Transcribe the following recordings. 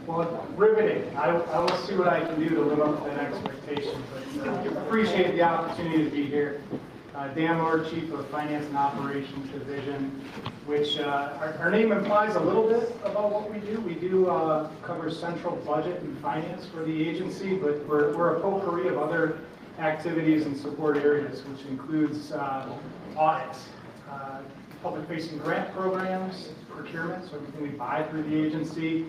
Well, riveting. I will see what I can do to live up to that expectation. But appreciate the opportunity to be here. Dan Moore, Chief of Finance and Operations Division, which our name implies a little bit about what we do. We do cover central budget and finance for the agency, but we're a potpourri of other activities and support areas, which includes audits, public-facing grant programs, procurement, so everything we buy through the agency,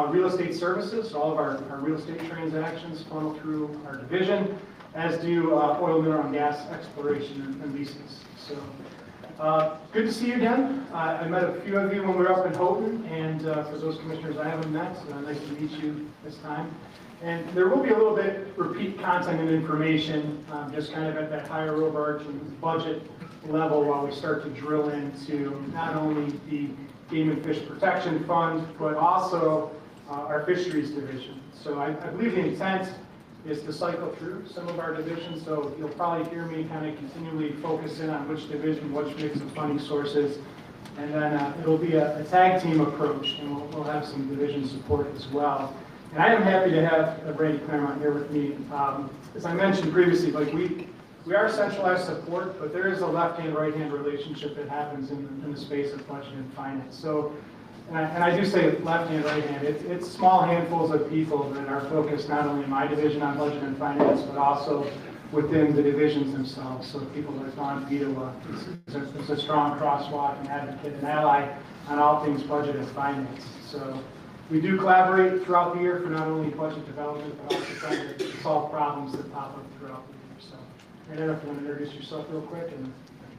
real estate services, all of our real estate transactions funnel through our division, as do oil, mineral, and gas exploration and leases. So good to see you again. I met a few of you when we were up in Houghton, and for those commissioners I haven't met, nice to meet you this time. And there will be a little bit repeat content and information, just kind of at that higher overarching budget level while we start to drill into not only the Game and Fish Protection Fund, but also our fisheries division. So I believe the intent is to cycle through some of our divisions, so you'll probably hear me kind of continually focus in on which division, which mix of funding sources, and then it'll be a tag team approach, and we'll have some division support as well. And I am happy to have Brandy Claremont here with me. As I mentioned previously, like we are centralized support, but there is a left-hand, right-hand relationship that happens in the space of budget and finance. So, and I do say left-hand, right-hand, it's small handfuls of people that are focused not only in my division on budget and finance, but also within the divisions themselves. So people like Don Vito is a strong crosswalk and advocate and ally on all things budget and finance. So we do collaborate throughout the year for not only budget development, but also trying to solve problems that pop up throughout the year. So, I don't know if you want to introduce yourself real quick and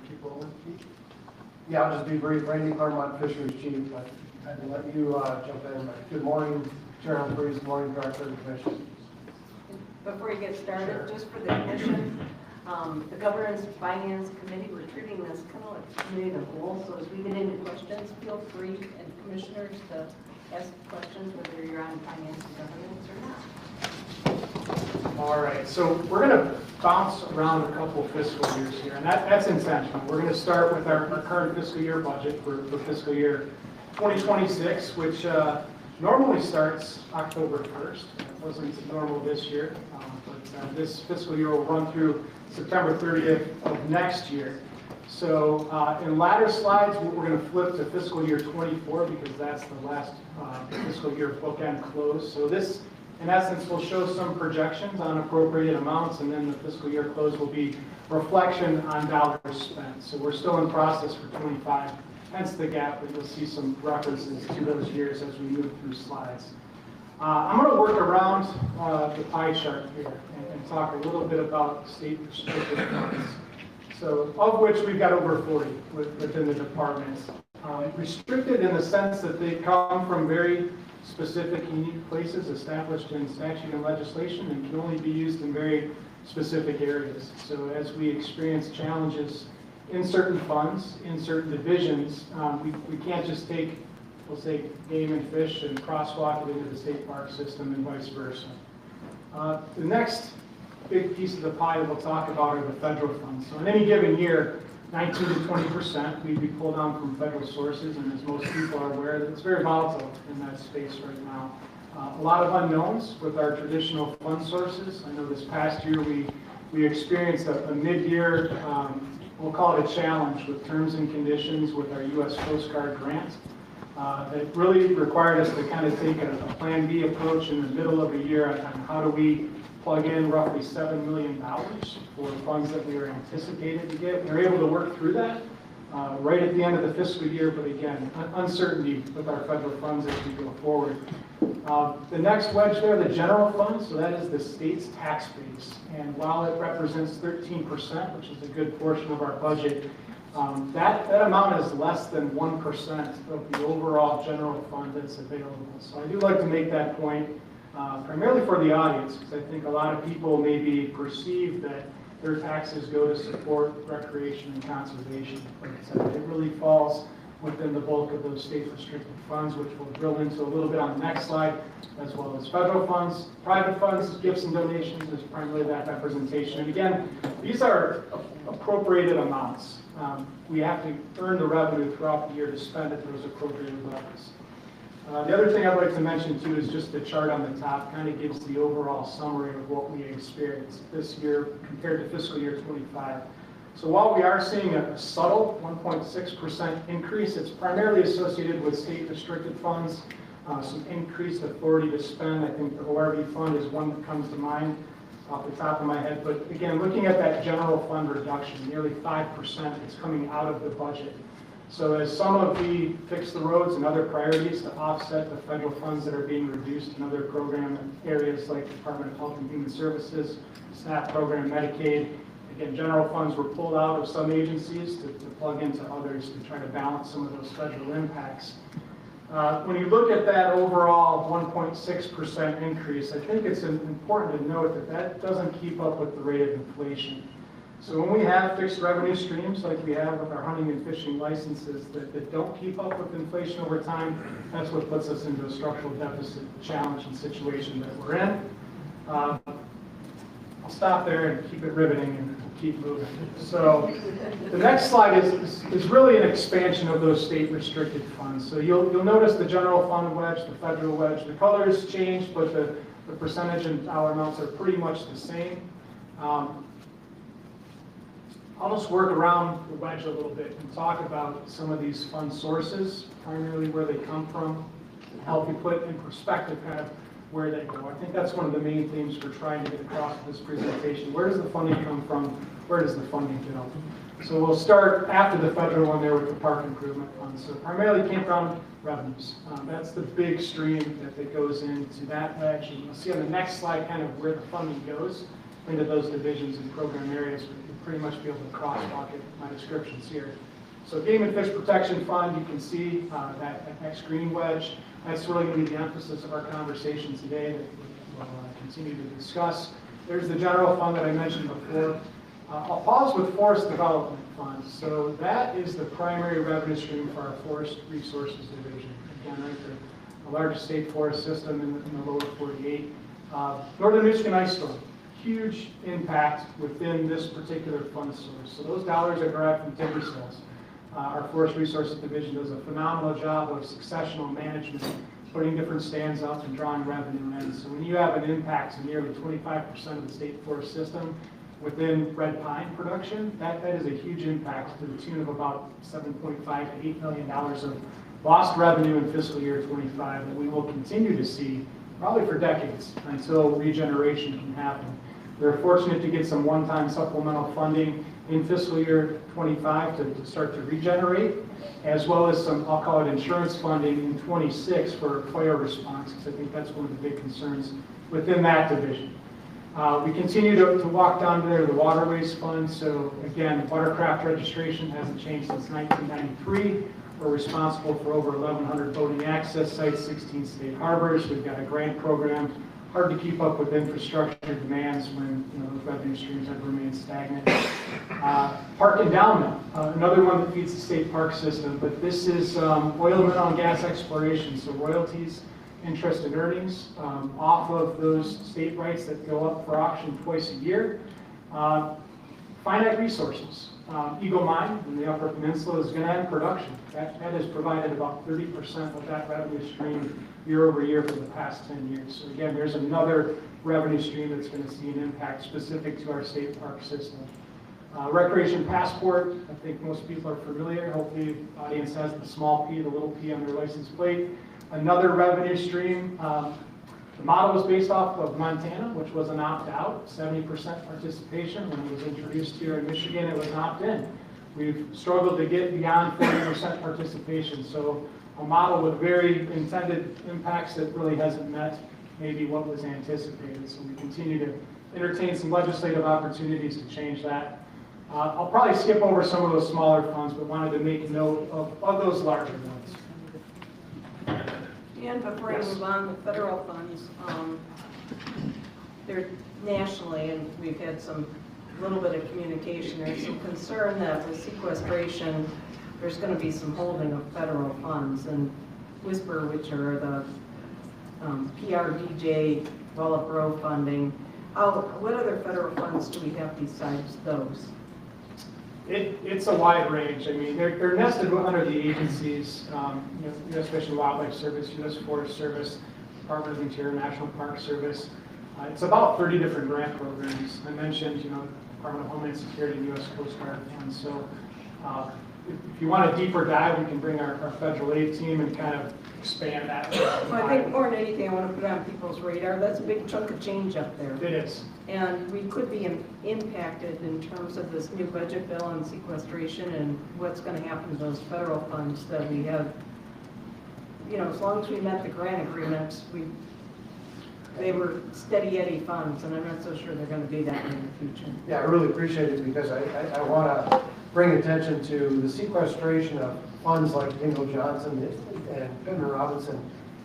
keep rolling. Yeah, I'll just be brief. Randy Claremont, Fisheries Chief. I can let you jump in. Good morning, Chair Humphreys. Good morning, Director of the Commission. Before you get started, just for the commission, the Governance and Finance Committee, we're treating this kind of like a committee of the whole. So as we get into questions, feel free, and commissioners, to ask questions whether you're on finance and governance or not. All right, so we're going to bounce around a couple of fiscal years here, and that's intentional. We're going to start with our current fiscal year budget for fiscal year 2026, which normally starts October 1st. It wasn't normal this year, but this fiscal year will run through September 30th of next year. So in latter slides, we're going to flip to fiscal year 24 because that's the last fiscal year bookend close. So this, in essence, will show some projections on appropriated amounts, and then the fiscal year close will be reflection on dollars spent. So we're still in process for 25, hence the gap, but you'll see some references to those years as we move through slides. I'm going to work around the pie chart here and talk a little bit about state restricted funds. So, of which we've got over 40 within the departments. Restricted in the sense that they come from very specific, unique places established in statute and legislation and can only be used in very specific areas. So as we experience challenges in certain funds, in certain divisions, we can't just take, we'll say, game and fish and crosswalk it into the state park system and vice versa. The next big piece of the pie that we'll talk about are the federal funds. So in any given year, 19 to 20% we pull down from federal sources, and as most people are aware, it's very volatile in that space right now. A lot of unknowns with our traditional fund sources. I know this past year we experienced a mid-year, we'll call it a challenge with terms and conditions with our U.S. Coast Guard grant. That really required us to kind of take a Plan B approach in the middle of a year on how do we plug in roughly $7 million for funds that we were anticipated to get. We were able to work through that right at the end of the fiscal year, but again, uncertainty with our federal funds as we go forward. The next wedge there, the general fund, so that is the state's tax base. And while it represents 13%, which is a good portion of our budget, that amount is less than 1% of the overall general fund that's available. So I do like to make that point, primarily for the audience, because I think a lot of people maybe perceive that their taxes go to support recreation and conservation. But it really falls within the bulk of those state restricted funds, which we'll drill into a little bit on the next slide, as well as federal funds, private funds, gifts and donations is primarily that representation. And again, these are appropriated amounts. We have to earn the revenue throughout the year to spend at those appropriated levels. The other thing I'd like to mention too is just the chart on the top kind of gives the overall summary of what we experienced this year compared to fiscal year 25. So while we are seeing a subtle 1.6% increase, it's primarily associated with state restricted funds, some increased authority to spend. I think the ORV fund is one that comes to mind off the top of my head. But again, looking at that general fund reduction, nearly 5% is coming out of the budget. So as some of the fix the roads and other priorities to offset the federal funds that are being reduced in other program areas like Department of Health and Human Services, SNAP program, Medicaid, again, general funds were pulled out of some agencies to plug into others to try to balance some of those federal impacts. When you look at that overall 1.6% increase, I think it's important to note that that doesn't keep up with the rate of inflation. So when we have fixed revenue streams like we have with our hunting and fishing licenses that don't keep up with inflation over time, that's what puts us into a structural deficit challenge and situation that we're in. I'll stop there and keep it riveting and keep moving. So the next slide is really an expansion of those state restricted funds. So you'll notice the general fund wedge, the federal wedge, the colors changed, but the percentage and dollar amounts are pretty much the same. I'll just work around the wedge a little bit and talk about some of these fund sources, primarily where they come from, and help you put in perspective kind of where they go. I think that's one of the main themes we're trying to get across in this presentation. Where does the funding come from? Where does the funding go? So we'll start after the federal one there with the park improvement fund. So primarily campground revenues. That's the big stream that goes into that wedge. And you'll see on the next slide kind of where the funding goes into those divisions and program areas. You'll pretty much be able to crosswalk it my descriptions here. So Game and Fish Protection Fund, you can see that next green wedge. That's really going to be the emphasis of our conversation today that we'll continue to discuss. There's the general fund that I mentioned before. I'll pause with Forest Development Fund. So that is the primary revenue stream for our Forest Resources Division. Again, right, the largest state forest system in the lower 48. Northern Michigan ice storm. Huge impact within this particular fund source. So those dollars are derived from timber sales. Our Forest Resources Division does a phenomenal job of successional management, putting different stands up and drawing revenue in. So when you have an impact to nearly 25% of the state forest system within red pine production, that is a huge impact to the tune of about $7.5 to $8 million of lost revenue in fiscal year 25 that we will continue to see probably for decades until regeneration can happen. We're fortunate to get some one-time supplemental funding in fiscal year 25 to start to regenerate, as well as some, I'll call it insurance funding in 26 for fire response, because I think that's one of the big concerns within that division. We continue to walk down there the Waterways Fund. So again, watercraft registration hasn't changed since 1993. We're responsible for over 1,100 boating access sites, 16 state harbors. We've got a grant program. Hard to keep up with infrastructure demands when those revenue streams have remained stagnant. Park endowment, another one that feeds the state park system, but this is oil and mineral and gas exploration, so royalties, interest and earnings off of those state rights that go up for auction twice a year. Finite resources. Eagle Mine in the Upper Peninsula is going to end production. That has provided about 30% of that revenue stream year over year for the past 10 years. So again, there's another revenue stream that's going to see an impact specific to our state park system. Recreation Passport, I think most people are familiar. Hopefully the audience has the small p, the little p on their license plate. Another revenue stream. The model was based off of Montana, which was an opt-out, 70% participation. When it was introduced here in Michigan, it was an opt-in. We've struggled to get beyond 40% participation. So a model with very intended impacts that really hasn't met maybe what was anticipated. So we continue to entertain some legislative opportunities to change that. I'll probably skip over some of those smaller funds, but wanted to make note of those larger ones. And before I move on, the federal funds, they're nationally, and we've had some little bit of communication. There's some concern that with sequestration, there's going to be some holding of federal funds, and WHISPER, which are the PRDJ, Develop Row funding. What other federal funds do we have besides those? It's a wide range. I mean, they're nested under the agencies, U.S. Fish and Wildlife Service, U.S. Forest Service, Department of Interior, National Park Service. It's about 30 different grant programs. I mentioned, Department of Homeland Security and U.S. Coast Guard funds. So if you want a deeper dive, we can bring our federal aid team and kind of expand that. Well, I think more than anything, I want to put on people's radar, that's a big chunk of change up there. It is. And we could be impacted in terms of this new budget bill and sequestration and what's going to happen to those federal funds that we have. As long as we met the grant agreements, they were steady Eddie funds, and I'm not so sure they're going to be that in the future. Yeah, I really appreciate it because I want to bring attention to the sequestration of funds like Dingle Johnson and Pittman Robinson,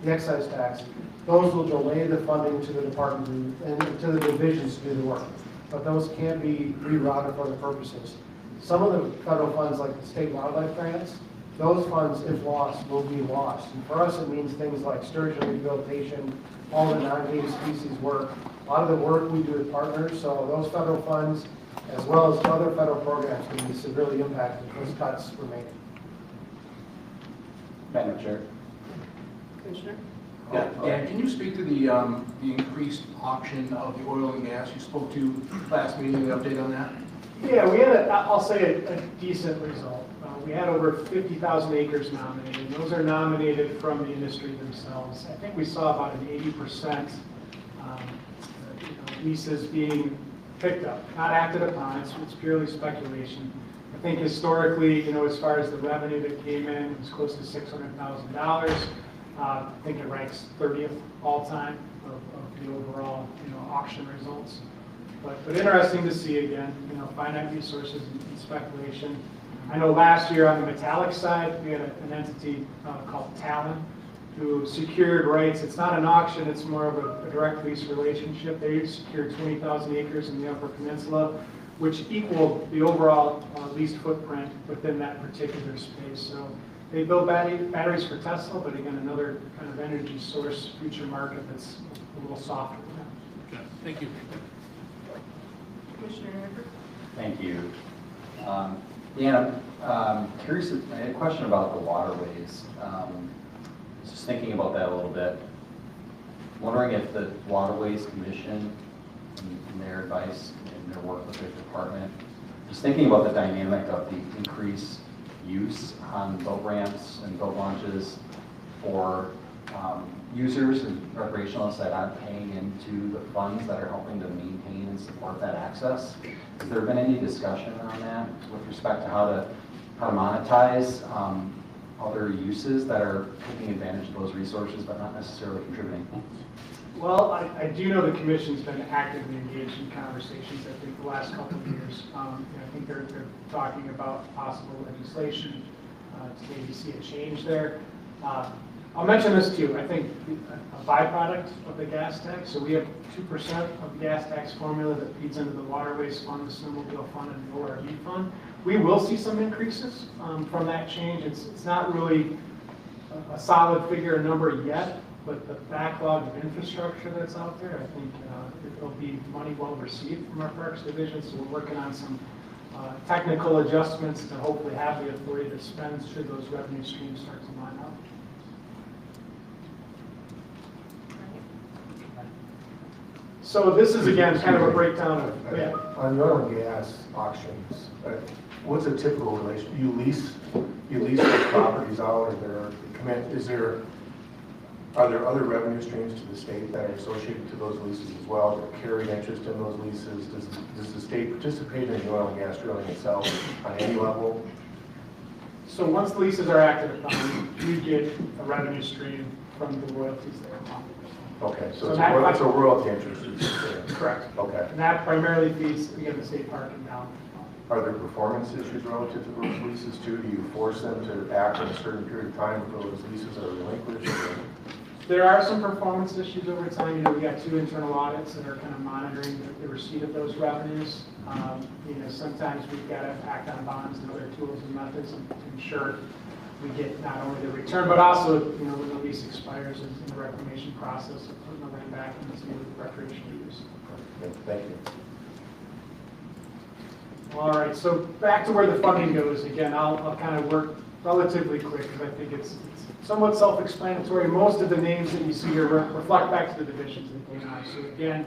the excise tax. Those will delay the funding to the department and to the divisions to do the work. But those can be rerouted for the purposes. Some of the federal funds like the state wildlife grants, those funds, if lost, will be lost. And for us, it means things like sturgeon rehabilitation, all the non-native species work, a lot of the work we do with partners. So those federal funds, as well as other federal programs, can be severely impacted if those cuts remain. Madam Chair. Commissioner? Yeah, can you speak to the increased auction of the oil and gas you spoke to last meeting, the update on that? Yeah, we had, I'll say, a decent result. We had over 50,000 acres nominated. Those are nominated from the industry themselves. I think we saw about an 80% leases being picked up, not acted upon. It's purely speculation. I think historically, as far as the revenue that came in, it was close to $600,000. I think it ranks 30th all time of the overall, auction results. But interesting to see again, finite resources and speculation. I know last year on the metallic side, we had an entity called Talon who secured rights. It's not an auction, it's more of a direct lease relationship. They secured 20,000 acres in the Upper Peninsula, which equaled the overall leased footprint within that particular space. So they build batteries for Tesla, but again, another kind of energy source future market that's a little softer. Okay, thank you. Commissioner Everett? Thank you. Deanna, curious, I had a question about the waterways. Just thinking about that a little bit. Wondering if the Waterways Commission, in their advice and their work with their department, just thinking about the dynamic of the increased use on boat ramps and boat launches for users and recreationalists that aren't paying into the funds that are helping to maintain and support that access. Has there been any discussion on that with respect to how to monetize other uses that are taking advantage of those resources but not necessarily contributing? Well, I do know the commission's been actively engaged in conversations, I think, the last couple of years. I think they're talking about possible legislation to maybe see a change there. I'll mention this too. I think a byproduct of the gas tax, so we have 2% of the gas tax formula that feeds into the Waterways Fund, the Snowmobile Fund, and the ORV Fund. We will see some increases from that change. It's not really a solid figure or number yet, but the backlog of infrastructure that's out there, I think it'll be money well received from our Parks Division, so we're working on some technical adjustments to hopefully have the authority to spend should those revenue streams start to line up. So this is, again, kind of a breakdown of, yeah. On oil and gas auctions, what's a typical relation? You lease those properties out, are there other revenue streams to the state that are associated to those leases as well, that carry interest in those leases? Does the state participate in the oil and gas drilling itself on any level? So once the leases are acted upon, we get a revenue stream from the royalties that are on. Okay, so it's a royalty interest. Correct. Okay. And that primarily feeds, again, the state park and down. Are there performance issues relative to those leases too? Do you force them to act in a certain period of time if those leases are relinquished? There are some performance issues over time. We got 2 internal audits that are kind of monitoring the receipt of those revenues. Sometimes we've got to act on bonds and other tools and methods to ensure we get not only the return, but also, when the lease expires in the reclamation process of putting the land back into recreational use. Thank you. All right, so back to where the funding goes. Again, I'll kind of work relatively quick because I think it's somewhat self-explanatory. Most of the names that you see here reflect back to the divisions that they are. So again,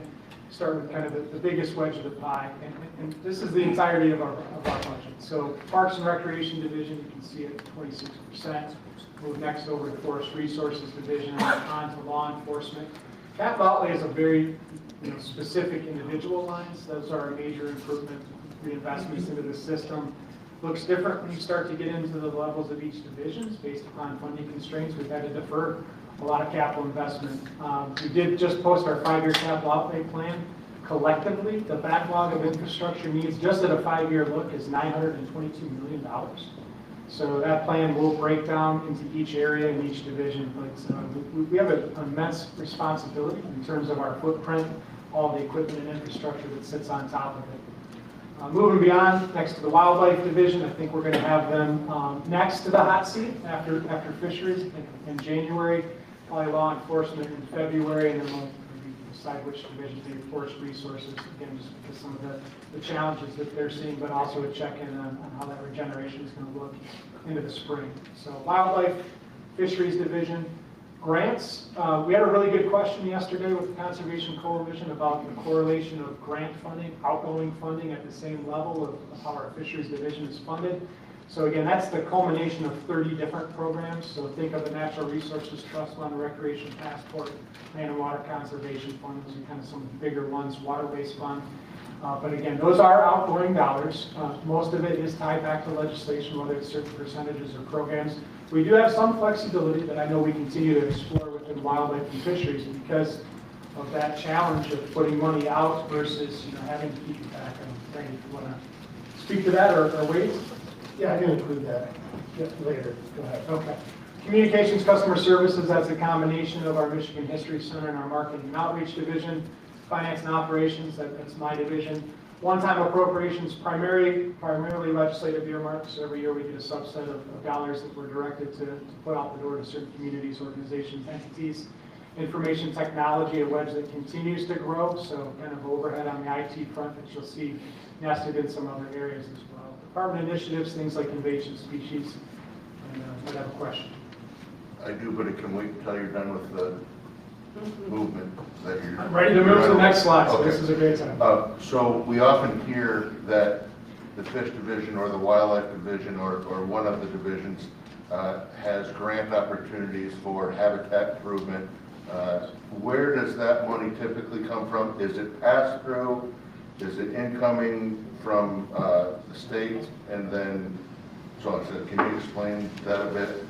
start with kind of the biggest wedge of the pie. And this is the entirety of our budget. So Parks and Recreation Division, you can see it 26%. Move next over to Forest Resources Division, on to Law Enforcement. Capital outlay is a very specific individual lines. Those are a major improvement, reinvestments into the system. Looks different when you start to get into the levels of each division based upon funding constraints. We've had to defer a lot of capital investment. We did just post our 5-year capital outlay plan. Collectively, the backlog of infrastructure needs just at a 5-year look is $922 million. So that plan will break down into each area in each division. But we have an immense responsibility in terms of our footprint, all the equipment and infrastructure that sits on top of it. Moving beyond, next to the Wildlife Division, I think we're going to have them next to the hot seat after fisheries in January, probably Law Enforcement in February, and then we'll decide which division, maybe Forest Resources, again, just because some of the challenges that they're seeing, but also a check-in on how that regeneration is going to look into the spring. So Wildlife, Fisheries Division, grants. We had a really good question yesterday with the Conservation Coalition about the correlation of grant funding, outgoing funding at the same level of how our Fisheries Division is funded. So again, that's the culmination of 30 different programs. So think of the Natural Resources Trust Fund, Recreation Passport, Land and Water Conservation Fund. Those are kind of some of the bigger ones, Waterways Fund. But again, those are outgoing dollars. Most of it is tied back to legislation, whether it's certain percentages or programs. We do have some flexibility that I know we continue to explore within wildlife and fisheries because of that challenge of putting money out versus having to keep it back. Randy, if you want to speak to that or wait? Yeah, I can include that later. Go ahead. Okay. Communications Customer Services, that's a combination of our Michigan History Center and our Marketing and Outreach Division. Finance and Operations, that's my division. One-time appropriations, primarily legislative earmarks. So every year we get a subset of dollars that we're directed to put out the door to certain communities, organizations, entities. Information technology, a wedge that continues to grow. So kind of overhead on the IT front that you'll see nested in some other areas as well. Department initiatives, things like invasive species. And I have a question. I do, but it can wait until you're done with the movement that you're... I'm ready to move to the next slide, so Okay. this is a great time. So we often hear that the Fish Division or the Wildlife Division or one of the divisions has grant opportunities for habitat improvement. Where does that money typically come from? Is it passed through? Is it incoming from the state? And then, so can you explain that a bit?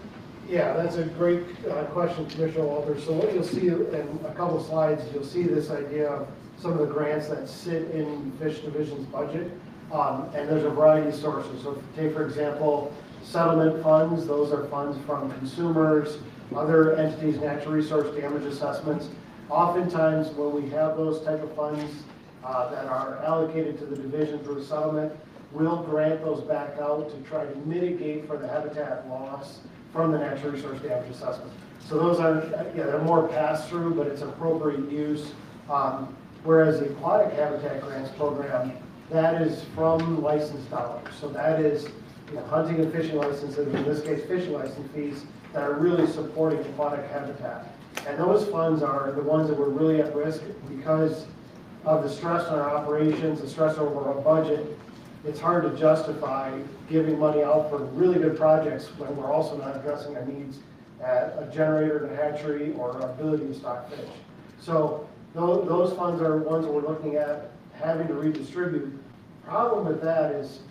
Yeah, that's a great question, Commissioner Walter. So what you'll see in a couple of slides, you'll see this idea of some of the grants that sit in Fish Division's budget. And there's a variety of sources. So take, for example, settlement funds. Those are funds from consumers, other entities, natural resource damage assessments. Oftentimes, when we have those type of funds that are allocated to the division for the settlement, we'll grant those back out to try to mitigate for the habitat loss from the natural resource damage assessment. So those are, they're more pass-through, but it's appropriate use. Whereas the aquatic habitat grants program, that is from licensed dollars. So that is hunting and fishing licenses, in this case fishing license fees, that are really supporting aquatic habitat. And those funds are the ones that were really at risk because of the stress on our operations, the stress over our budget. It's hard to justify giving money out for really good projects when we're also not addressing our needs at a generator, a hatchery, or our ability to stock fish. So those funds are ones that we're looking at having to redistribute. Problem with that is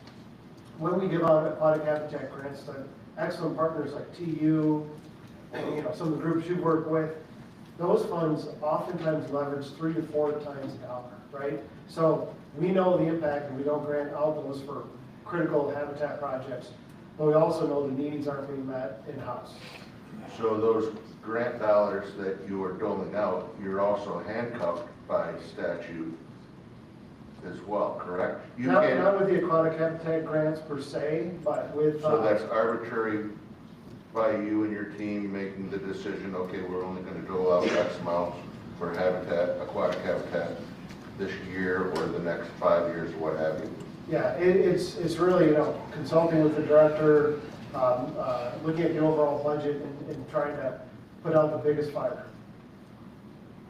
when we give out aquatic habitat grants to excellent partners like TU, and some of the groups you work with, those funds oftentimes leverage 3 to 4 times the dollar, right? So we know the impact, and we don't grant out those for critical habitat projects, but we also know the needs aren't being met in-house. So those grant dollars that you are doling out, you're also handcuffed by statute as well, correct? Not with the aquatic habitat grants per se, but with... So that's arbitrary by you and your team making the decision, okay, we're only going to dole out X amount for habitat, aquatic habitat this year or the next 5 years, what have you? Yeah, it's really, consulting with the director, looking at the overall budget and trying to put out the biggest fire.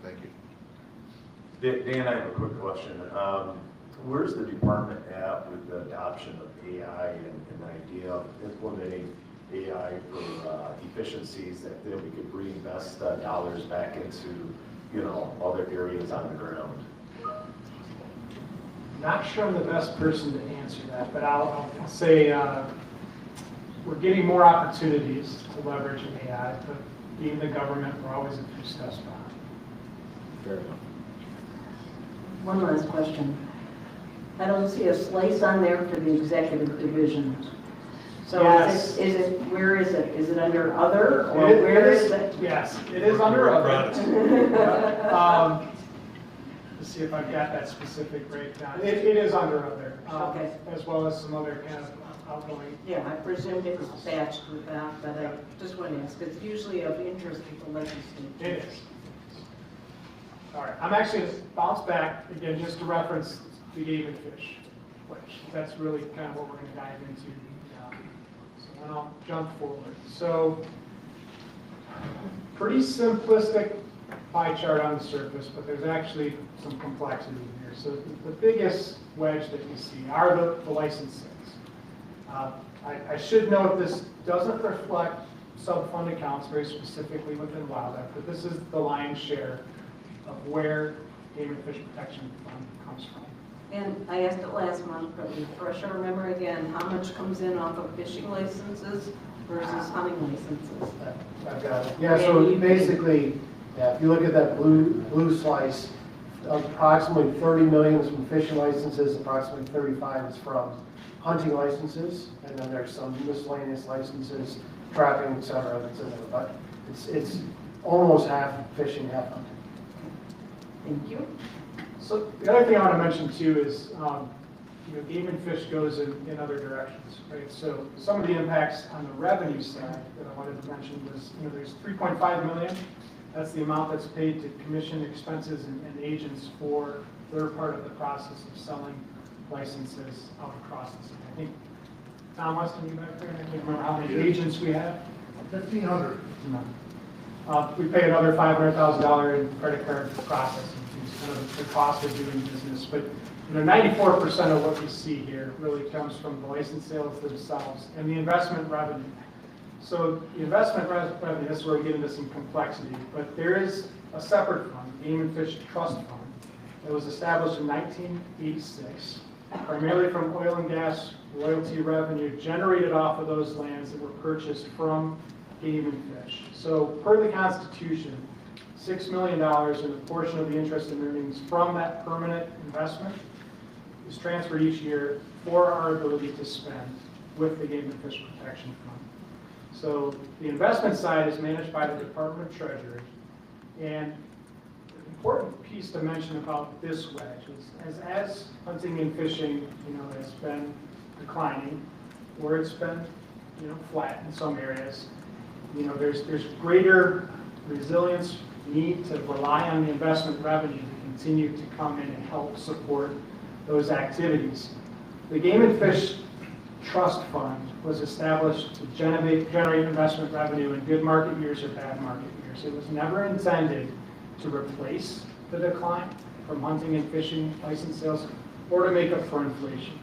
Thank you. Dan, I have a quick question. Where's the department at with the adoption of AI and the idea of implementing AI for efficiencies that we could reinvest dollars back into, other areas on the ground? Not sure I'm the best person to answer that, but I'll say we're getting more opportunities to leverage AI, but being the government, we're always a few steps behind. Fair enough. One last question. I don't see a slice on there for the executive division. So Yes. where is it? Is it under other or It where is- is it? Yes, it is under other. Let's see if I've got that specific breakdown. It is under other, Okay. as well as some other kind of outgoing. Yeah, I presumed it was batched with that, but I just want to ask, it's usually of interest to the legislature. It is. All right, I'm actually going to bounce back again just to reference the game and fish, which that's really kind of what we're going to dive into. So then I'll jump forward. So pretty simplistic pie chart on the surface, but there's actually some complexity here. So the biggest wedge that you see are the license sales. I should note this doesn't reflect sub-fund accounts very specifically within wildlife, but this is the lion's share of where Game and Fish Protection Fund comes from. And I asked it last month, but refresh our memory again, how much comes in off of fishing licenses versus hunting licenses? I've got it. Yeah, so basically, if you look at that blue slice, approximately 30 million is from fishing licenses, approximately 35 is from hunting licenses, and then there's some miscellaneous licenses, trapping, et cetera, that's in there. But it's almost half fishing, half hunting. Thank you. So the other thing I want to mention too is, Game and Fish goes in other directions, right? So some of the impacts on the revenue side that I wanted to mention was, there's 3.5 million. That's the amount that's paid to commission expenses and agents for their part of the process of selling licenses out across the city. I think, Tom Weston, you back there? I can't remember how many agents we have. 1,500. We pay another $500,000 in credit card processing fees, kind of the cost of doing business. But 94% of what we see here really comes from the license sales themselves and the investment revenue. So the investment revenue, this is where we get into some complexity, but there is a separate fund, Game and Fish Trust Fund, that was established in 1986, primarily from oil and gas royalty revenue generated off of those lands that were purchased from Game and Fish. So per the Constitution, $6 million and a portion of the interest and earnings from that permanent investment is transferred each year for our ability to spend with the Game and Fish Protection Fund. So the investment side is managed by the Department of Treasury. And the important piece to mention about this wedge is as hunting and fishing, has been declining, or it's been, flat in some areas, there's greater resilience, need to rely on the investment revenue to continue to come in and help support those activities. The Game and Fish Trust Fund was established to generate investment revenue in good market years or bad market years. It was never intended to replace the decline from hunting and fishing license sales or to make up for inflation.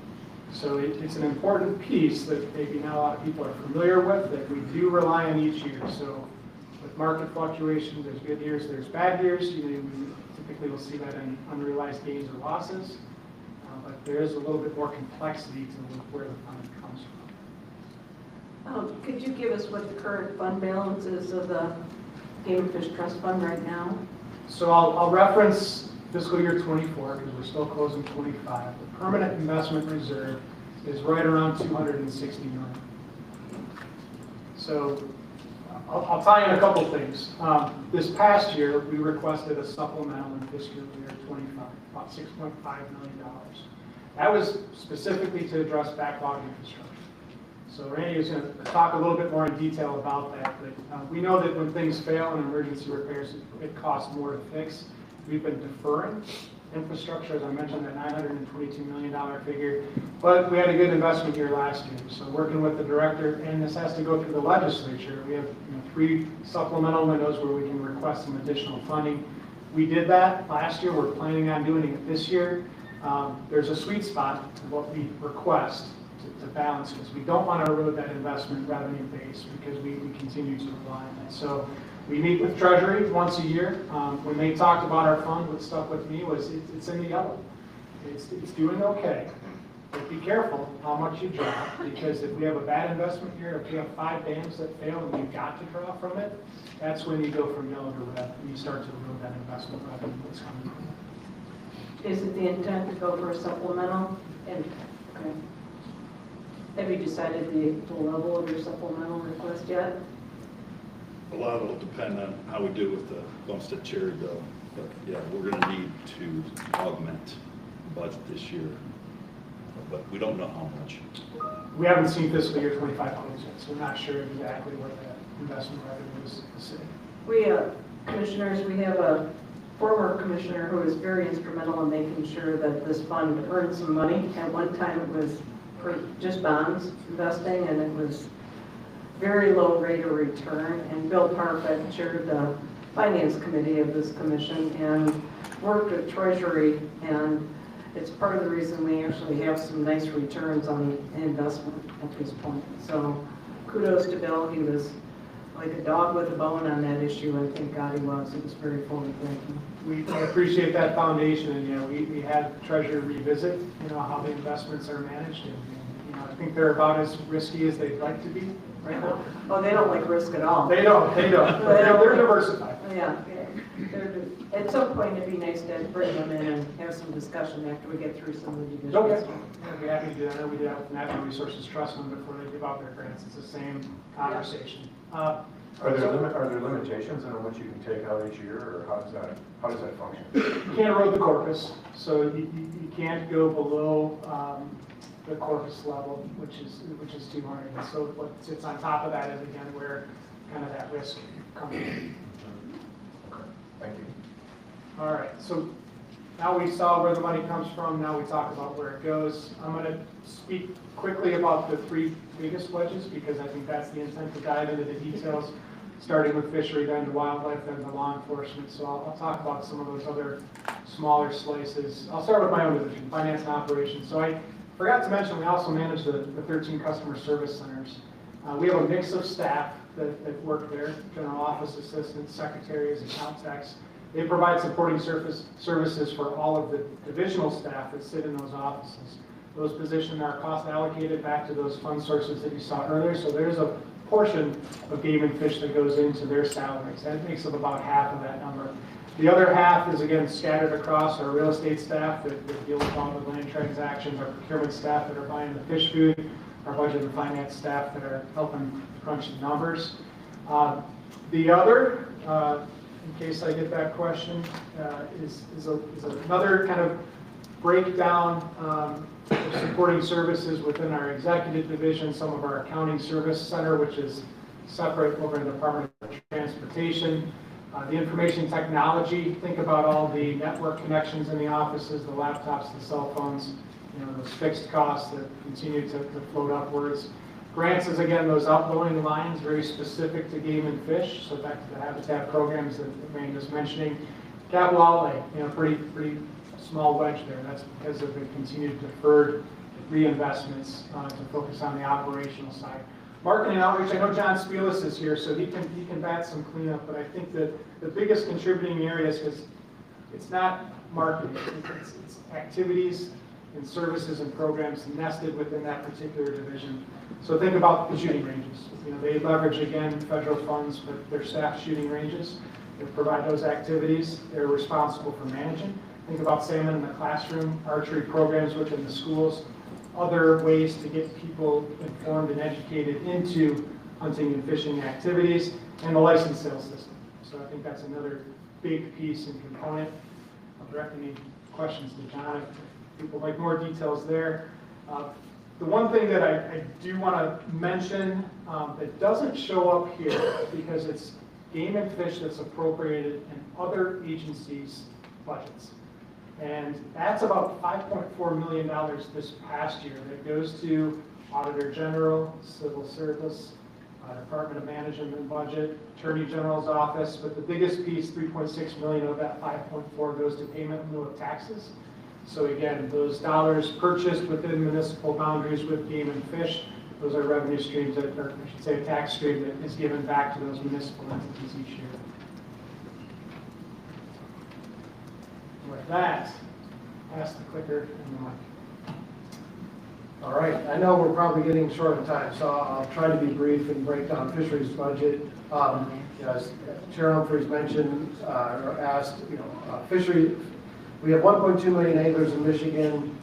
So it's an important piece that maybe not a lot of people are familiar with, that we do rely on each year. So with market fluctuations, there's good years, there's bad years. We typically will see that in unrealized gains or losses. But there is a little bit more complexity to where the fund comes from. Could you give us what the current fund balance is of the Game and Fish Trust Fund right now? So I'll reference fiscal year 24 because we're still closing 25. The permanent investment reserve is right around 260 million. So I'll tie in a couple things. This past year, we requested a supplemental in fiscal year 25, about $6.5 million. That was specifically to address backlog infrastructure. So Randy is going to talk a little bit more in detail about that, but we know that when things fail in emergency repairs, it costs more to fix. We've been deferring infrastructure, as I mentioned, that $922 million figure. But we had a good investment year last year. So working with the director, and this has to go through the legislature. We have 3 supplemental windows where we can request some additional funding. We did that last year. We're planning on doing it this year. There's a sweet spot of what we request to balance, because we don't want to erode that investment revenue base, because we continue to rely on it. So we meet with Treasury once a year. When they talked about our fund, what stuck with me was it's in the yellow. It's doing okay. But be careful how much you draw, because if we have a bad investment year, if we have 5 dams that fail and we've got to draw from it, that's when you go from yellow to red and you start to erode that investment revenue that's coming from it. Is it the intent to go for a supplemental? And okay. Have you decided the level of your supplemental request yet? A lot of it will depend on how we do with the Bumstead Cherry bill. But yeah, we're going to need to augment the budget this year, but we don't know how much. We haven't seen fiscal year 25 close yet, so we're not sure exactly what that investment revenue is sitting. We, commissioners, we have a former commissioner who was very instrumental in making sure that this fund earned some money. At one time it was for just bonds investing, and it was very low rate of return. And Bill Parfit chaired the finance committee of this commission and worked with Treasury, and it's part of the reason we actually have some nice returns on the investment at this point. So kudos to Bill. He was like a dog with a bone on that issue, and thank God he was. It was very forward thinking. We appreciate that foundation, and we had Treasury revisit how the investments are managed, and I think they're about as risky as they'd like to be right now. Oh, they don't like risk at all. They don't. They're diversified. Yeah. At some point, it'd be nice to bring them in and have some discussion after we get through some of the divisions. Okay. I'd be happy to do that. I know we did that with Natural Resources Trust Fund before they give out their grants. It's the same conversation. Are there limitations on what you can take out each year, or how does that function? You can't erode the corpus, so you can't go below the corpus level, which is 200. And so what sits on top of that is again where kind of that risk comes in. Okay, thank you. All right, so now we saw where the money comes from. Now we talk about where it goes. I'm going to speak quickly about the 3 biggest pledges, because I think that's the intent to dive into the details, starting with fishery, then to wildlife, then to law enforcement. So I'll talk about some of those other smaller slices. I'll start with my own division, finance and operations. So I forgot to mention we also manage the 13 customer service centers. We have a mix of staff that work there, general office assistants, secretaries, account techs. They provide supporting services for all of the divisional staff that sit in those offices. Those positions are cost allocated back to those fund sources that you saw earlier. So there's a portion of game and fish that goes into their salaries. That makes up about half of that number. The other half is, again, scattered across our real estate staff that deal with all the land transactions, our procurement staff that are buying the fish food, our budget and finance staff that are helping crunch the numbers. The other, in case I get that question, is another kind of breakdown of supporting services within our executive division, some of our accounting service center, which is separate over in the Department of Transportation. The information technology, think about all the network connections in the offices, the laptops, the cell phones, those fixed costs that continue to float upwards. Grants is, again, those outgoing lines, very specific to game and fish, so back to the habitat programs that Wayne was mentioning. Capital outlay, pretty small wedge there. That's because of the continued deferred reinvestments to focus on the operational side. Marketing and outreach, I know John Spielis is here, so he can bat some cleanup, but I think that the biggest contributing areas, because it's not marketing, it's activities and services and programs nested within that particular division. So think about the shooting ranges. They leverage, again, federal funds for their staff shooting ranges. They provide those activities. They're responsible for managing. Think about salmon in the classroom, archery programs within the schools, other ways to get people informed and educated into hunting and fishing activities, and the license sales system. So I think that's another big piece and component. I'll direct any questions to John if people like more details there. The one thing that I do want to mention that doesn't show up here, because it's game and fish that's appropriated in other agencies' budgets. And that's about $5.4 million this past year that goes to Auditor General, Civil Service, Department of Management and Budget, Attorney General's office, but the biggest piece, 3.6 million of that 5.4 goes to payment in lieu of taxes. So again, those dollars purchased within municipal boundaries with game and fish, those are revenue streams that, or I should say a tax stream that is given back to those municipal entities each year. With that, pass the clicker and the mic. All right, I know we're probably getting short of time, so I'll try to be brief and break down fisheries budget. As Chair Humphreys mentioned, or asked, fishery, we have 1.2 million acres in Michigan.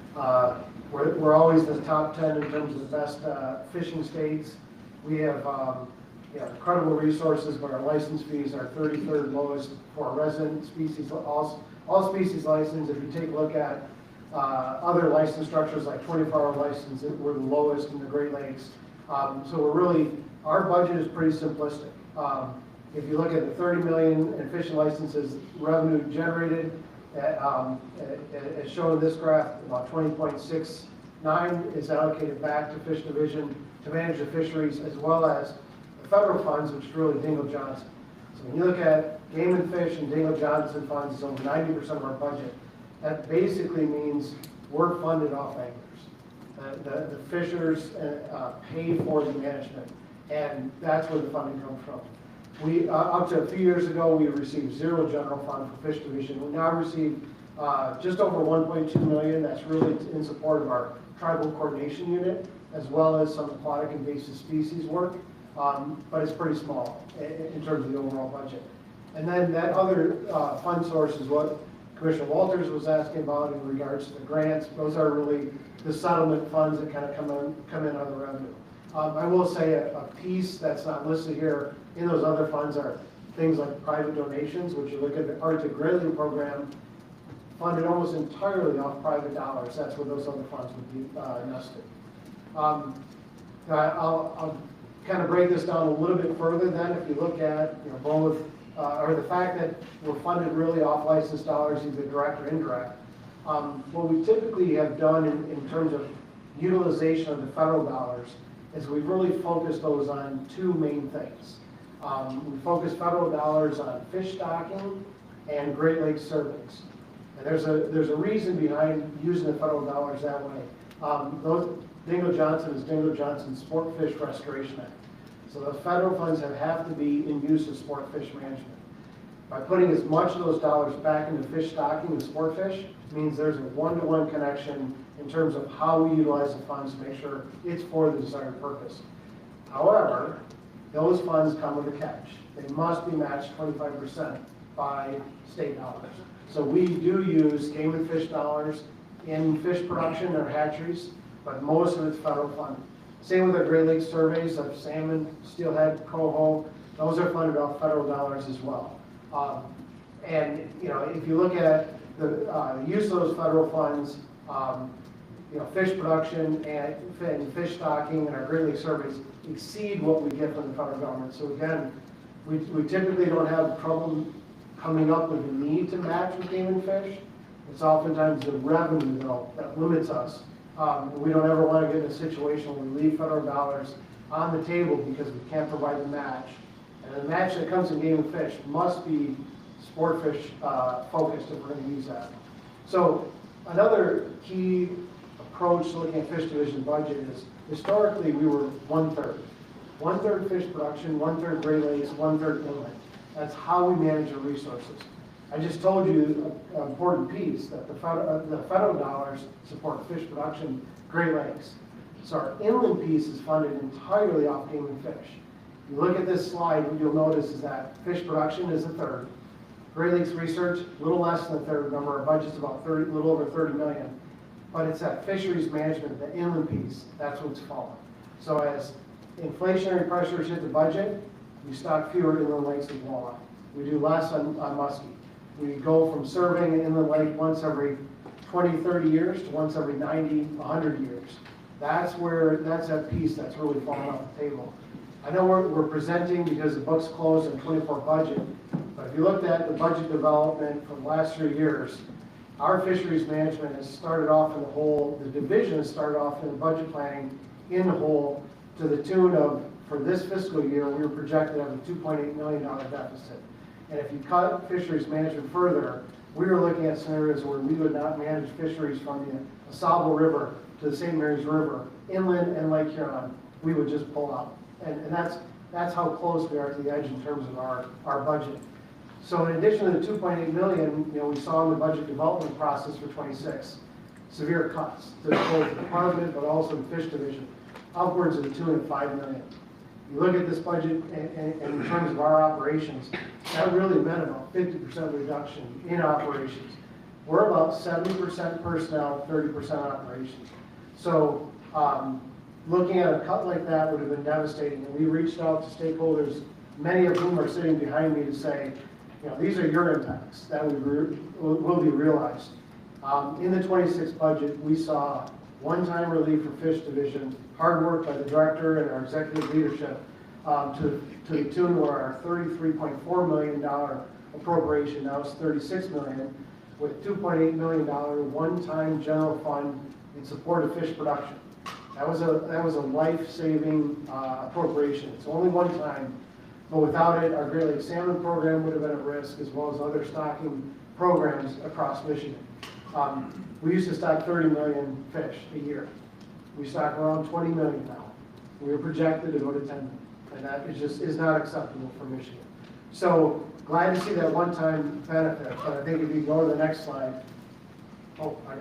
We're always in the top 10 in terms of the best fishing states. We have incredible resources, but our license fees are 33rd lowest for resident species, all species license. If you take a look at other license structures like 24-hour license, we're the lowest in the Great Lakes. So we're really, our budget is pretty simplistic. If you look at the 30 million in fishing licenses revenue generated, as shown in this graph, about 20.69 is allocated back to Fish Division to manage the fisheries, as well as the federal funds, which is really Dingle Johnson. So when you look at Game and Fish and Dingle Johnson funds, is over 90% of our budget. That basically means we're funded off anglers. The fishers pay for the management, and that's where the funding comes from. We, up to a few years ago, we received zero general fund for Fish Division. We now receive just over 1.2 million. That's really in support of our tribal coordination unit, as well as some aquatic invasive species work, but it's pretty small in terms of the overall budget. And then that other fund source is what Commissioner Walters was asking about in regards to the grants. Those are really the settlement funds that kind of come in on the revenue. I will say a piece that's not listed here in those other funds are things like private donations, which you look at the Arctic Grayling program, funded almost entirely off private dollars. That's where those other funds would be nested. I'll kind of break this down a little bit further then. If you look at both, or the fact that we're funded really off licensed dollars, either direct or indirect, what we typically have done in terms of utilization of the federal dollars is we've really focused those on two main things. We focus federal dollars on fish stocking and Great Lakes surveys. And there's a reason behind using the federal dollars that way. Dingle Johnson is Dingle Johnson Sport Fish Restoration Act. So the federal funds have to be in use of sport fish management. By putting as much of those dollars back into fish stocking and sport fish means there's a one-to-one connection in terms of how we utilize the funds to make sure it's for the desired purpose. However, those funds come with a catch. They must be matched 25% by state dollars. So we do use game and fish dollars in fish production or hatcheries, but most of it's federal funded. Same with our Great Lakes surveys of salmon, steelhead, coho. Those are funded off federal dollars as well. And if you look at the use of those federal funds, fish production and fish stocking and our Great Lakes surveys exceed what we get from the federal government. So again, we typically don't have trouble coming up with the need to match with game and fish. It's oftentimes the revenue though that limits us. We don't ever want to get in a situation where we leave federal dollars on the table because we can't provide the match. And the match that comes in game and fish must be sport fish focused if we're going to use that. So another key approach to looking at Fish Division budget is historically we were 1/3. 1/3 fish production, 1/3 Great Lakes, 1/3 inland. That's how we manage our resources. I just told you an important piece that the federal dollars support fish production, Great Lakes. So our inland piece is funded entirely off game and fish. If you look at this slide, what you'll notice is that fish production is 1/3. Great Lakes research, a little less than 1/3. Remember, our budget's about a little over 30 million. But it's that fisheries management, the inland piece, that's what's fallen. So as inflationary pressures hit the budget, we stock fewer inland lakes with walleye. We do less on muskie. We go from surveying an inland lake once every 20, 30 years to once every 90, 100 years. That's that piece that's really fallen off the table. I know we're presenting because the book's closed in 24 budget, but if you looked at the budget development from the last 3 years, our fisheries management has started off in the hole, the division has started off in the budget planning in the hole to the tune of, for this fiscal year, we were projected to have a $2.8 million deficit. And if you cut fisheries management further, we were looking at scenarios where we would not manage fisheries from the Asable River to the St. Mary's River, inland and Lake Huron. We would just pull out. And that's how close we are to the edge in terms of our budget. So in addition to the $2.8 million, we saw in the budget development process for 26, severe cuts to both the department but also the fish division, upwards of the tune of $5 million. You look at this budget and in terms of our operations, that really meant about 50% reduction in operations. We're about 70% personnel, 30% operations. So looking at a cut like that would have been devastating. And we reached out to stakeholders, many of whom are sitting behind me, to say, these are your impacts that will be realized. In the 26 budget, we saw one-time relief for fish division, hard work by the director and our executive leadership to the tune of our $33.4 million appropriation. Now it's $36 million, with $2.8 million one-time general fund in support of fish production. That was a life-saving appropriation. It's only one time, but without it, our Great Lakes Salmon program would have been at risk, as well as other stocking programs across Michigan. We used to stock 30 million fish a year. We stock around 20 million now. We are projected to go to 10 million, and that is not acceptable for Michigan. So glad to see that one-time benefit, but I think if you go to the next slide, I got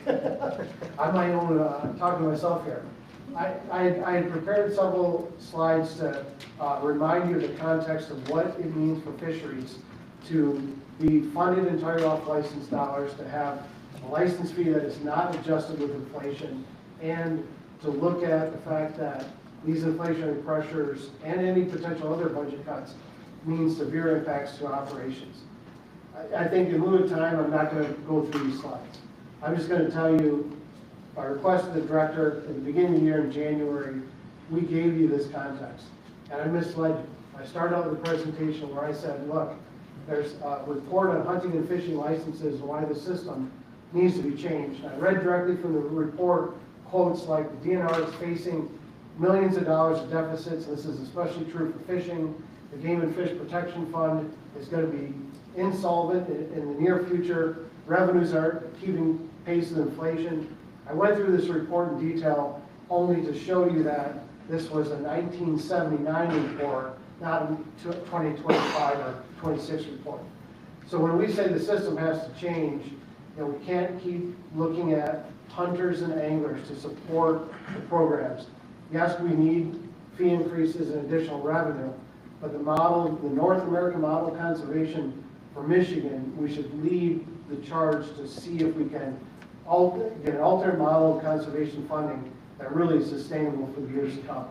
it. I'm my own talking to myself here. I had prepared several slides to remind you of the context of what it means for fisheries to be funded entirely off license dollars, to have a license fee that is not adjusted with inflation, and to look at the fact that these inflationary pressures and any potential other budget cuts mean severe impacts to operations. I think in lieu of time, I'm not going to go through these slides. I'm just going to tell you, by request of the director at the beginning of the year in January, we gave you this context. And I misled you. I started out with a presentation where I said, look, there's a report on hunting and fishing licenses and why the system needs to be changed. I read directly from the report quotes like the DNR is facing millions of dollars of deficits. This is especially true for fishing. The Game and Fish Protection Fund is going to be insolvent in the near future. Revenues aren't keeping pace with inflation. I went through this report in detail only to show you that this was a 1979 report, not a 2025 or 26 report. So when we say the system has to change, we can't keep looking at hunters and anglers to support the programs. Yes, we need fee increases and additional revenue, but the model, the North American model of conservation for Michigan, we should lead the charge to see if we can get an alternate model of conservation funding that really is sustainable for the years to come.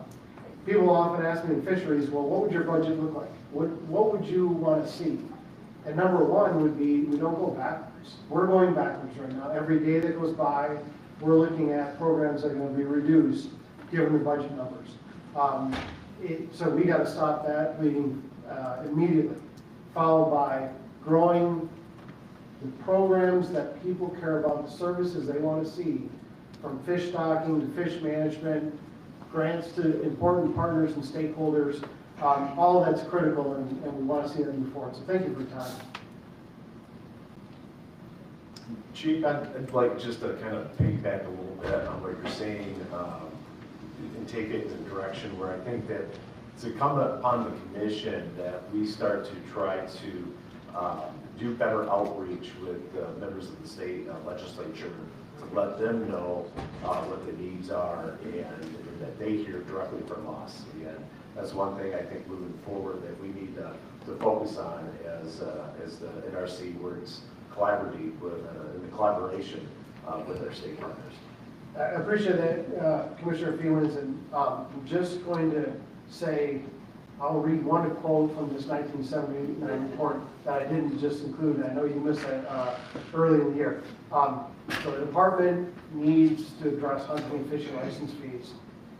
People often ask me in fisheries, well, what would your budget look like? What would you want to see? And number one would be, we don't go backwards. We're going backwards right now. Every day that goes by, we're looking at programs that are going to be reduced given the budget numbers. So we got to stop that bleeding immediately, followed by growing the programs that people care about, the services they want to see, from fish stocking to fish management, grants to important partners and stakeholders. All that's critical, and we want to see that move forward. So thank you for your time. Chief, I'd like just to kind of piggyback a little bit on what you're saying and take it in a direction where I think that it's incumbent upon the commission that we start to try to do better outreach with members of the state legislature to let them know what the needs are and that they hear directly from us. And that's one thing I think moving forward that we need to focus on as the NRC works collaboratively with in the collaboration with our state partners. I appreciate that, Commissioner Fewens, and I'm just going to say, I'll read one quote from this 1979 report that I didn't just include. I know you missed that early in the year. So the department needs to address hunting and fishing license fees,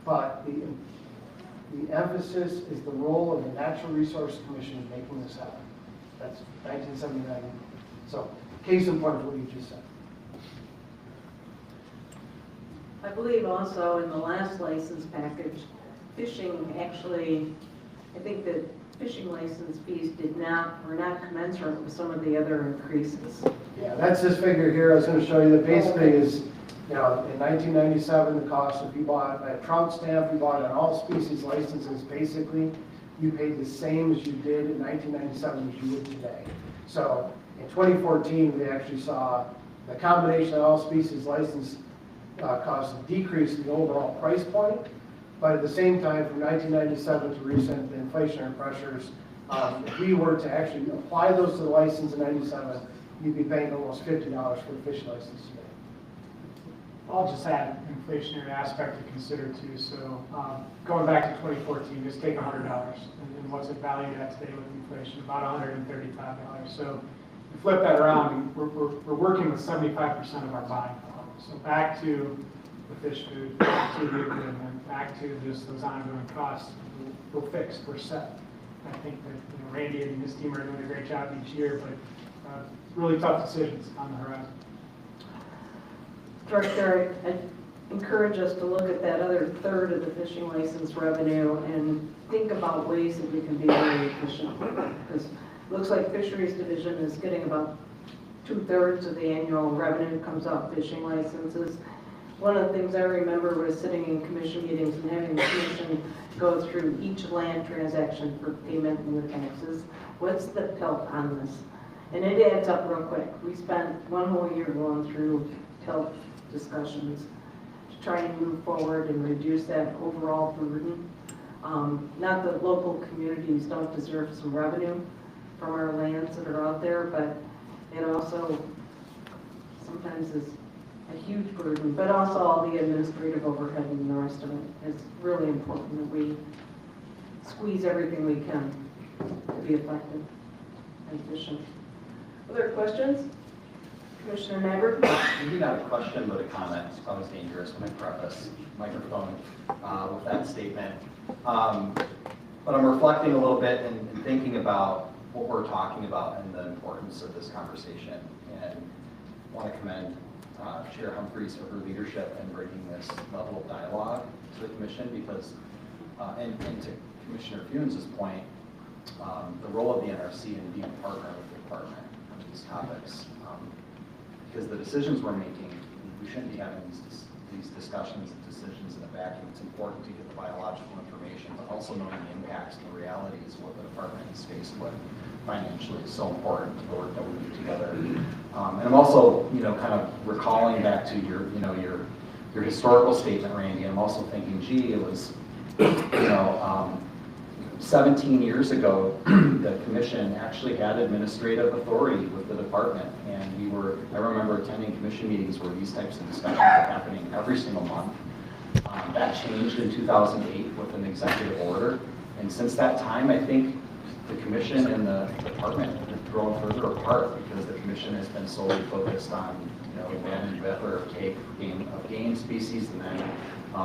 but the emphasis is the role of the Natural Resource Commission in making this happen. That's 1979. So case in point of what you just said. I believe also in the last license package, fishing actually, I think that fishing license fees were not commensurate with some of the other increases. Yeah, that's this figure here. I was going to show you that basically is, in 1997, the cost if you bought a trout stamp, you bought an all species licenses, basically you paid the same as you did in 1997 as you would today. So in 2014, we actually saw the combination of all species license costs decrease the overall price point, but at the same time, from 1997 to recent, the inflationary pressures, if we were to actually apply those to the license in 97, you'd be paying almost $50 for a fish license today. I'll just add an inflationary aspect to consider too. So going back to 2014, just take $100, and what's it valued at today with inflation? About $135. So you flip that around, we're working with 75% of our buying power. So back to the fish food, back to the equipment, back to just those ongoing costs. We're fixed, we're set. I think that Randy and his team are doing a great job each year, but really tough decisions on the horizon. Director, I encourage us to look at that other third of the fishing license revenue and think about ways that we can be very efficient. Because it looks like Fisheries Division is getting about 2/3 of the annual revenue comes off fishing licenses. One of the things I remember was sitting in commission meetings and having the commission go through each land transaction for payment and the taxes. What's the tilt on this? And it adds up real quick. We spent one whole year going through tilt discussions to try and move forward and reduce that overall burden. Not that local communities don't deserve some revenue from our lands that are out there, but it also sometimes is a huge burden, but also all the administrative overhead and the rest of it. It's really important that we squeeze everything we can to be effective and efficient. Other questions? Commissioner Nyberg? Maybe not a question, but a comment. It's always dangerous when I preface microphone with that statement. But I'm reflecting a little bit and thinking about what we're talking about and the importance of this conversation. And I want to commend Chair Humphreys for her leadership in bringing this level of dialogue to the commission because, and to Commissioner Funes' point, the role of the NRC in being a partner with the department on these topics. Because the decisions we're making, we shouldn't be having these discussions and decisions in a vacuum. It's important to get the biological information, but also knowing the impacts and the realities of what the department is faced with financially is so important to the work that we do together. And I'm also, kind of recalling back to your historical statement, Randy. I'm also thinking, gee, it was, 17 years ago, the commission actually had administrative authority with the department, and I remember attending commission meetings where these types of discussions were happening every single month. That changed in 2008 with an executive order, and since that time, I think the commission and the department have grown further apart because the commission has been solely focused on, abandoned wetland or game species, and then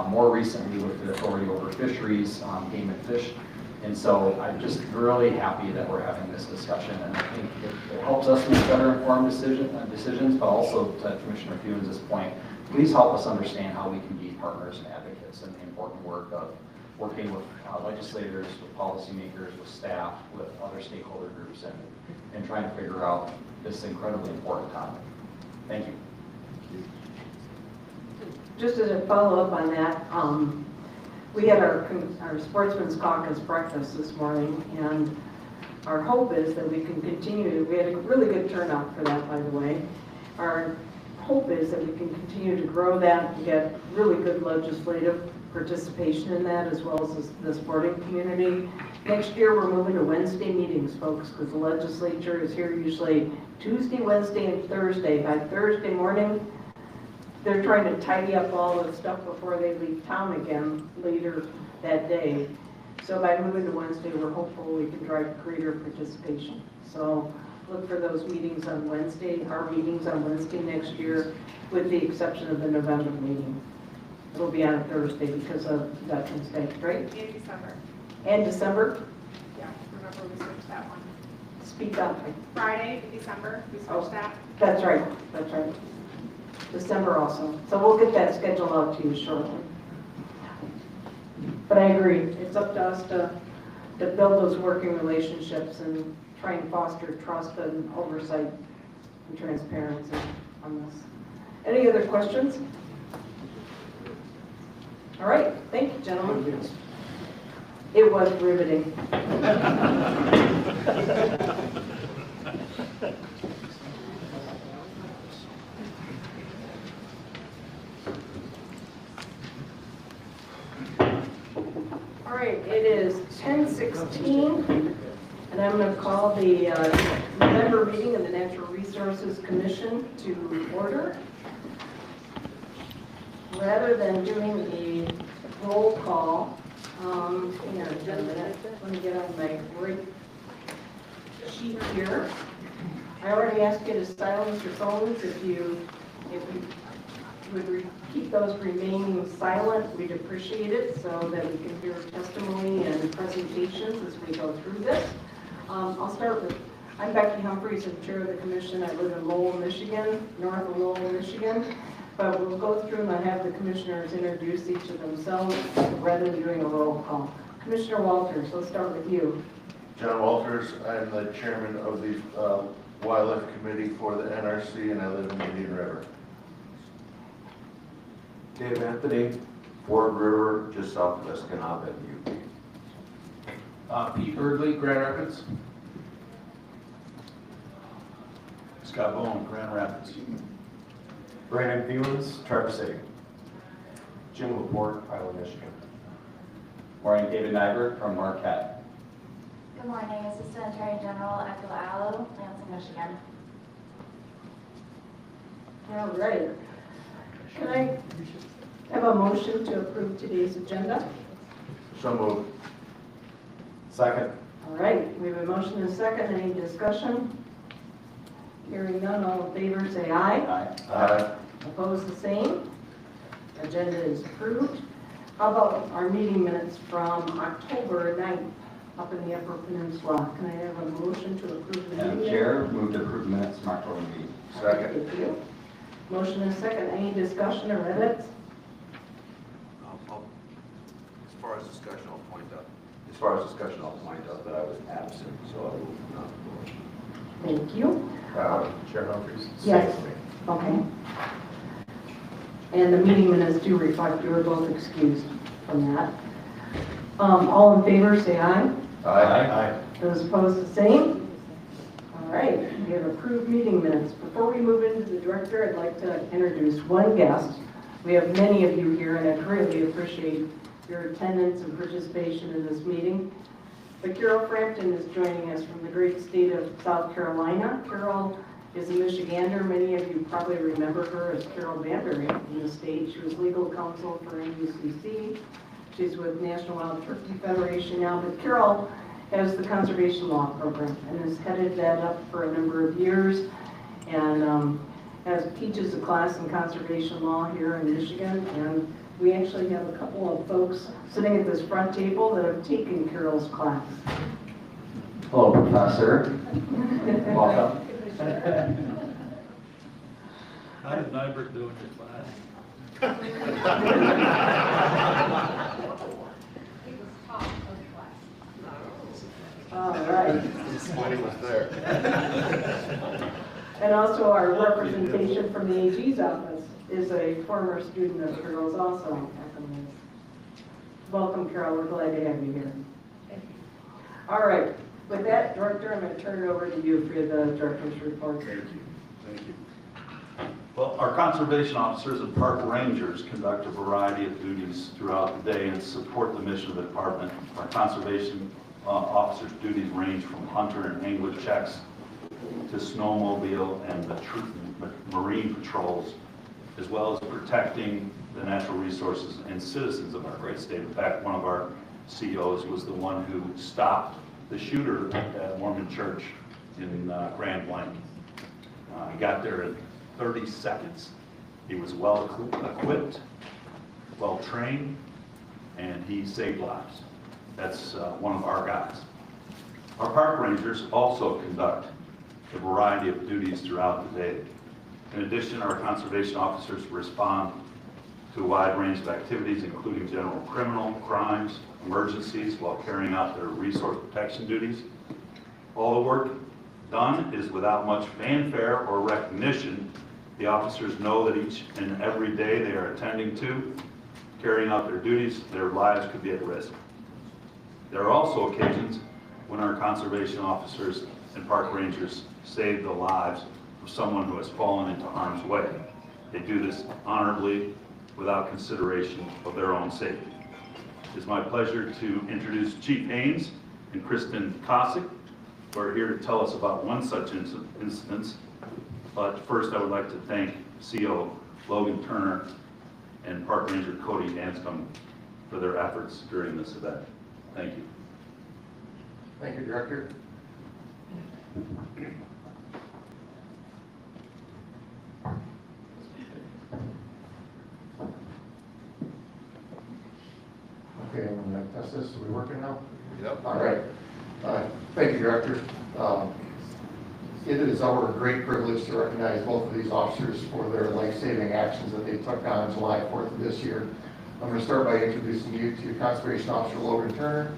more recently with the authority over fisheries, game and fish. And so I'm just really happy that we're having this discussion, and I think it helps us make better informed decisions, but also to Commissioner Funes' point, please help us understand how we can be partners and advocates in the important work of working with legislators, with policymakers, with staff, with other stakeholder groups, and trying to figure out this incredibly important topic. Thank you. Just as a follow-up on that, we had our Sportsman's Caucus breakfast this morning, and our hope is that we can continue. We had a really good turnout for that, by the way. Our hope is that we can continue to grow that and get really good legislative participation in that, as well as the sporting community. Next year, we're moving to Wednesday meetings, folks, because the legislature is here usually Tuesday, Wednesday, and Thursday. By Thursday morning, they're trying to tidy up all the stuff before they leave town again later that day. So by moving to Wednesday, we're hopeful we can drive greater participation. So look for those meetings on Wednesday, our meetings on Wednesday next year, with the exception of the November meeting. It'll be on a Thursday because of Veterans Day, right? In December. And December? Yeah, remember we switched that one. Speak up. Friday, December, we switched that. That's right, that's right. December also. So we'll get that scheduled out to you shortly. But I agree, it's up to us to build those working relationships and try and foster trust and oversight and transparency on this. Any other questions? All right, thank you, gentlemen. It was riveting. All right, it is 10:16, and I'm going to call the November meeting of the Natural Resources Commission to order. Rather than doing the roll call, hang on just a minute, let me get on my right sheet here. I already asked you to silence your phones. If you would keep those remaining silent, we'd appreciate it so that we can hear testimony and presentations as we go through this. I'll start with, I'm Becky Humphreys, I'm chair of the commission. I live in Lowell, Michigan, north of Lowell, Michigan. But we'll go through and have the commissioners introduce each of themselves rather than doing a roll call. Commissioner Walters, let's start with you. John Walters, I'm the chairman of the Wildlife Committee for the NRC, and I live in Indian River. Dave Anthony, Ford River, just south of Escanaba and UP. Pete Erdley, Grand Rapids. Scott Bowen, Grand Rapids. Brandon Thielens, Traverse City. Jim Laporte, Highland, Michigan. Morning, David Nyberg from Marquette. Good morning, Assistant Attorney General Echo Allo, Lansing, Michigan. All right. Can I have a motion to approve today's agenda? So moved. Second. All right, we have a motion and a second. Any discussion? Hearing none, all in favor say aye. Aye. Opposed, the same. Agenda is approved. How about our meeting minutes from October 9th up in the Upper Peninsula? Can I have a motion to approve the Madam meeting? Chair, move to approve minutes from October meeting. Second. Thank you. Motion and second. Any discussion or edits? As far as discussion, I'll point out that I was absent, so I will not vote. Thank you. Chair Humphreys. Yes. Okay. And the meeting minutes do reflect you were both excused from that. All in favor, say aye. Aye. Those opposed, the same. All right, we have approved meeting minutes. Before we move into the director, I'd like to introduce one guest. We have many of you here, and I greatly appreciate your attendance and participation in this meeting. But Carol Frampton is joining us from the great state of South Carolina. Carol is a Michigander. Many of you probably remember her as Carol Vanderham in the state. She was legal counsel for NUCC. She's with National Wild Turkey Federation now. But Carol has the conservation law program and has headed that up for a number of years and teaches a class in conservation law here in Michigan. And we actually have a couple of folks sitting at this front table that have taken Carol's class. Hello, Professor. Welcome. How did Nyberg do in your class? He was top of the class. All right. When he was there. And also our representation from the AG's office is a former student of Carol's also. Welcome, Carol. We're glad to have you here. All right. With that, Director, I'm going to turn it over to you for the Director's report. Thank you. Well, our conservation officers and park rangers conduct a variety of duties throughout the day and support the mission of the department. Our conservation officers' duties range from hunter and angler checks to snowmobile and the marine patrols, as well as protecting the natural resources and citizens of our great state. In fact, one of our COs was the one who stopped the shooter at Mormon Church in Grand Blanc. He got there in 30 seconds. He was well equipped, well trained, and he saved lives. That's one of our guys. Our park rangers also conduct a variety of duties throughout the day. In addition, our conservation officers respond to a wide range of activities, including general criminal crimes, emergencies, while carrying out their resource protection duties. All the work done is without much fanfare or recognition. The officers know that each and every day they are attending to, carrying out their duties, their lives could be at risk. There are also occasions when our conservation officers and park rangers save the lives of someone who has fallen into harm's way. They do this honorably, without consideration of their own safety. It is my pleasure to introduce Chief Haynes and Kristen Cossack, who are here to tell us about one such instance. But first, I would like to thank CO Logan Turner and Park Ranger Cody Anscombe for their efforts during this event. Thank you. Thank you, Director. Okay, I'm going to test this. Are we working now? Yep. All right. Thank you, Director. It is our great privilege to recognize both of these officers for their life-saving actions that they took on July 4th of this year. I'm going to start by introducing you to Conservation Officer Logan Turner.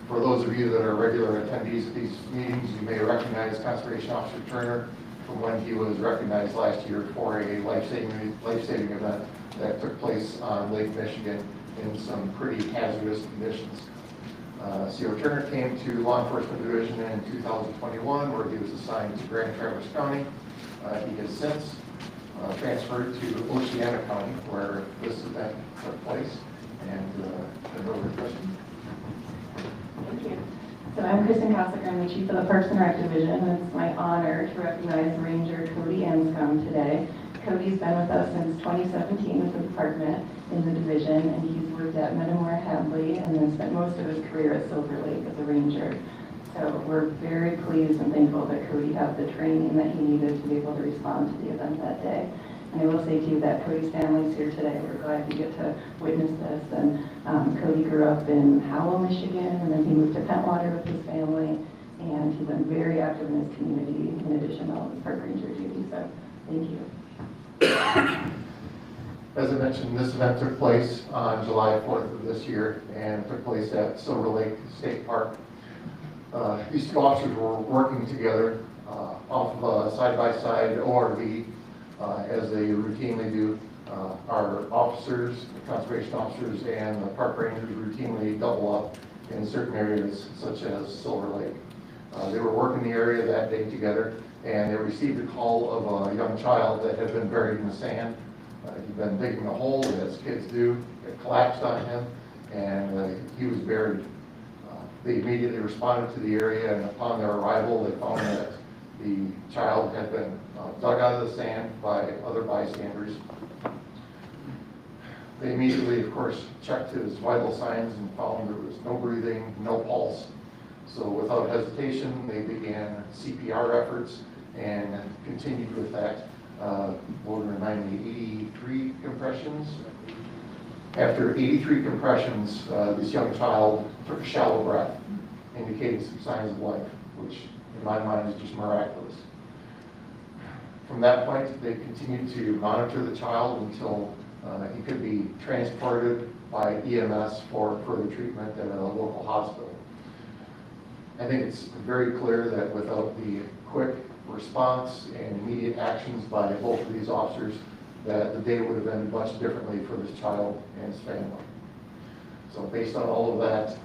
For those of you that are regular attendees at these meetings, you may recognize Conservation Officer Turner from when he was recognized last year for a life-saving event that took place on Lake Michigan in some pretty hazardous conditions. CO Turner came to Law Enforcement Division in 2021, where he was assigned to Grand Traverse County. He has since transferred to Oceana County, where this event took place. And turn it over to Kristen. Thank you. So I'm Kristen Cossack. I'm the Chief of the Parks and Rec Division, and it's my honor to recognize Ranger Cody Anscombe today. Cody's been with us since 2017 with the department in the division, and he's worked at Metamora Hadley and then spent most of his career at Silver Lake as a ranger. So we're very pleased and thankful that Cody had the training that he needed to be able to respond to the event that day. And I will say to you that Cody's family's here today. We're glad you get to witness this. And Cody grew up in Howell, Michigan, and then he moved to Pentwater with his family. And he's been very active in his community in addition to all his park ranger duties. So thank you. As I mentioned, this event took place on July 4th of this year and took place at Silver Lake State Park. These two officers were working together off of a side-by-side ORV, as they routinely do. Our officers, the conservation officers, and the park rangers routinely double up in certain areas such as Silver Lake. They were working the area that day together, and they received a call of a young child that had been buried in the sand. He'd been digging a hole, as kids do. It collapsed on him, and he was buried. They immediately responded to the area, and upon their arrival, they found that the child had been dug out of the sand by other bystanders. They immediately, of course, checked his vital signs and found there was no breathing, no pulse. So without hesitation, they began CPR efforts and continued with that. Will remind me, 83 compressions. After 83 compressions, this young child took a shallow breath, indicating some signs of life, which in my mind is just miraculous. From that point, they continued to monitor the child until he could be transported by EMS for further treatment at a local hospital. I think it's very clear that without the quick response and immediate actions by both of these officers, that the day would have been much differently for this child and his family. So based on all of that,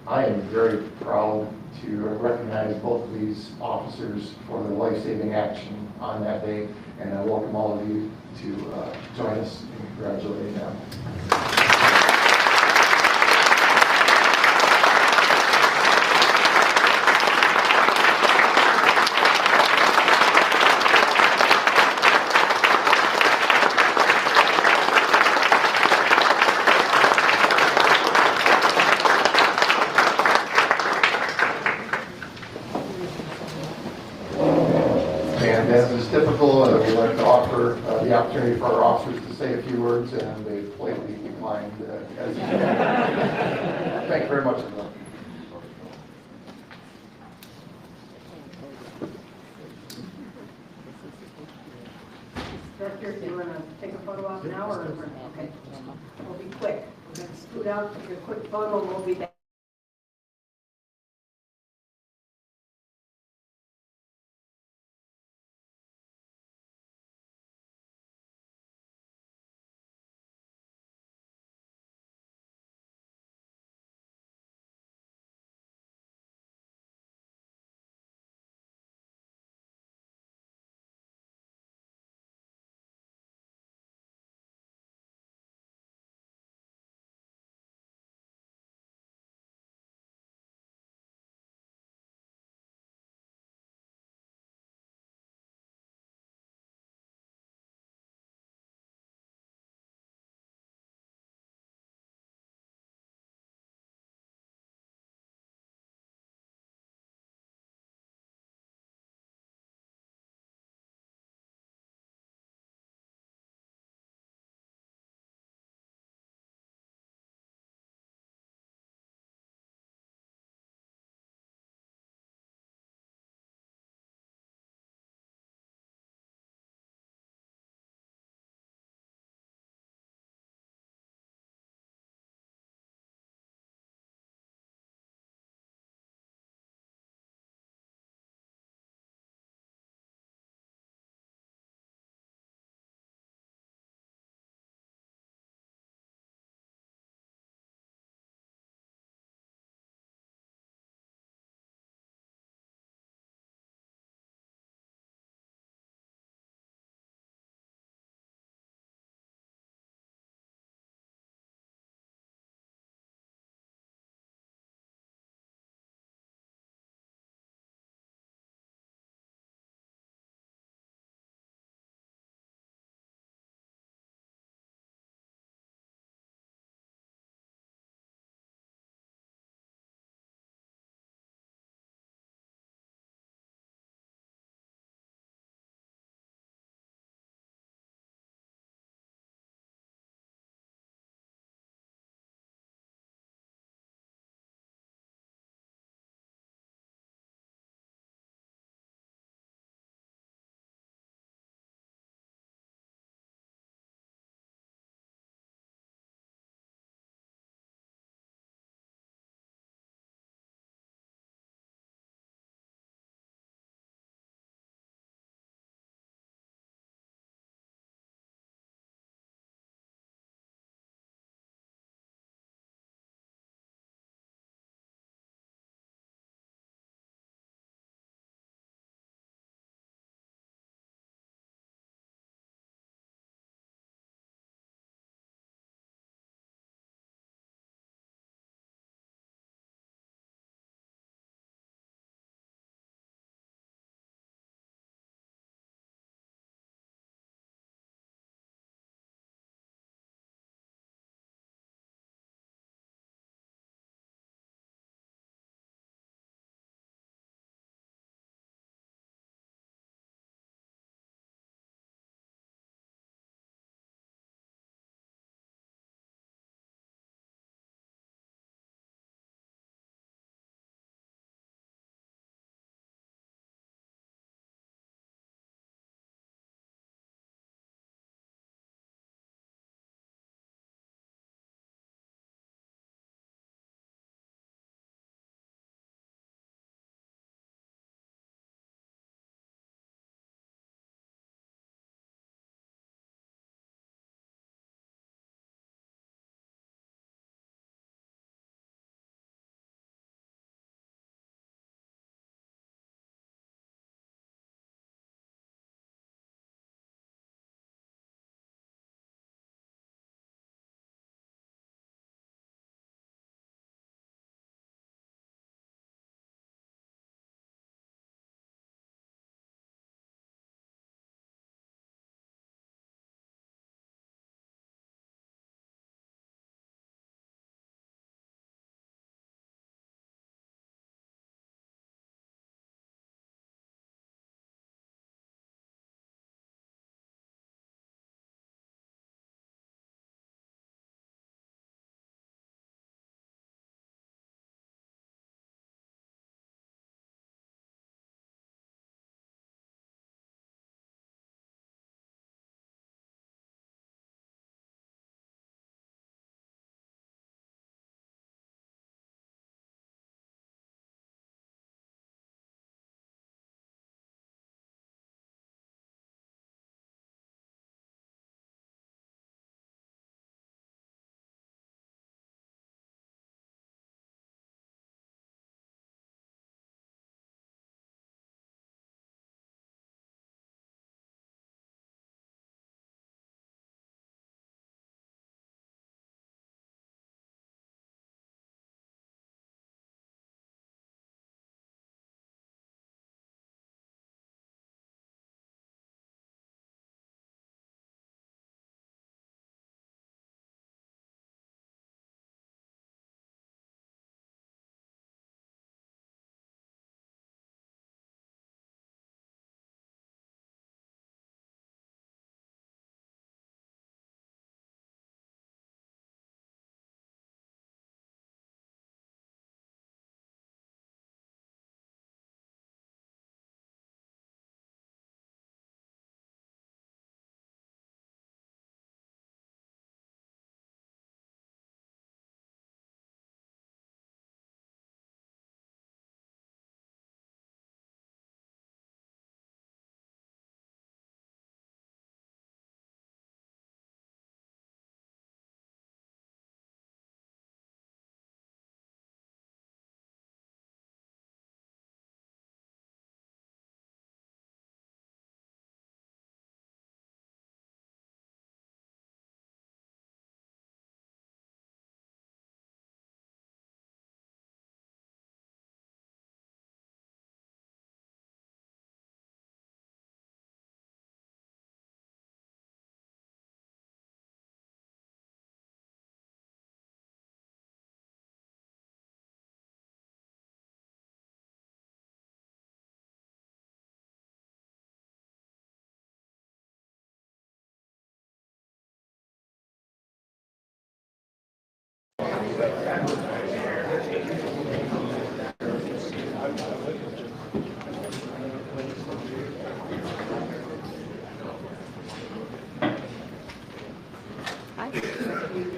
I am very proud to recognize both of these officers for their life-saving action on that day, and I welcome all of you to join us in congratulating them. And as is typical, we like to offer the opportunity for our officers to say a few words, and they politely declined. Thank you very much. Director, do you want to take a photo op now or? Okay. We'll be quick. We're going to scoot out, take a quick photo, we'll be back.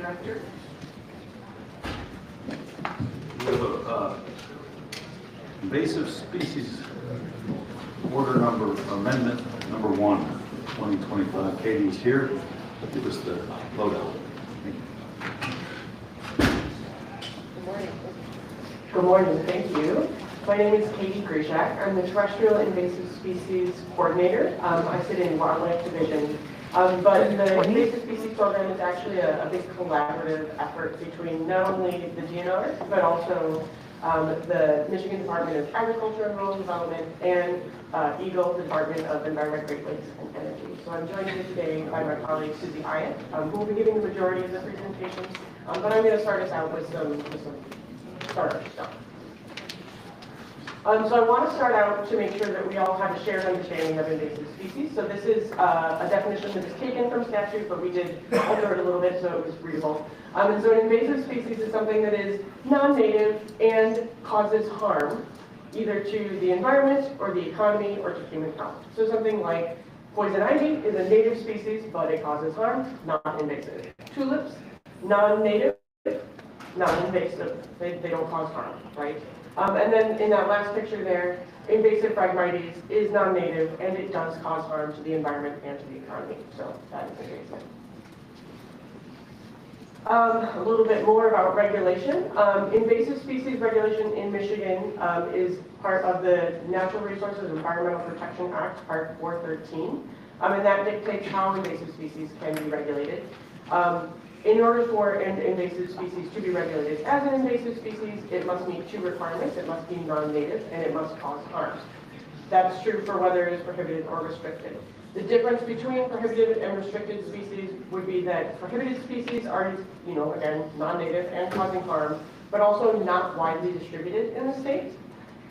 Director. We have a invasive species order number amendment number 1, 2025. Katie's here. Give us the lowdown. Thank you. Good morning. Good morning, thank you. My name is Katie Grishak. I'm the Terrestrial Invasive Species Coordinator. I sit in Wildlife Division. But the Invasive Species Program is actually a big collaborative effort between not only the DNR, but also the Michigan Department of Agriculture and Rural Development and EGLE, the Department of Environment, Great Lakes, and Energy. So I'm joined here today by my colleague Susie Hyatt, who will be giving the majority of the presentations. But I'm going to start us out with some starter stuff. So I want to start out to make sure that we all have a shared understanding of invasive species. So this is a definition that is taken from statute, but we did alter it a little bit so it was readable. And so an invasive species is something that is non-native and causes harm, either to the environment or the economy or to human health. So something like poison ivy is a native species, but it causes harm, not invasive. Tulips, non-native, non-invasive. They don't cause harm, right? And then in that last picture there, invasive Phragmites is non-native and it does cause harm to the environment and to the economy. So that is invasive. A little bit more about regulation. Invasive species regulation in Michigan is part of the Natural Resources Environmental Protection Act, Part 413, and that dictates how invasive species can be regulated. In order for an invasive species to be regulated as an invasive species, it must meet 2 requirements. It must be non-native and it must cause harm. That's true for whether it is prohibited or restricted. The difference between prohibited and restricted species would be that prohibited species are, again, non-native and causing harm, but also not widely distributed in the state.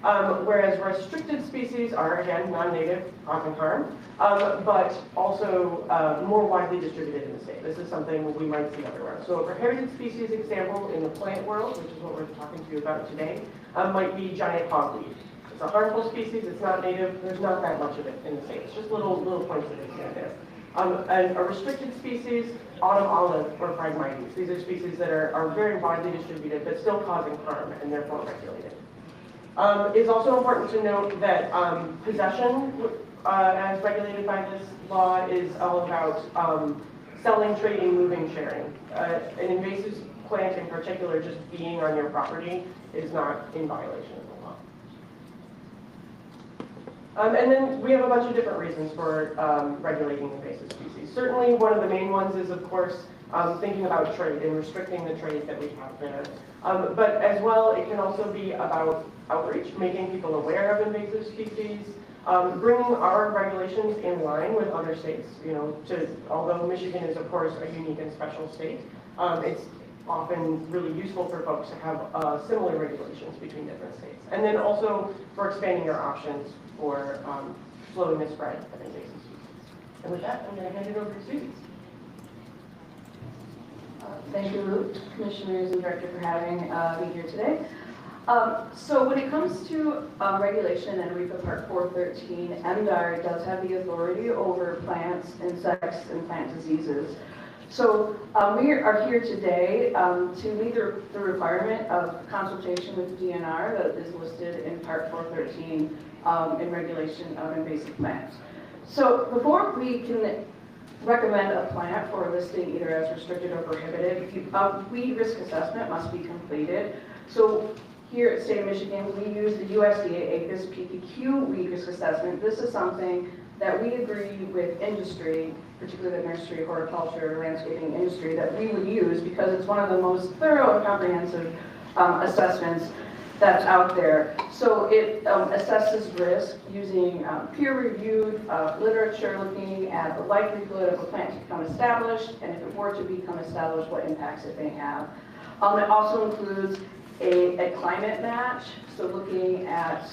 Whereas restricted species are, again, non-native, causing harm, but also more widely distributed in the state. This is something we might see everywhere. So a prohibited species example in the plant world, which is what we're talking to you about today, might be giant hogweed. It's a harmful species, it's not native, there's not that much of it in the state. It's just little points of it there. And a restricted species, autumn olive or Phragmites. These are species that are very widely distributed, but still causing harm and therefore regulated. It's also important to note that possession, as regulated by this law, is all about selling, trading, moving, sharing. An invasive plant in particular, just being on your property, is not in violation of the law. And then we have a bunch of different reasons for regulating invasive species. Certainly one of the main ones is, of course, thinking about trade and restricting the trade that we have there. But as well, it can also be about outreach, making people aware of invasive species, bringing our regulations in line with other states. Although Michigan is, of course, a unique and special state, it's often really useful for folks to have similar regulations between different states. And then also for expanding your options for slowing the spread of invasive species. And with that, I'm going to hand it over to Susie. Thank you, Commissioners and Director, for having me here today. So when it comes to regulation and REPA Part 413, MDR does have the authority over plants, insects, and plant diseases. So we are here today to meet the requirement of consultation with DNR that is listed in Part 413 in regulation of invasive plants. So before we can recommend a plant for listing either as restricted or prohibited, a weed risk assessment must be completed. So here at State of Michigan, we use the USDA APHIS PPQ weed risk assessment. This is something that we agree with industry, particularly the nursery, horticulture, landscaping industry, that we would use because it's one of the most thorough and comprehensive assessments that's out there. So it assesses risk using peer-reviewed literature, looking at the likelihood of a plant to become established, and if it were to become established, what impacts it may have. It also includes a climate match, so looking at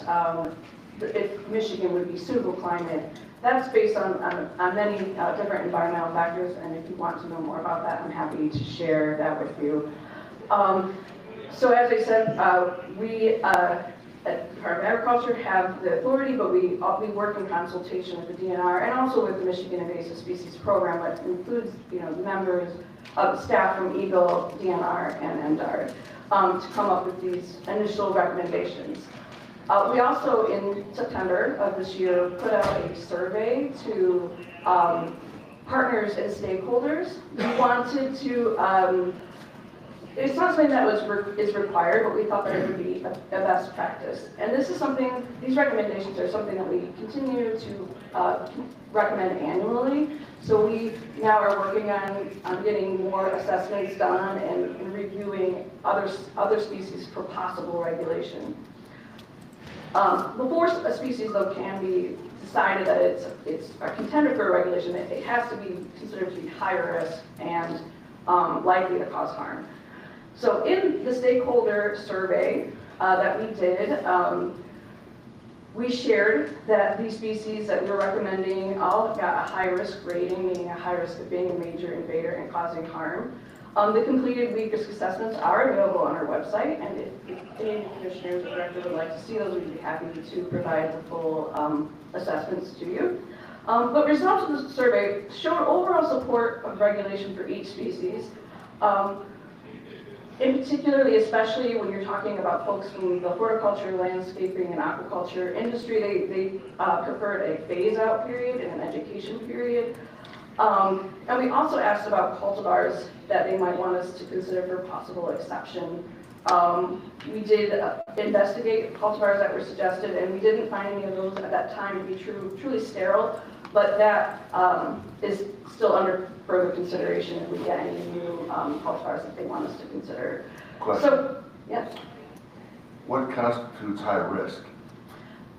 if Michigan would be suitable climate. That's based on many different environmental factors, and if you want to know more about that, I'm happy to share that with you. So as I said, we at the Department of Agriculture have the authority, but we work in consultation with the DNR and also with the Michigan Invasive Species Program, which includes, members of staff from Eagle, DNR, and NDAR, to come up with these initial recommendations. We also, in September of this year, put out a survey to partners and stakeholders. We wanted to, it's not something that is required, but we thought that it would be a best practice. And this is something, these recommendations are something that we continue to recommend annually. So we now are working on getting more assessments done and reviewing other species for possible regulation. Before a species, though, can be decided that it's a contender for a regulation, it has to be considered to be high risk and likely to cause harm. So in the stakeholder survey that we did, we shared that these species that we were recommending all got a high risk rating, meaning a high risk of being a major invader and causing harm. The completed weed risk assessments are available on our website, and if any commissioners or director would like to see those, we'd be happy to provide the full assessments to you. But results of the survey showed overall support of regulation for each species. In particularly, especially when you're talking about folks from the horticulture, landscaping, and aquaculture industry, they preferred a phase-out period and an education period. And we also asked about cultivars that they might want us to consider for possible exception. We did investigate cultivars that were suggested, and we didn't find any of those at that time to be truly sterile, but that is still under further consideration if we get any new cultivars that they want us to consider. Question. So, yes. What constitutes high risk?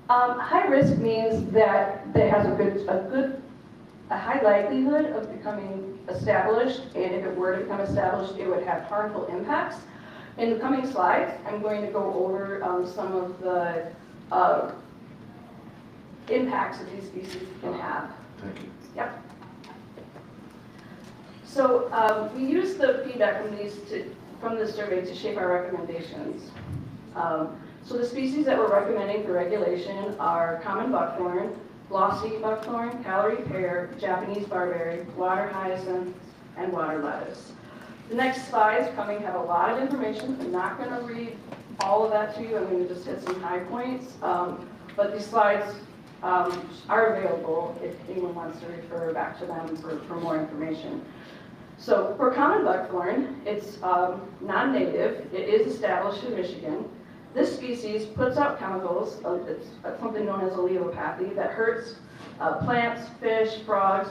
High risk means that it has a high likelihood of becoming established, and if it were to become established, it would have harmful impacts. In the coming slides, I'm going to go over some of the impacts that these species can have. Thank you. Yep. So we used the feedback from this survey to shape our recommendations. So the species that we're recommending for regulation are common buckthorn, glossy buckthorn, Callery pear, Japanese barberry, water hyacinth, and water lettuce. The next slides coming have a lot of information. I'm not going to read all of that to you. I'm going to just hit some high points. But these slides are available if anyone wants to refer back to them for more information. So for common buckthorn, it's non-native. It is established in Michigan. This species puts out chemicals, it's something known as allelopathy, that hurts plants, fish, frogs,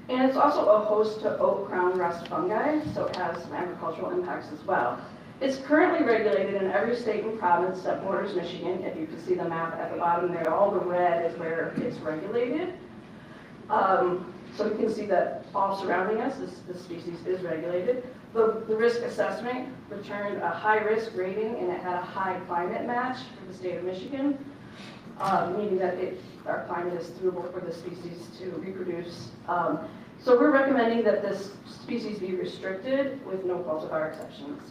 and it's also a host to oak crown rust fungi, so it has some agricultural impacts as well. It's currently regulated in every state and province that borders Michigan. If you can see the map at the bottom there, all the red is where it's regulated. So you can see that all surrounding us, this species is regulated. The risk assessment returned a high risk rating, and it had a high climate match for the state of Michigan, meaning that our climate is suitable for the species to reproduce. So we're recommending that this species be restricted with no cultivar exceptions.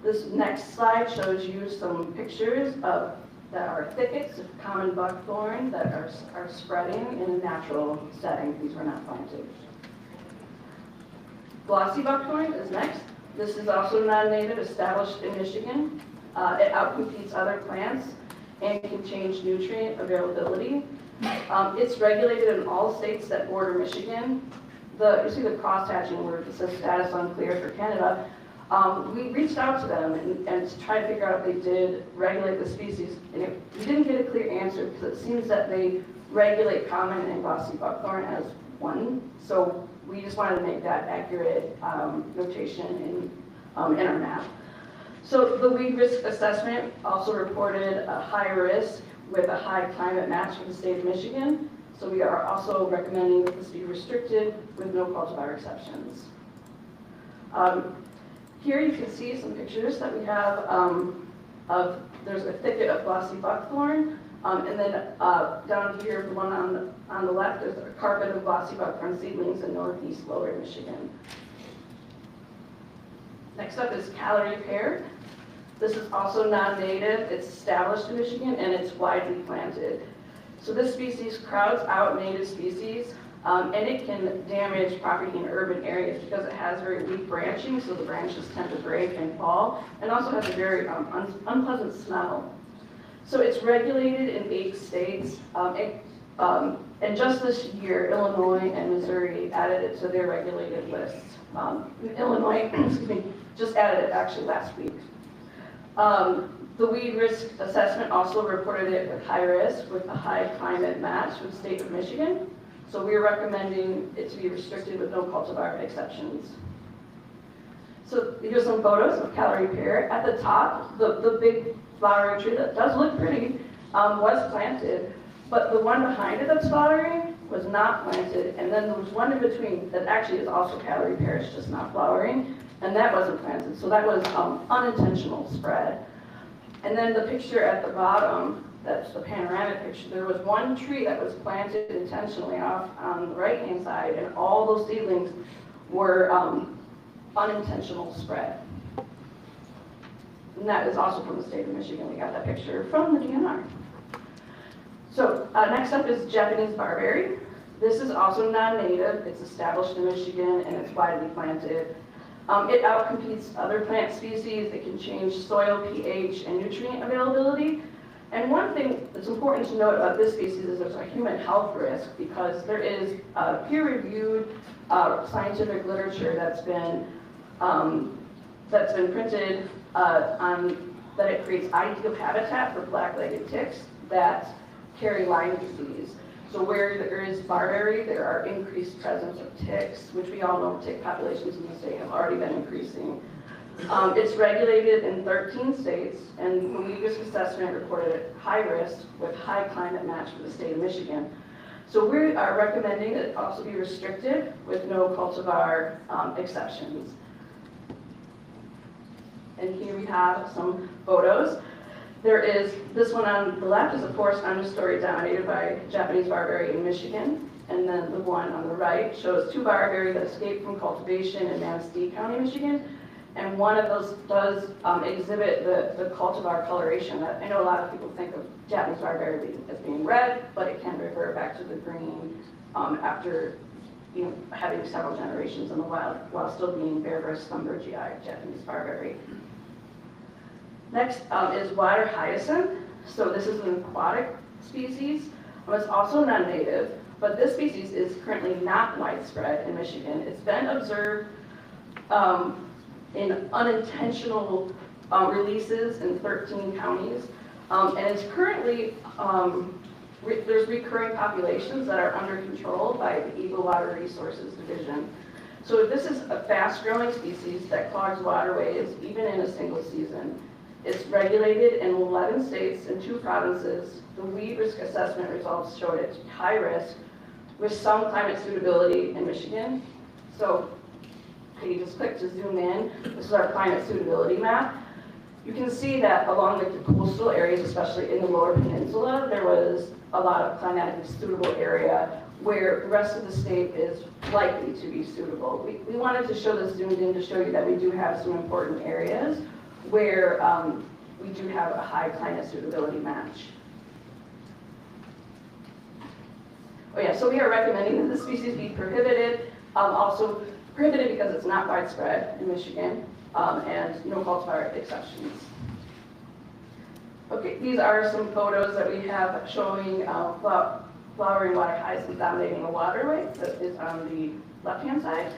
This next slide shows you some pictures of that are thickets of common buckthorn that are spreading in a natural setting. These were not planted. Glossy buckthorn is next. This is also non-native, established in Michigan. It outcompetes other plants and can change nutrient availability. It's regulated in all states that border Michigan. You see the cross-hatching where it says status unclear for Canada. We reached out to them and to try to figure out if they did regulate the species, and we didn't get a clear answer because it seems that they regulate common and glossy buckthorn as one. So we just wanted to make that accurate notation in our map. So the weed risk assessment also reported a high risk with a high climate match for the state of Michigan. So we are also recommending that this be restricted with no cultivar exceptions. Here you can see some pictures that we have there's a thicket of glossy buckthorn, and then down here, the one on the left, there's a carpet of glossy buckthorn seedlings in northeast lower Michigan. Next up is Callery pear. This is also non-native, it's established in Michigan, and it's widely planted. So this species crowds out native species, and it can damage property in urban areas because it has very weak branching, so the branches tend to break and fall, and also has a very unpleasant smell. So it's regulated in 8 states, and just this year, Illinois and Missouri added it to their regulated lists. Illinois, excuse me, just added it actually last week. The weed risk assessment also reported it with high risk with a high climate match with the state of Michigan. So we're recommending it to be restricted with no cultivar exceptions. So here's some photos of Calorie Pear. At the top, the big flowering tree that does look pretty was planted, but the one behind it that's flowering was not planted, and then there was one in between that actually is also Calorie Pear, it's just not flowering, and that wasn't planted. So that was unintentional spread. And then the picture at the bottom, that's the panoramic picture, there was one tree that was planted intentionally off on the right-hand side, and all those seedlings were unintentional spread. And that is also from the state of Michigan. We got that picture from the DNR. So next up is Japanese barberry. This is also non-native. It's established in Michigan, and it's widely planted. It outcompetes other plant species. It can change soil pH and nutrient availability. And one thing that's important to note about this species is there's a human health risk because there is peer-reviewed scientific literature that's been printed on that it creates ideal habitat for black-legged ticks that carry Lyme disease. So where there is barberry, there are increased presence of ticks, which we all know tick populations in the state have already been increasing. It's regulated in 13 states, and the weed risk assessment reported it high risk with high climate match for the state of Michigan. So we are recommending that it also be restricted with no cultivar exceptions. And here we have some photos. There is, this one on the left is a forest understory dominated by Japanese barberry in Michigan. And then the one on the right shows 2 barberry that escaped from cultivation in Manistee County, Michigan. And one of those does exhibit the cultivar coloration. I know a lot of people think of Japanese barberry as being red, but it can revert back to the green after having several generations in the wild while still being Berberis thunbergii, Japanese barberry. Next is water hyacinth. So this is an aquatic species. It's also non-native, but this species is currently not widespread in Michigan. It's been observed in unintentional releases in 13 counties, and it's currently, there's recurring populations that are under control by the Eagle Water Resources Division. So this is a fast-growing species that clogs waterways even in a single season. It's regulated in 11 states and 2 provinces. The weed risk assessment results showed it's high risk with some climate suitability in Michigan. So you just click to zoom in. This is our climate suitability map. You can see that along the coastal areas, especially in the lower peninsula, there was a lot of climatically suitable area where the rest of the state is likely to be suitable. We wanted to show this zoomed in to show you that we do have some important areas where we do have a high climate suitability match. Oh yeah, so we are recommending that the species be prohibited, also prohibited because it's not widespread in Michigan, and no cultivar exceptions. Okay, these are some photos that we have showing flowering water hyacinth dominating a waterway that is on the left-hand side.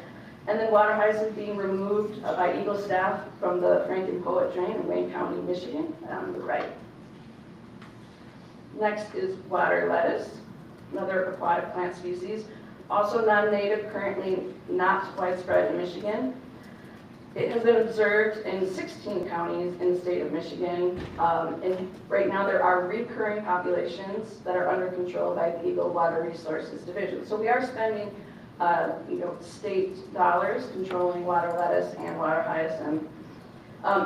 And then water hyacinth being removed by Eagle staff from the Franken Poet drain in Wayne County, Michigan, on the right. Next is water lettuce, another aquatic plant species. Also non-native, currently not widespread in Michigan. It has been observed in 16 counties in the state of Michigan. And right now there are recurring populations that are under control by the Eagle Water Resources Division. So we are spending state dollars controlling water lettuce and water hyacinth.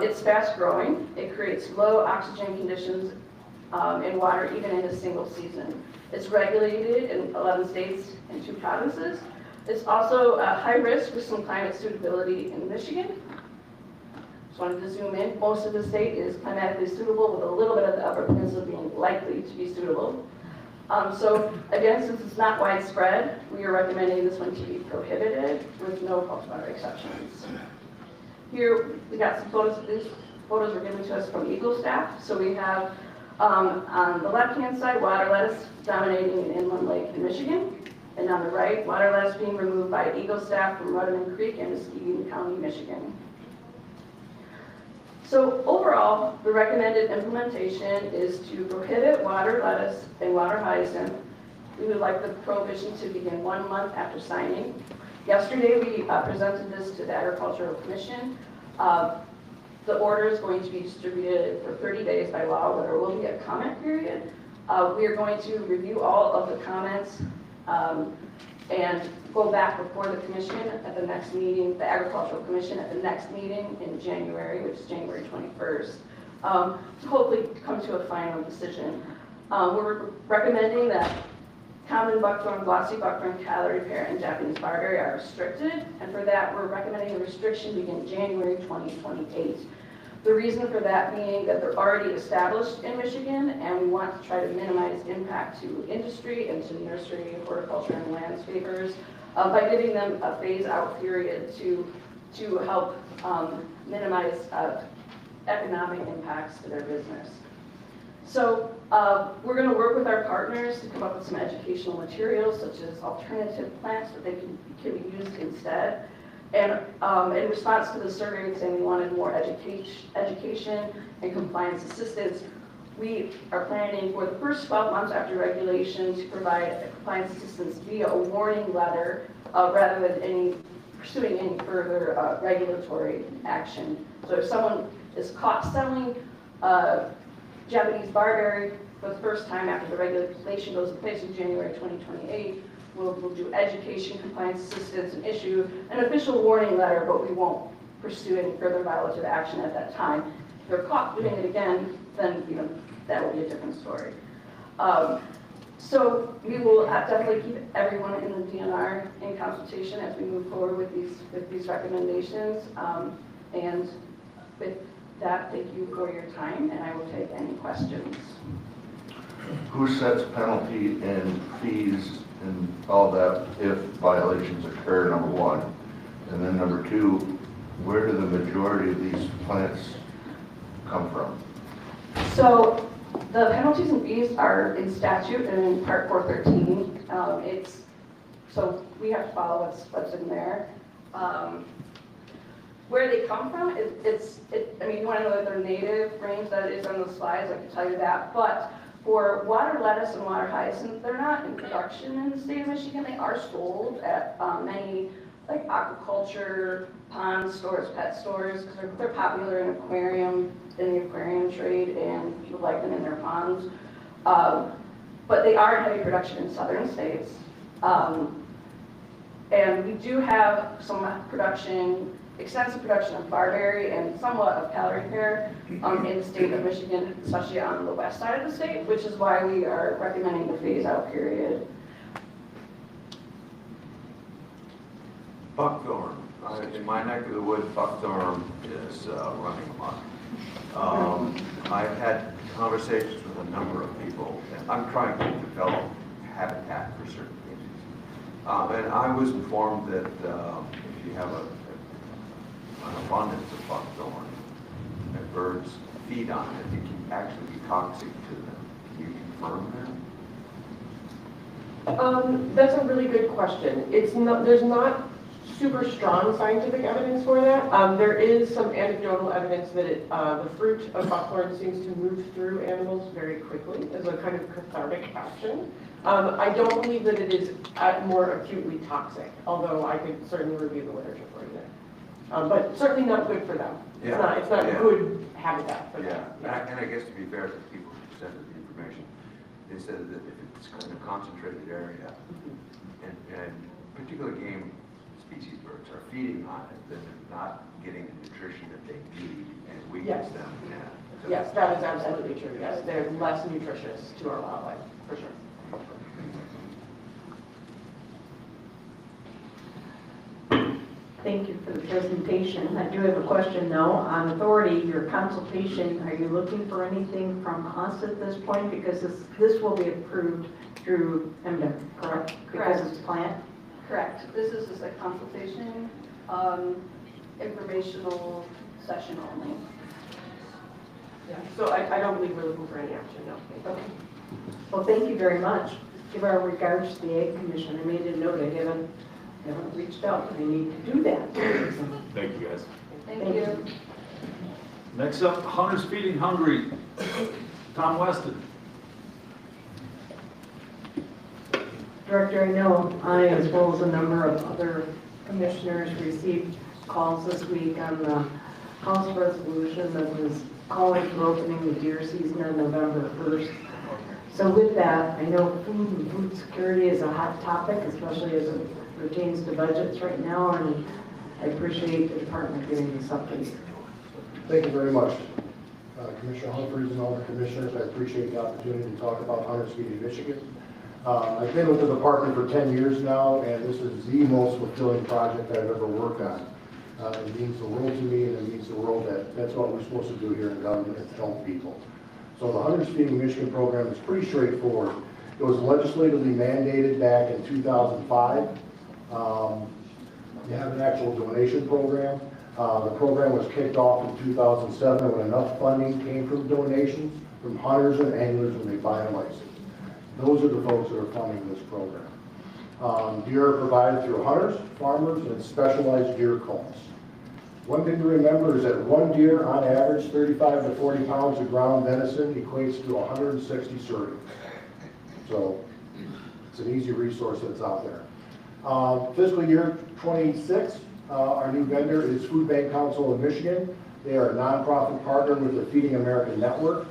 It's fast growing. It creates low oxygen conditions in water even in a single season. It's regulated in 11 states and 2 provinces. It's also high risk with some climate suitability in Michigan. wanted to zoom in. Most of the state is climatically suitable, with a little bit of the Upper Peninsula being likely to be suitable. So again, since it's not widespread, we are recommending this one to be prohibited with no cultivar exceptions. Here, we got some photos. These photos were given to us from Eagle staff. So we have on the left-hand side, water lettuce dominating an inland lake in Michigan. And on the right, water lettuce being removed by Eagle staff from Rudderman Creek in Muskegon County, Michigan. So overall, the recommended implementation is to prohibit water lettuce and water hyacinth. We would like the prohibition to begin 1 month after signing. Yesterday, we presented this to the Agricultural Commission. The order is going to be distributed for 30 days by law, where there will be a comment period. We are going to review all of the comments and go back before the commission at the next meeting, the Agricultural Commission at the next meeting in January, which is January 21st, to hopefully come to a final decision. We're recommending that common buckthorn, glossy buckthorn, calorie pear, and Japanese barberry are restricted, and for that, we're recommending the restriction begin January 2028. The reason for that being that they're already established in Michigan, and we want to try to minimize impact to industry and to nursery, horticulture, and landscapers by giving them a phase-out period to help minimize economic impacts to their business. So we're going to work with our partners to come up with some educational materials, such as alternative plants that they can be used instead. And in response to the survey saying we wanted more education and compliance assistance, we are planning for the first 12 months after regulation to provide compliance assistance via a warning letter rather than pursuing any further regulatory action. So if someone is caught selling Japanese barberry for the first time after the regulation goes into place in January 2028, we'll do education, compliance assistance, and issue an official warning letter, but we won't pursue any further violative action at that time. If they're caught doing it again, then that will be a different story. So we will definitely keep everyone in the DNR in consultation as we move forward with these recommendations. And with that, thank you for your time, and I will take any questions. Who sets penalty and fees and all that if violations occur, number one? And then number two, where do the majority of these plants come from? So the penalties and fees are in statute and in Part 413. So we have to follow what's in there. Where they come from, I mean, you want to know that they're native range, that is on the slides, I can tell you that. But for water lettuce and water hyacinth, they're not in production in the state of Michigan. They are sold at many like aquaculture, pond stores, pet stores, because they're popular in the aquarium trade, and people like them in their ponds. But they are in heavy production in southern states. And we do have some extensive production of barberry and somewhat of calorie pear in the state of Michigan, especially on the west side of the state, which is why we are recommending the phase-out period. Buckthorn. In my neck of the woods, buckthorn is running amok. I've had conversations with a number of people, and I'm trying to develop habitat for certain species. And I was informed that if you have an abundance of buckthorn and birds feed on it, it can actually be toxic to them. Can you confirm that? That's a really good question. There's not super strong scientific evidence for that. There is some anecdotal evidence that the fruit of buckthorn seems to move through animals very quickly as a kind of cathartic action. I don't believe that it is more acutely toxic, although I could certainly review the literature for you there. But certainly not good for them. Yeah. It's not good habitat for them. Yeah, and I guess to be fair to the people who presented the information, they said that if it's in a concentrated area, and particular game species birds are feeding on it, then they're not getting the nutrition that they need, and it weakens them. Yeah. So Yes, that is absolutely true. Yes, they're less nutritious to our wildlife, for sure. Thank you for the presentation. I do have a question though. On authority, your consultation, are you looking for anything from us at this point? Because this will be approved through MDEC, correct? Because Correct. it's plant? Correct. This is just a consultation, informational session only. Yeah. So I don't believe we're looking for any action, no. Okay. Well, thank you very much. Give our regards to the Ag Commission. I made a note. I haven't reached out, but I need to do that. Thank you, guys. Thank you. Next up, Hunters Feeding Hungry. Tom Weston. Director, I know I, as well as a number of other commissioners, received calls this week on the House resolution that was calling for opening the deer season on November 1st. So with that, I know food and food security is a hot topic, especially as it pertains to budgets right now, and I appreciate the department getting this update. Thank you very much, Commissioner Humphries and all the commissioners. I appreciate the opportunity to talk about Hunters Feeding Michigan. I've been with the department for 10 years now, and this is the most fulfilling project I've ever worked on. It means the world to me, and it means the world that that's what we're supposed to do here in government, is help people. So the Hunters Feeding Michigan program is pretty straightforward. It was legislatively mandated back in 2005. You have an actual donation program. The program was kicked off in 2007 when enough funding came from donations from hunters and anglers when they buy a license. Those are the folks that are funding this program. Deer are provided through hunters, farmers, and specialized deer calls. One thing to remember is that one deer, on average, 35 to 40 pounds of ground venison equates to 160 servings. So it's an easy resource that's out there. Fiscal year 26, our new vendor is Food Bank Council of Michigan. They are a nonprofit partner with the Feeding America Network.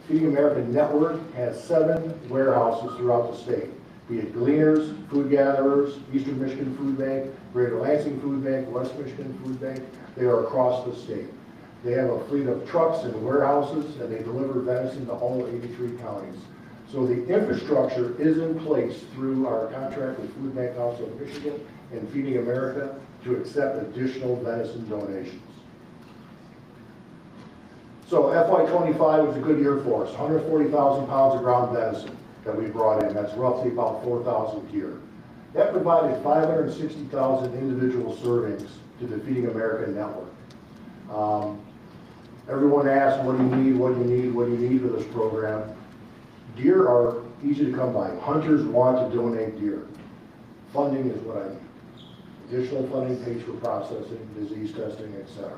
Feeding America Network has 7 warehouses throughout the state, be it Gleaners, Food Gatherers, Eastern Michigan Food Bank, Greater Lansing Food Bank, West Michigan Food Bank. They are across the state. They have a fleet of trucks and warehouses, and they deliver venison to all 83 counties. So the infrastructure is in place through our contract with Food Bank Council of Michigan and Feeding America to accept additional venison donations. So FY25 was a good year for us. 140,000 pounds of ground venison that we brought in. That's roughly about 4,000 deer. That provided 560,000 individual servings to the Feeding America Network. Everyone asks, what do you need, what do you need, what do you need for this program? Deer are easy to come by. Hunters want to donate deer. Funding is what I need. Additional funding pays for processing, disease testing, etc.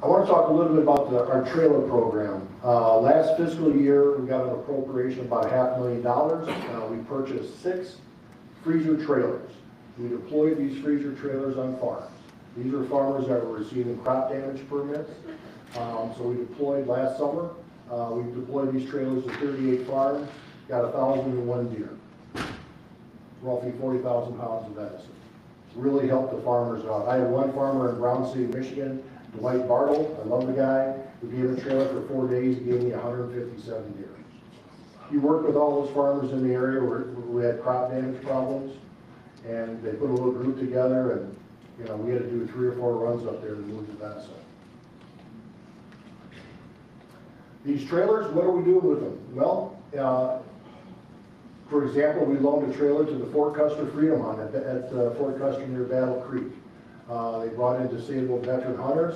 I want to talk a little bit about our trailer program. Last fiscal year, we got an appropriation of about $500,000. We purchased 6 freezer trailers. We deployed these freezer trailers on farms. These are farmers that were receiving crop damage permits. So we deployed last summer. We deployed these trailers to 38 farms, got 1,001 deer, roughly 40,000 pounds of venison. Really helped the farmers out. I had one farmer in Brown City, Michigan, Dwight Bartle, I love the guy. We gave him a trailer for 4 days, he gave me 157 deer. He worked with all those farmers in the area where we had crop damage problems, and they put a little group together, and we had to do 3 or 4 runs up there to move the venison. These trailers, what are we doing with them? Well, for example, we loaned a trailer to the Fort Custer Freedom Hunt at Fort Custer near Battle Creek. They brought in disabled veteran hunters.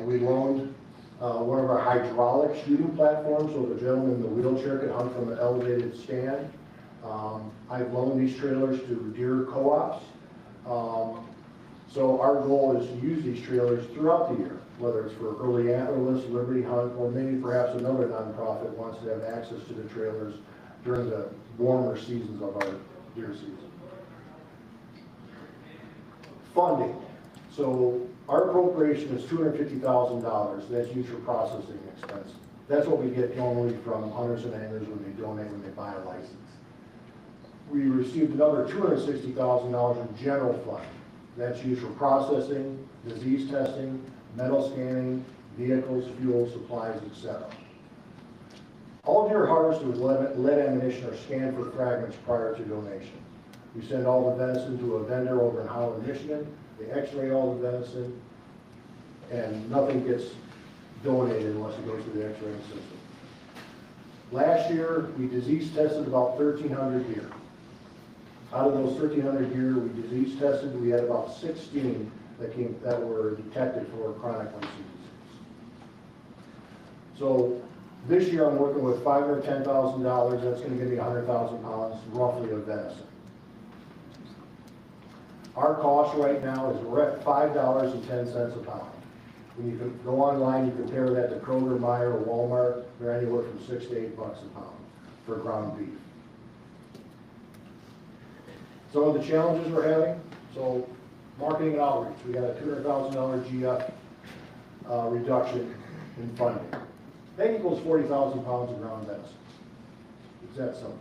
We loaned one of our hydraulic shooting platforms so the gentleman in the wheelchair could hunt from an elevated stand. I've loaned these trailers to deer co-ops. So our goal is to use these trailers throughout the year, whether it's for early antlerless, Liberty Hunt, or maybe perhaps another nonprofit wants to have access to the trailers during the warmer seasons of our deer season. Funding. So our appropriation is $250,000. That's used for processing expense. That's what we get normally from hunters and anglers when they donate, when they buy a license. We received another $260,000 in general fund. That's used for processing, disease testing, metal scanning, vehicles, fuel, supplies, etc. All deer harvested with lead ammunition are scanned for fragments prior to donation. We send all the venison to a vendor over in Holland, Michigan. They x-ray all the venison, and nothing gets donated unless it goes through the x-raying system. Last year, we disease tested about 1,300 deer. Out of those 1,300 deer we disease tested, we had about 16 that were detected for chronic wasting disease. So this year I'm working with $510,000. That's going to give me 100,000 pounds roughly of venison. Our cost right now is we're at $5.10 a pound. When you can go online, you compare that to Kroger, Meyer, or Walmart, they're anywhere from $6 to $8 a pound for ground beef. Some of the challenges we're having, so marketing and outreach, we got a $200,000 GF reduction in funding. That equals 40,000 pounds of ground venison. It's that simple.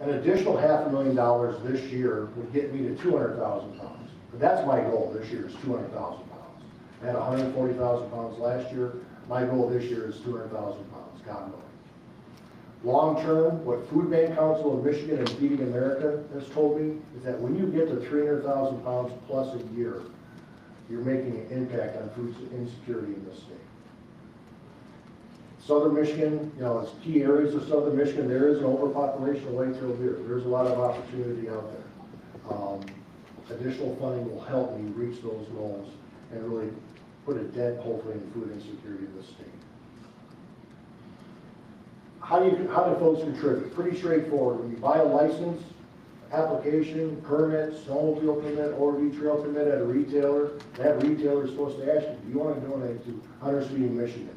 An additional $500,000 this year would get me to 200,000 pounds. But that's my goal this year is 200,000 pounds. I had 140,000 pounds last year. My goal this year is 200,000 pounds, God willing. Long term, what Food Bank Council of Michigan and Feeding America has told me is that when you get to 300,000 pounds plus a year, you're making an impact on food insecurity in this state. Southern Michigan, you know, it's key areas of Southern Michigan, there is an overpopulation of white-tailed deer. There's a lot of opportunity out there. Additional funding will help me reach those goals and really put a dent, hopefully, in food insecurity in this state. How do folks contribute? Pretty straightforward. When you buy a license, application, permit, snowmobile permit, ORV trail permit at a retailer, that retailer is supposed to ask you, do you want to donate to Hunters Feeding Michigan?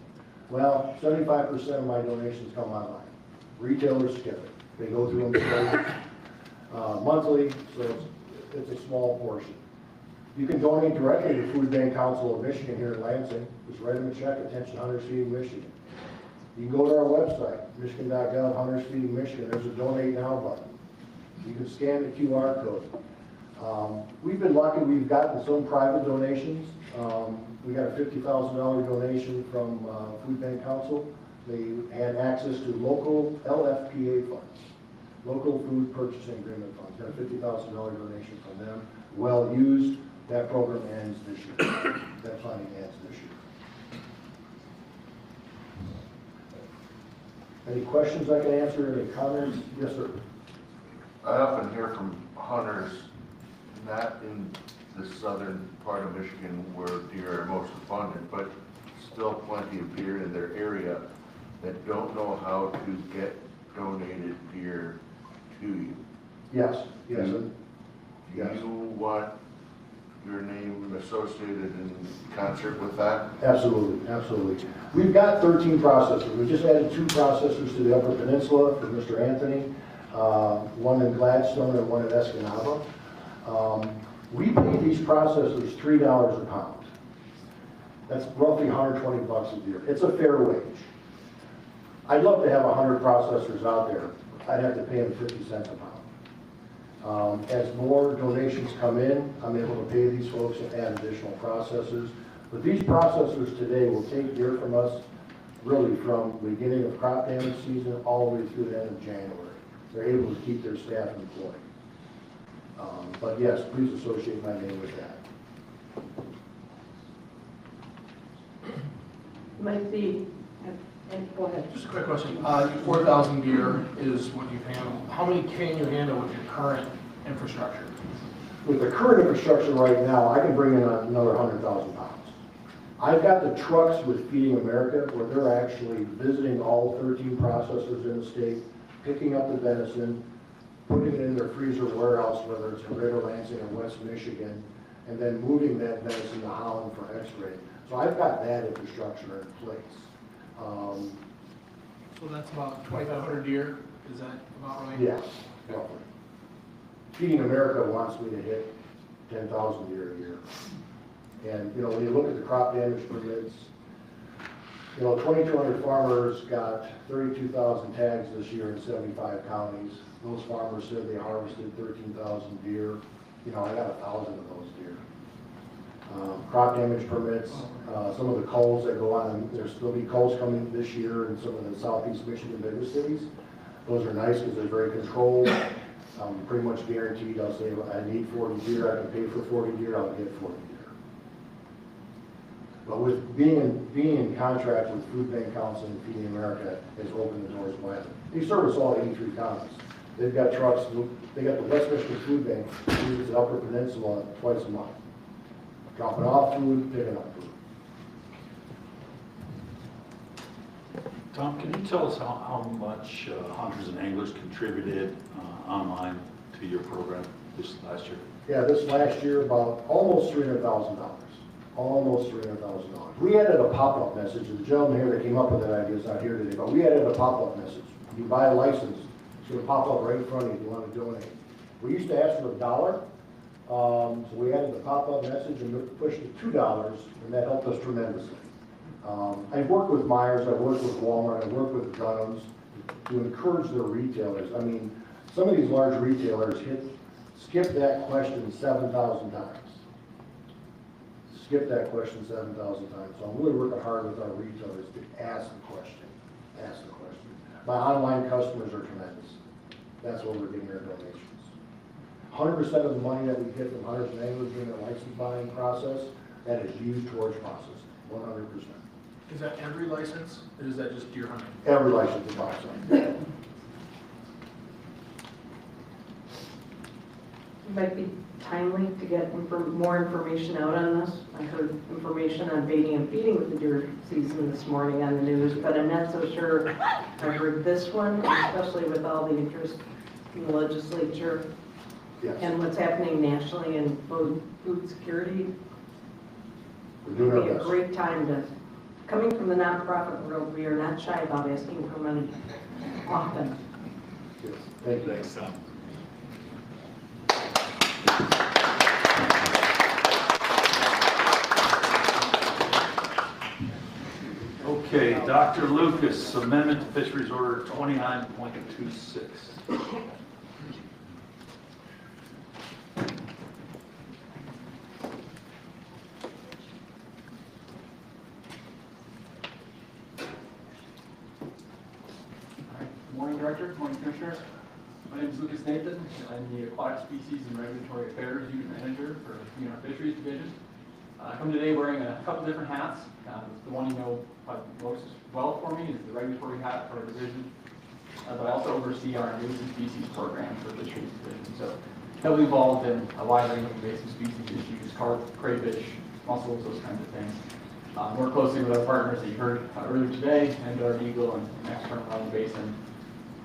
Well, 75% of my donations come online. Retailers skip it. They go through them monthly, so it's a small portion. You can donate directly to Food Bank Council of Michigan here in Lansing. Just write them a check, attention Hunters Feeding Michigan. You can go to our website, michigan.gov, Hunters Feeding Michigan. There's a donate now button. You can scan the QR code. We've been lucky. We've gotten some private donations. We got a $50,000 donation from Food Bank Council. They had access to local LFPA funds, local food purchasing agreement funds. Got a $50,000 donation from them. Well used. That program ends this year. That funding ends this year. Any questions I can answer? Any comments? Yes, sir. I often hear from hunters, not in the southern part of Michigan where deer are most abundant, but still plenty of deer in their area that don't know how to get donated deer to you. Yes, yes. Do you want your name associated in concert with that? Absolutely, absolutely. We've got 13 processors. We just added 2 processors to the Upper Peninsula for Mr. Anthony, one in Gladstone and one in Escanaba. We pay these processors $3 a pound. That's roughly 120 bucks a deer. It's a fair wage. I'd love to have 100 processors out there. I'd have to pay them 50 cents a pound. As more donations come in, I'm able to pay these folks and add additional processors. But these processors today will take deer from us really from the beginning of crop damage season all the way through the end of January. They're able to keep their staff employed. But yes, please associate my name with that. Might be, and go ahead. Just a quick question. 4,000 deer is what you handle. How many can you handle with your current infrastructure? With the current infrastructure right now, I can bring in another 100,000 pounds. I've got the trucks with Feeding America where they're actually visiting all 13 processors in the state, picking up the venison, putting it in their freezer warehouse, whether it's in Greater Lansing or West Michigan, and then moving that venison to Holland for x-ray. So I've got that infrastructure in place. So that's about 2,500 deer, is that about right? Yes, roughly. Feeding America wants me to hit 10,000 deer a year. And, you know, when you look at the crop damage permits, you know, 2,200 farmers got 32,000 tags this year in 75 counties. Those farmers said they harvested 13,000 deer. You know, I got 1,000 of those deer. Crop damage permits, some of the culls that go on, there'll be culls coming this year in some of the southeast Michigan bigger cities. Those are nice because they're very controlled. Pretty much guaranteed, I'll say, I need 40 deer, I can pay for 40 deer, I'll get 40 deer. But with being in contract with Food Bank Council and Feeding America has opened the doors wide. They service all 83 counties. They've got trucks, they got the West Michigan Food Bank, uses the Upper Peninsula twice a month. Dropping off food, picking up food. Tom, can you tell us how much hunters and anglers contributed online to your program this last year? Yeah, this last year, about almost $300,000. Almost $300,000. We added a pop-up message. The gentleman here that came up with that idea is not here today, but we added a pop-up message. You buy a license, it's going to pop up right in front of you if you want to donate. We used to ask for $1, so we added the pop-up message and pushed it to $2, and that helped us tremendously. I've worked with Myers, I've worked with Walmart, I've worked with Dunham's to encourage their retailers. I mean, some of these large retailers skip that question 7,000 times. Skip that question 7,000 times. So I'm really working hard with our retailers to ask the question. Ask the question. My online customers are tremendous. That's where we're getting our donations. 100% of the money that we get from hunters and anglers during the license buying process, that is used towards processing. 100%. Is that every license, or is that just deer hunting? Every license is processing. It might be timely to get more information out on this. I heard information on baiting and feeding with the deer season this morning on the news, but I'm not so sure I heard this one, especially with all the interest in the legislature and what's happening nationally in food security. It would be a great time to, coming from the nonprofit world, we are not shy about asking for money often. Yes. Thank you. Thanks, Tom. Okay, Dr. Lucas, Amendment to Fisheries Order 29.26. Morning, Director. Morning, Commissioners. My name is Lucas Nathan. I'm the Aquatic Species and Regulatory Affairs Unit Manager for the Fisheries Division. I come today wearing a couple different hats. The one you know probably most well for me is the regulatory hat for our division. But I also oversee our invasive species program for the Fisheries Division. So heavily involved in a wide range of invasive species issues, carp, crayfish, mussels, those kinds of things. Work closely with our partners that you heard earlier today, and our Eagle and external Island Basin,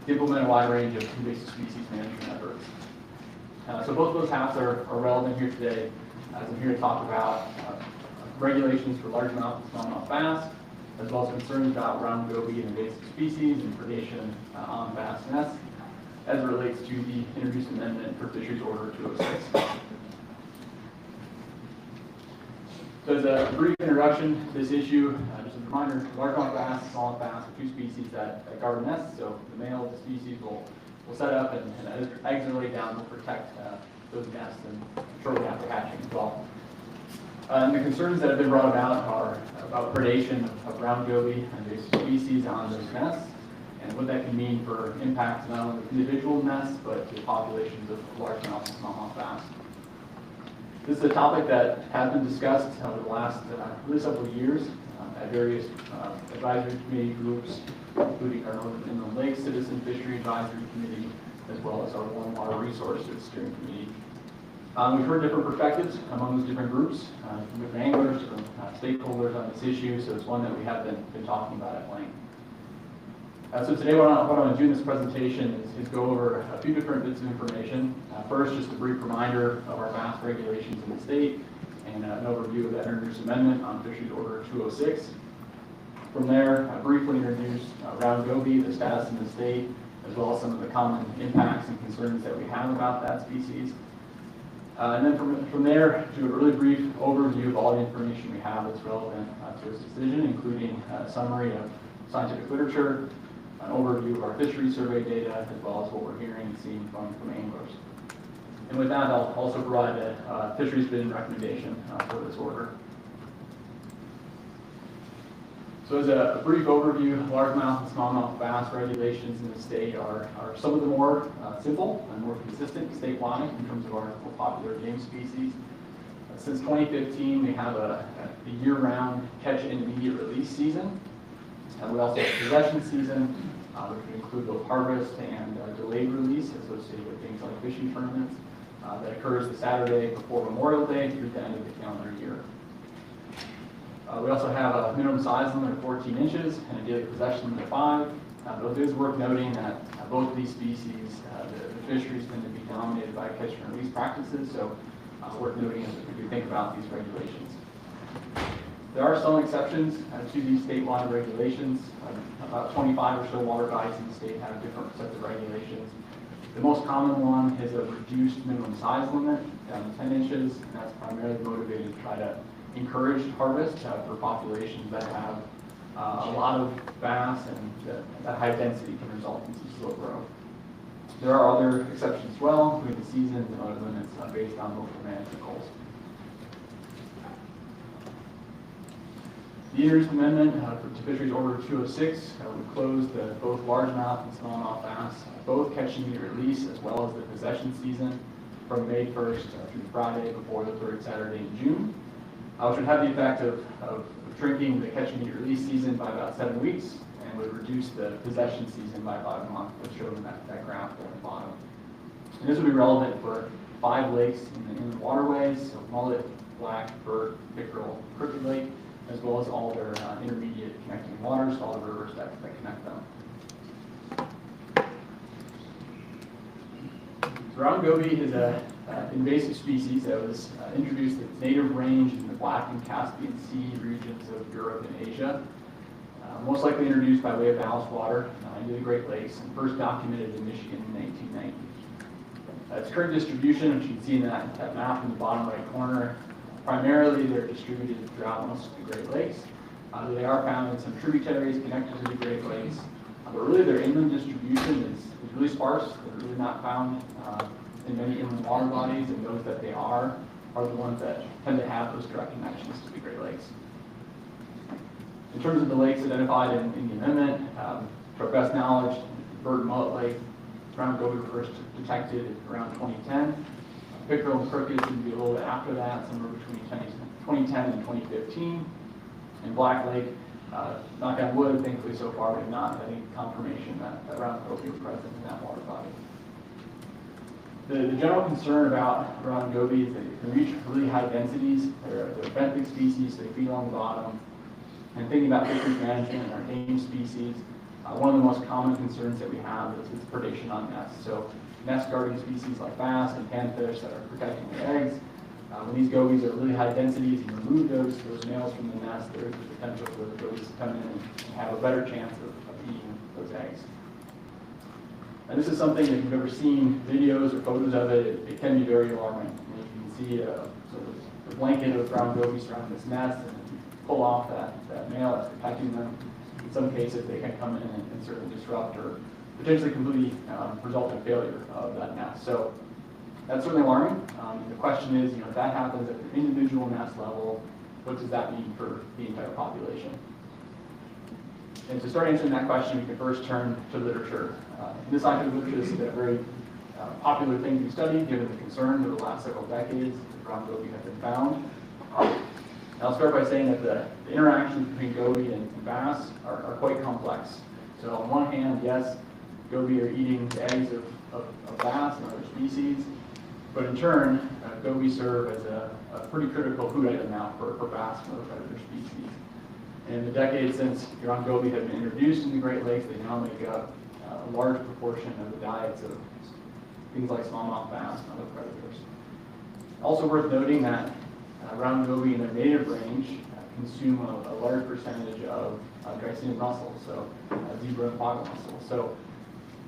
to implement a wide range of invasive species management efforts. So both of those hats are relevant here today, as I'm here to talk about regulations for largemouth and smallmouth bass, as well as concerns about brown goby and invasive species and predation on bass nests, as it relates to the introduced amendment for Fisheries Order 206. So as a brief introduction to this issue, just a reminder, largemouth bass, smallmouth bass are two species that guard nests. So the male of the species will set up and as eggs are laid down, will protect those nests and shortly after hatching as well. And the concerns that have been brought about are about predation of brown goby and invasive species on those nests, and what that can mean for impacts not only with individual nests, but to populations of largemouth and smallmouth bass. This is a topic that has been discussed over the last really several years at various advisory committee groups, including our Northern Inland Lakes Citizen Fishery Advisory Committee, as well as our Warm Water Resources Steering Committee. We've heard different perspectives among those different groups, from different anglers, from stakeholders on this issue, so it's one that we have been talking about at length. So today what I want to do in this presentation is go over a few different bits of information. First, just a brief reminder of our bass regulations in the state, and an overview of that introduced amendment on Fisheries Order 206. From there, I briefly introduce brown goby, the status in the state, as well as some of the common impacts and concerns that we have about that species. And then from there, do a really brief overview of all the information we have that's relevant to this decision, including a summary of scientific literature, an overview of our fishery survey data, as well as what we're hearing and seeing from anglers. And with that, I'll also provide a fisheries division recommendation for this order. So as a brief overview, largemouth and smallmouth bass regulations in the state are some of the more simple and more consistent statewide in terms of our more popular game species. Since 2015, we have a year-round catch and immediate release season. We also have a possession season, which would include both harvest and delayed release associated with things like fishing tournaments. That occurs the Saturday before Memorial Day through the end of the calendar year. We also have a minimum size limit of 14 inches and a daily possession limit of 5. But it is worth noting that both of these species, the fisheries tend to be dominated by catch and release practices, so worth noting as we think about these regulations. There are some exceptions to these statewide regulations. About 25 or so water bodies in the state have different sets of regulations. The most common one is a reduced minimum size limit down to 10 inches, and that's primarily motivated to try to encourage harvest for populations that have a lot of bass, and that high density can result in some slow growth. There are other exceptions as well, including the seasons and other limits based on local management goals. The Introduced Amendment to Fisheries Order 206 would close both largemouth and smallmouth bass, both catch and immediate release, as well as the possession season from May 1st through Friday before the third Saturday in June, which would have the effect of shrinking the catch and immediate release season by about 7 weeks and would reduce the possession season by about a month, as shown in that graph there at the bottom. And this would be relevant for 5 lakes in the inland waterways, so mullet, black, burt, pickerel, crooked lake, as well as all their intermediate connecting waters, all the rivers that connect them. Brown goby is an invasive species that was introduced at its native range in the Black and Caspian Sea regions of Europe and Asia. Most likely introduced by way of ballast water into the Great Lakes and first documented in Michigan in 1990. Its current distribution, which you can see in that map in the bottom right corner, primarily they're distributed throughout most of the Great Lakes. They are found in some tributaries connected to the Great Lakes, but really their inland distribution is really sparse. They're really not found in many inland water bodies, and those that they are the ones that tend to have those direct connections to the Great Lakes. In terms of the lakes identified in the amendment, to our best knowledge, Burt and Mullet Lake, brown goby were first detected around 2010. Pickerel and crooked seem to be a little bit after that, somewhere between 2010 and 2015. In Black Lake, knock on wood, thankfully so far we have not had any confirmation that brown goby were present in that water body. The general concern about brown goby is that they can reach really high densities. They're benthic species, they feed along the bottom. And thinking about fisheries management and our game species, one of the most common concerns that we have is predation on nests. So nest guarding species like bass and panfish that are protecting their eggs. When these gobies are really high densities, you remove those males from the nest, there is the potential for the gobies to come in and have a better chance of eating those eggs. And this is something that if you've ever seen videos or photos of it, it can be very alarming. And you can see sort of the blanket of brown goby surrounding this nest, and if you pull off that male that's protecting them, in some cases they can come in and certainly disrupt or potentially completely result in failure of that nest. So that's certainly alarming. The question is, if that happens at the individual nest level, what does that mean for the entire population? And to start answering that question, we can first turn to literature. This scientific literature is a very popular thing to study, given the concern over the last several decades that brown goby have been found. And I'll start by saying that the interactions between goby and bass are quite complex. So on one hand, yes, goby are eating the eggs of bass and other species, but in turn, goby serve as a pretty critical food item now for bass and other predator species. And in the decades since brown goby have been introduced in the Great Lakes, they now make up a large proportion of the diets of things like smallmouth bass and other predators. Also worth noting that brown goby in their native range consume a large percentage of dreisseniid mussels, so zebra and boggle mussels. So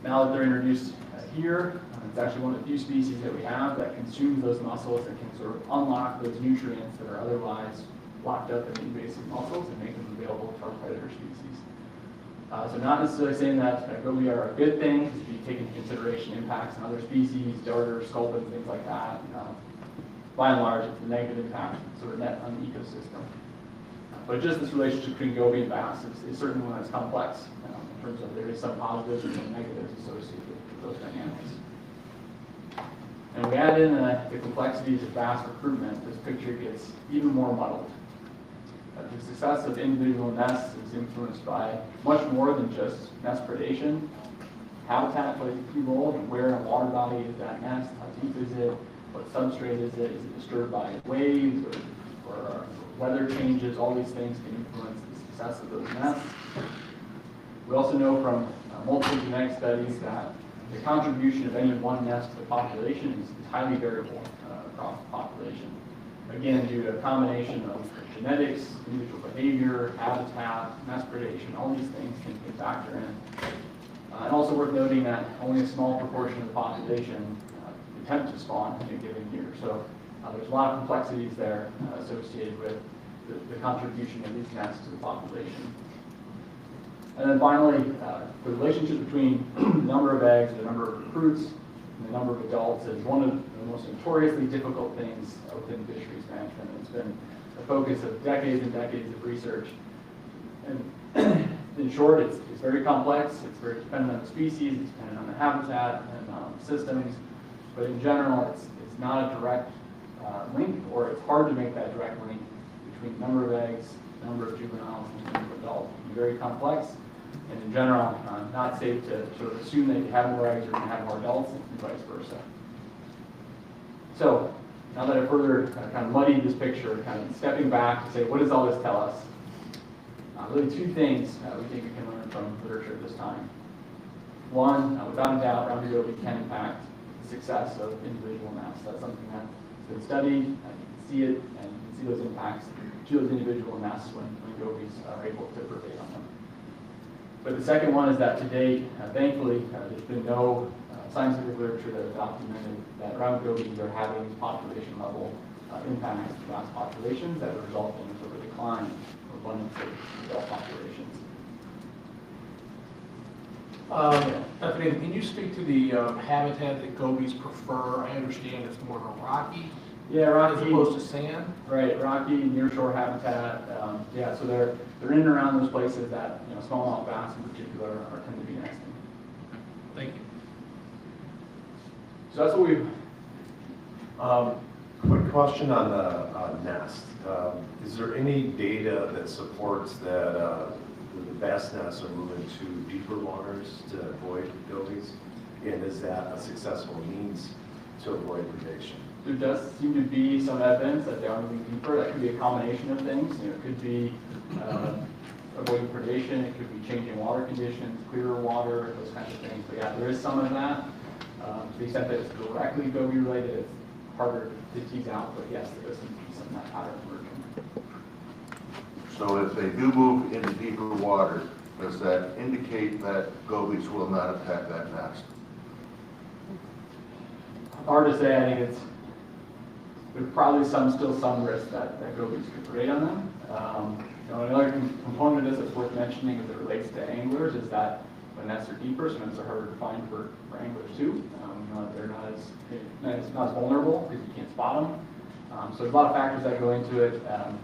now that they're introduced here, it's actually one of the few species that we have that consumes those mussels and can sort of unlock those nutrients that are otherwise locked up in invasive mussels and make them available to our predator species. So not necessarily saying that goby are a good thing, because if you take into consideration impacts on other species, darters, sculpins, things like that, by and large, it's a negative impact, sort of net on the ecosystem. But just this relationship between goby and bass is certainly one that's complex in terms of there is some positives and some negatives associated with those dynamics. And we add in the complexities of bass recruitment, this picture gets even more muddled. The success of individual nests is influenced by much more than just nest predation. Habitat plays a key role, and where in a water body is that nest, how deep is it, what substrate is it disturbed by waves or weather changes, all these things can influence the success of those nests. We also know from multiple genetic studies that the contribution of any one nest to the population is highly variable across the population. Again, due to a combination of genetics, individual behavior, habitat, nest predation, all these things can factor in. And also worth noting that only a small proportion of the population attempt to spawn in a given year. So there's a lot of complexities there associated with the contribution of these nests to the population. And then finally, the relationship between the number of eggs, the number of recruits, and the number of adults is one of the most notoriously difficult things within fisheries management. It's been the focus of decades and decades of research. And in short, it's very complex. It's very dependent on the species, it's dependent on the habitat and systems. But in general, it's not a direct link, or it's hard to make that direct link between the number of eggs, the number of juveniles, and the number of adults. It's very complex. And in general, not safe to sort of assume that you have more eggs, you're going to have more adults, and vice versa. So, now that I've further kind of muddied this picture, kind of stepping back to say, what does all this tell us? Really two things we think we can learn from literature at this time. One, without a doubt, rounded goby can impact the success of individual nests. That's something that's been studied, you can see it, and you can see those impacts to those individual nests when gobies are able to predate on them. But the second one is that to date, thankfully, there's been no scientific literature that has documented that rounded gobies are having population level impacts to bass populations that would result in sort of a decline of abundance of adult populations. Anthony, can you speak to the habitat that gobies prefer? I understand it's more of a rocky, rocky, as opposed to sand. Right, rocky, nearshore habitat. So they're in and around those places that smallmouth bass in particular tend to be nesting. Thank you. So that's what we've. Quick question on the nest. Is there any data that supports that the bass nests are moving to deeper waters to avoid gobies? And is that a successful means to avoid predation? There does seem to be some evidence that they are moving deeper. That could be a combination of things. It could be avoiding predation. It could be changing water conditions, clearer water, those kinds of things. But yeah, there is some of that. To the extent that it's directly goby related, it's harder to tease out. But yes, there is some of that pattern emerging. So if they do move into deeper water, does that indicate that gobies will not attack that nest? Hard to say. I think there's probably still some risk that gobies could prey on them. Another component of this that's worth mentioning as it relates to anglers is that when nests are deeper, sometimes they're harder to find for anglers too. They're not as vulnerable because you can't spot them. So there's a lot of factors that go into it.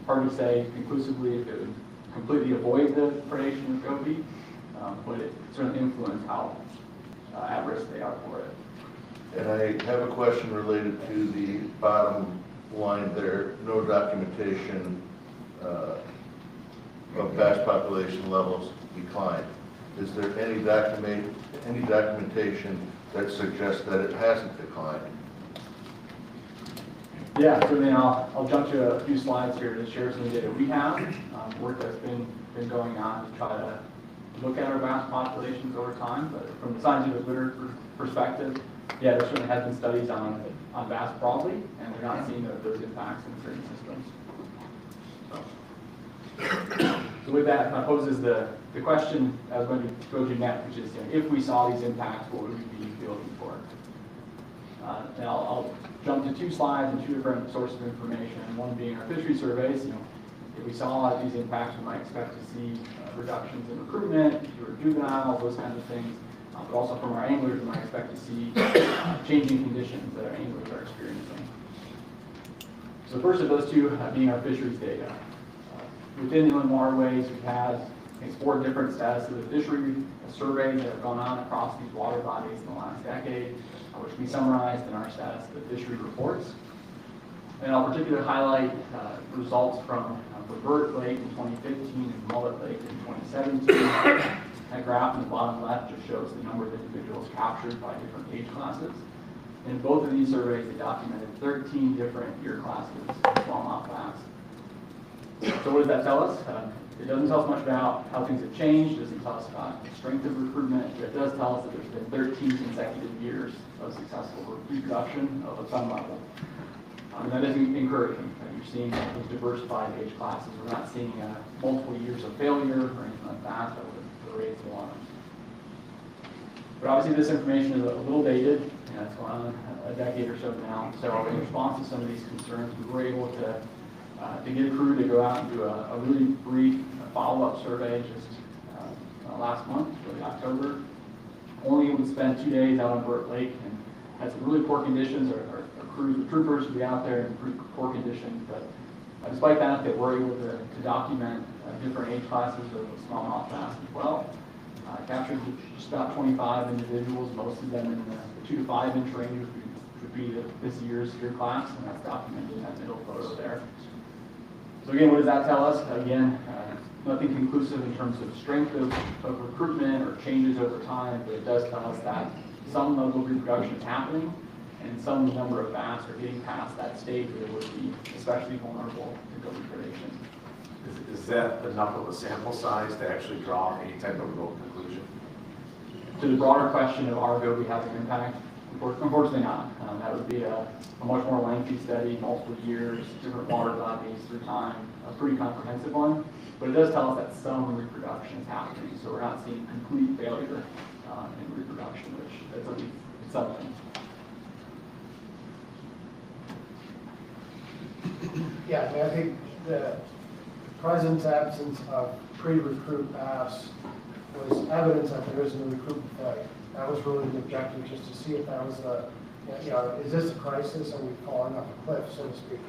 Hard to say conclusively if it would completely avoid the predation of goby, but it certainly influences how at risk they are for it. And I have a question related to the bottom line there, no documentation of bass population levels decline. Is there any documentation that suggests that it hasn't declined? Yeah, certainly. I'll jump to a few slides here to share some data we have. Work that's been going on to try to look at our bass populations over time. But from the scientific literature perspective, yeah, there certainly has been studies on bass broadly, and they're not seeing those impacts in certain systems. So with that, that poses the question I was going to go to next, which is, if we saw these impacts, what would we be looking for? And I'll jump to two slides and two different sources of information. One being our fishery surveys. If we saw these impacts, we might expect to see reductions in recruitment, fewer juveniles, those kinds of things. But also from our anglers, we might expect to see changing conditions that our anglers are experiencing. So the first of those two being our fisheries data. Within inland waterways, we've had, I think, 4 different status of the fishery surveys that have gone on across these water bodies in the last decade, which we summarized in our status of the fishery reports. And I'll particularly highlight results from Burt Lake in 2015 and Mullet Lake in 2017. That graph in the bottom left just shows the number of individuals captured by different age classes. In both of these surveys, they documented 13 different year classes of smallmouth bass. So what does that tell us? It doesn't tell us much about how things have changed. It doesn't tell us about the strength of recruitment. But it does tell us that there's been 13 consecutive years of successful reproduction of a fund level. And that is encouraging. You're seeing those diversified age classes. We're not seeing multiple years of failure or anything like that that would raise alarms. But obviously this information is a little dated. It's going on a decade or so now. So in response to some of these concerns, we were able to get a crew to go out and do a really brief follow-up survey just last month, early October. Only able to spend 2 days out on Burt Lake and had some really poor conditions. Our crews with troopers would be out there in pretty poor conditions, but despite that, they were able to document different age classes of smallmouth bass as well. Captured just about 25 individuals, most of them in the 2 to 5 inch range, which would be this year's year class, and that's documented in that middle photo there. So again, what does that tell us? Again, nothing conclusive in terms of strength of recruitment or changes over time, but it does tell us that some level of reproduction is happening, and some number of bass are getting past that stage where they would be especially vulnerable to goby predation. Is that enough of a sample size to actually draw any type of real conclusion? To the broader question of are goby having impact, unfortunately not. That would be a much more lengthy study, multiple years, different water bodies through time, a pretty comprehensive one. But it does tell us that some reproduction is happening, so we're not seeing complete failure in reproduction, which is at least something. Yeah, I mean, I think the presence, absence of pre-recruit bass was evidence that there isn't a recruitment failure. That was really the objective, just to see if that was is this a crisis? Are we falling off a cliff, so to speak?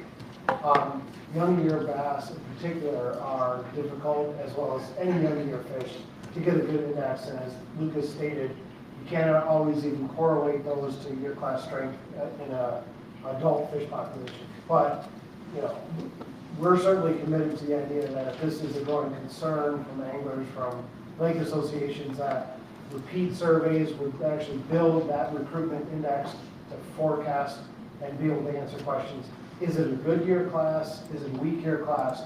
Young year bass in particular are difficult, as well as any young year fish, to get a good index. And as Lucas stated, you cannot always even correlate those to year class strength in an adult fish population. But we're certainly committed to the idea that if this is a growing concern from anglers, from lake associations, that repeat surveys would actually build that recruitment index to forecast and be able to answer questions. Is it a good year class? Is it a weak year class?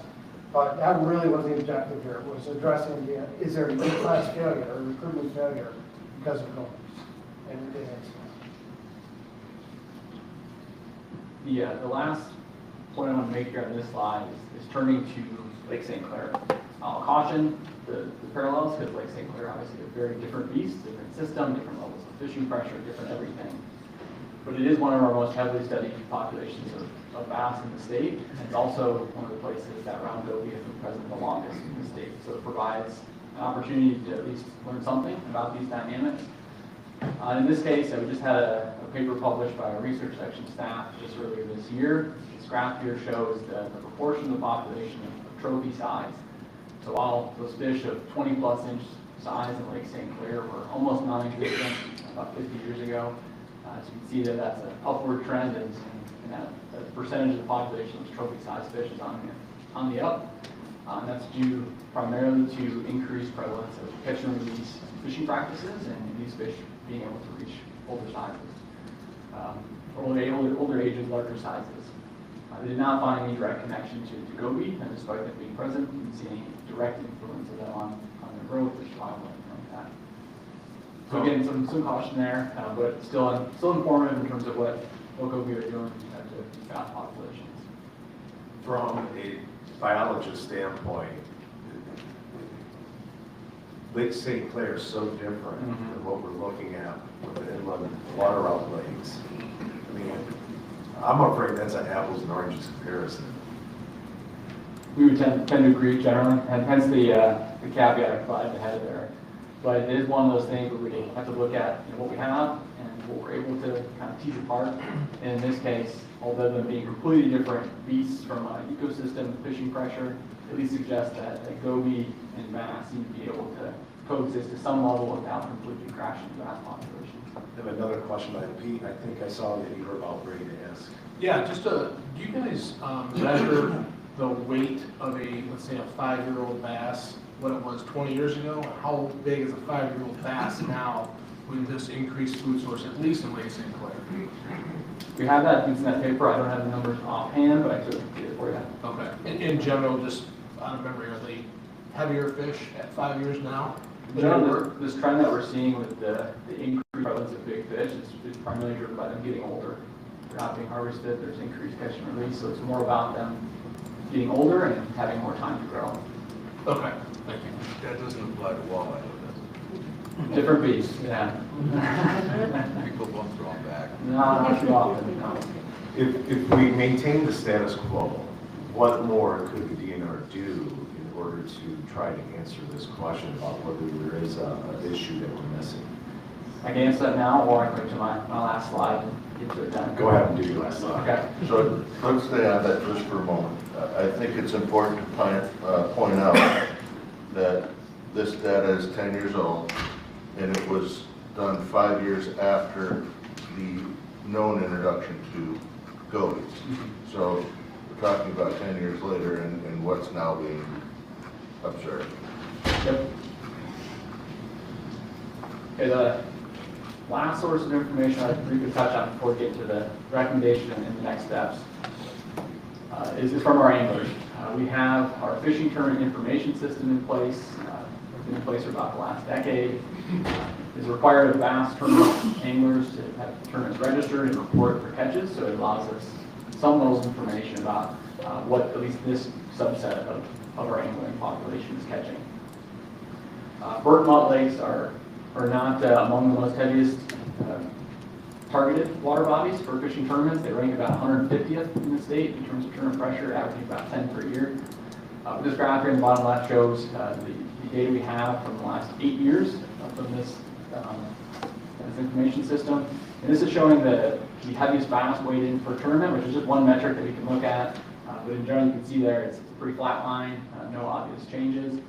But that really was the objective here, was addressing is there a year class failure or recruitment failure because of gobies? And we did answer that. The last point I want to make here on this slide is turning to Lake St. Clair. I'll caution the parallels, because Lake St. Clair obviously a very different beast, different system, different levels of fishing pressure, different everything. But it is one of our most heavily studied populations of bass in the state, and it's also one of the places that round goby has been present the longest in the state. So it provides an opportunity to at least learn something about these dynamics. In this case, we just had a paper published by our research section staff just earlier this year. This graph here shows the proportion of the population of trophy size. So while those fish of 20-plus inch size in Lake St. Clair were almost non-existent about 50 years ago, so you can see that that's an upward trend, and that the percentage of the population of trophy size fish is on the up. And that's due primarily to increased prevalence of catch and release fishing practices and these fish being able to reach older sizes, older ages, larger sizes. They did not find any direct connection to goby, and despite that being present, we didn't see any direct influence of them on their growth or survival or anything like that. So again, some caution there, but still informative in terms of what goby are doing to these bass populations. From a biologist standpoint, Lake St. Clair is so different than what we're looking at with the inland water outlays. I mean, I'm afraid that's an apples and oranges comparison. We would tend to agree generally, and hence the caveat I provided ahead there. But it is one of those things where we have to look at what we have and what we're able to kind of tease apart. And in this case, although them being completely different beasts from an ecosystem, fishing pressure, at least suggest that goby and bass seem to be able to coexist to some level without completely crashing the bass population. I have another question by Pete. I think I saw that you were about ready to ask. Yeah, do you guys measure the weight of let's say a 5-year-old bass, what it was 20 years ago? How big is a 5-year-old bass now with this increased food source, at least in Lake St. Clair? We have that in that paper. I don't have the numbers offhand, but I could get it for you. Okay. In general, just out of memory, are they heavier fish at 5 years now? In general, this trend that we're seeing with the increased prevalence of big fish is primarily driven by them getting older. They're not being harvested, there's increased catch and release, so it's more about them getting older and having more time to grow. Okay, thank you. That doesn't apply to walleye, does it? Different beast, yeah. People won't throw them back. No, not too often, no. If we maintain the status quo, what more could the DNR do in order to try to answer this question about whether there is an issue that we're missing? I can answer that now, or I can go to my last slide and get to it then. Go ahead and do your last slide. Okay. So let's stay on that just for a moment. I think it's important to point out that this data is 10 years old, and it was done 5 years after the known introduction to gobies. So we're talking about 10 years later and what's now being observed. Yep. Okay, the last source of information I'd briefly touch on before we get to the recommendation and the next steps is from our anglers. We have our fishing tournament information system in place. It's been in place for about the last decade. It's required of bass tournament anglers to have tournaments registered and report for catches, so it allows us some level of information about what at least this subset of our angling population is catching. Burke Mutt lakes are not among the most heaviest targeted water bodies for fishing tournaments. They rank about 150th in the state in terms of tournament pressure, averaging about 10 per year. This graph here in the bottom left shows the data we have from the last 8 years from this information system. And this is showing the heaviest bass weighed in per tournament, which is just one metric that we can look at. But in general, you can see there it's a pretty flat line, no obvious changes.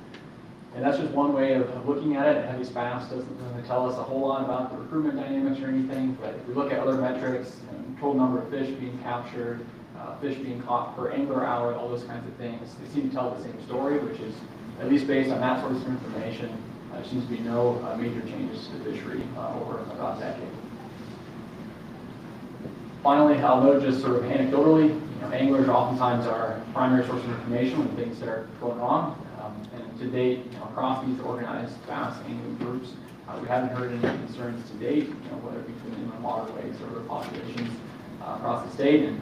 And that's just one way of looking at it. Heaviest bass doesn't really tell us a whole lot about the recruitment dynamics or anything, but if we look at other metrics, total number of fish being captured, fish being caught per angler hour, all those kinds of things, they seem to tell the same story, which is, at least based on that source of information, there seems to be no major changes to the fishery over about a decade. Finally, I'll note just sort of anecdotally, anglers oftentimes are our primary source of information when things start going wrong. And to date, across these organized bass angling groups, we haven't heard any concerns to date, whether it be from inland waterways or other populations across the state. And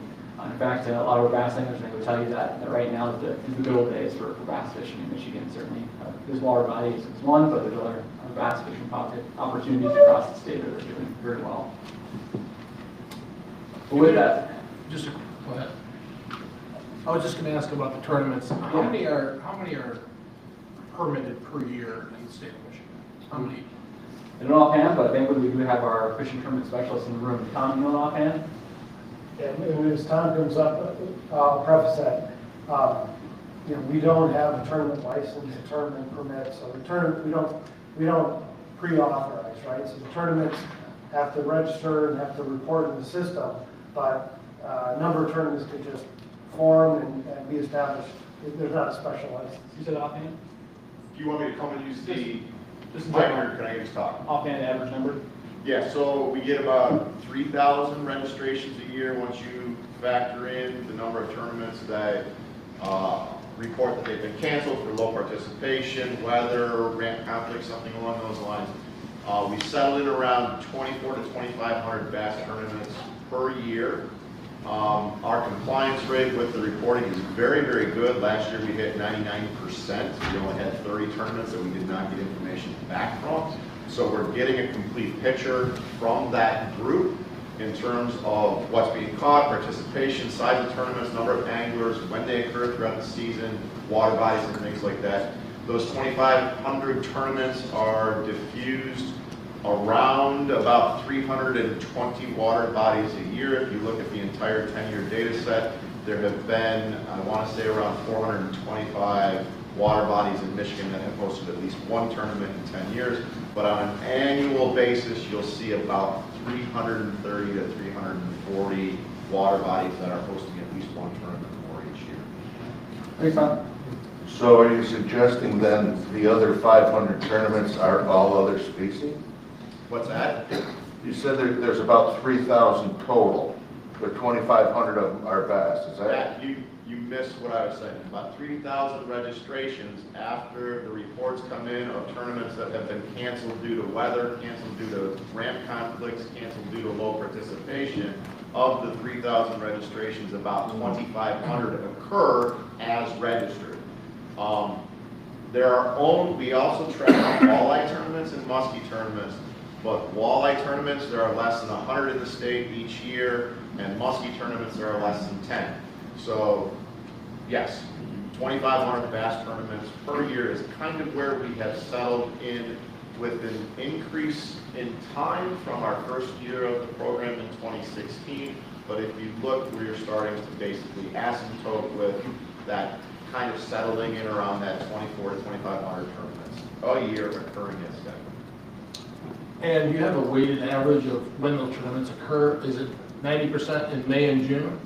in fact, a lot of our bass anglers will tell you that right now is the good old days for bass fishing in Michigan. Certainly, this water body is one, but there's other bass fishing opportunities across the state that are doing very well. But with that, Go ahead. I was just going to ask about the tournaments. How many are permitted per year in the state of Michigan? How many? I don't know offhand, but thankfully we do have our fishing tournament specialist in the room. Tom, you know offhand? Yeah, and as time comes up, I'll preface that. We don't have a tournament license, a tournament permit, so the tournament we don't pre-authorize, right? So the tournaments have to register and have to report in the system, but a number of tournaments could just form and be established. There's not a special license. You said offhand? Do you want me to come and use the Just mic, or can I just talk? Offhand average number? Yeah, so we get about 3,000 registrations a year once you factor in the number of tournaments that report that they've been canceled for low participation, weather, ramp conflict, something along those lines. We settle in around 24 to 2,500 bass tournaments per year. Our compliance rate with the reporting is very, very good. Last year we hit 99%. We only had 30 tournaments that we did not get information back from. So we're getting a complete picture from that group in terms of what's being caught, participation, size of tournaments, number of anglers, when they occur throughout the season, water bodies and things like that. Those 2,500 tournaments are diffused around about 320 water bodies a year. If you look at the entire 10-year data set, There have been, I want to say, around 425 water bodies in Michigan that have hosted at least one tournament in 10 years. But on an annual basis, you'll see about 330 to 340 water bodies that are hosting at least one tournament or more each year. Thanks, Tom. So are you suggesting then the other 500 tournaments are all other species? What's that? You said there's about 3,000 total, but 2,500 of them are bass, is that? You missed what I was saying. About 3,000 registrations after the reports come in of tournaments that have been canceled due to weather, canceled due to ramp conflicts, canceled due to low participation. Of the 3,000 registrations, about 2,500 occur as registered. We also track walleye tournaments and muskie tournaments, but walleye tournaments, there are less than 100 in the state each year, and muskie tournaments, there are less than 10. So, yes, 2,500 bass tournaments per year is kind of where we have settled in, with an increase in time from our first year of the program in 2016. But if you look, we're starting to basically asymptote with that kind of settling in around that 24 to 2,500 tournaments a year occurring at schedule. And you have a weighted average of when those tournaments occur? Is it 90% in May and June?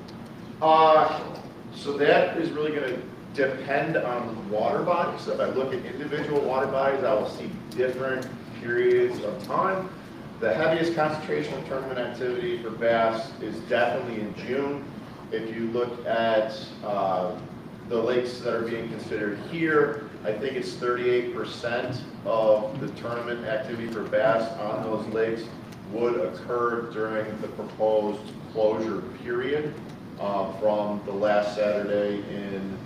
So that is really going to depend on water bodies. So if I look at individual water bodies, I will see different periods of time. The heaviest concentration of tournament activity for bass is definitely in June. If you look at the lakes that are being considered here, I think it's 38% of the tournament activity for bass on those lakes would occur during the proposed closure period from the last Saturday in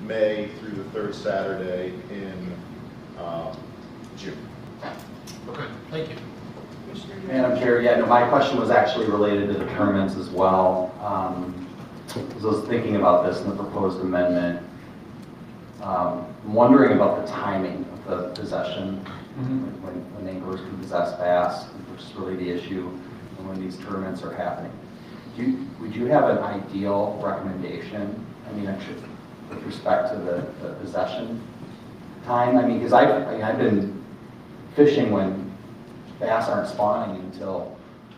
May through the third Saturday in June. Okay, thank you. Madam Chair, yeah, no, my question was actually related to the tournaments as well. As I was thinking about this in the proposed amendment, I'm wondering about the timing of the possession, when anglers can possess bass, which is really the issue, and when these tournaments are happening. Would you have an ideal recommendation, I mean, with respect to the possession time? I mean, because I've been fishing when bass aren't spawning until,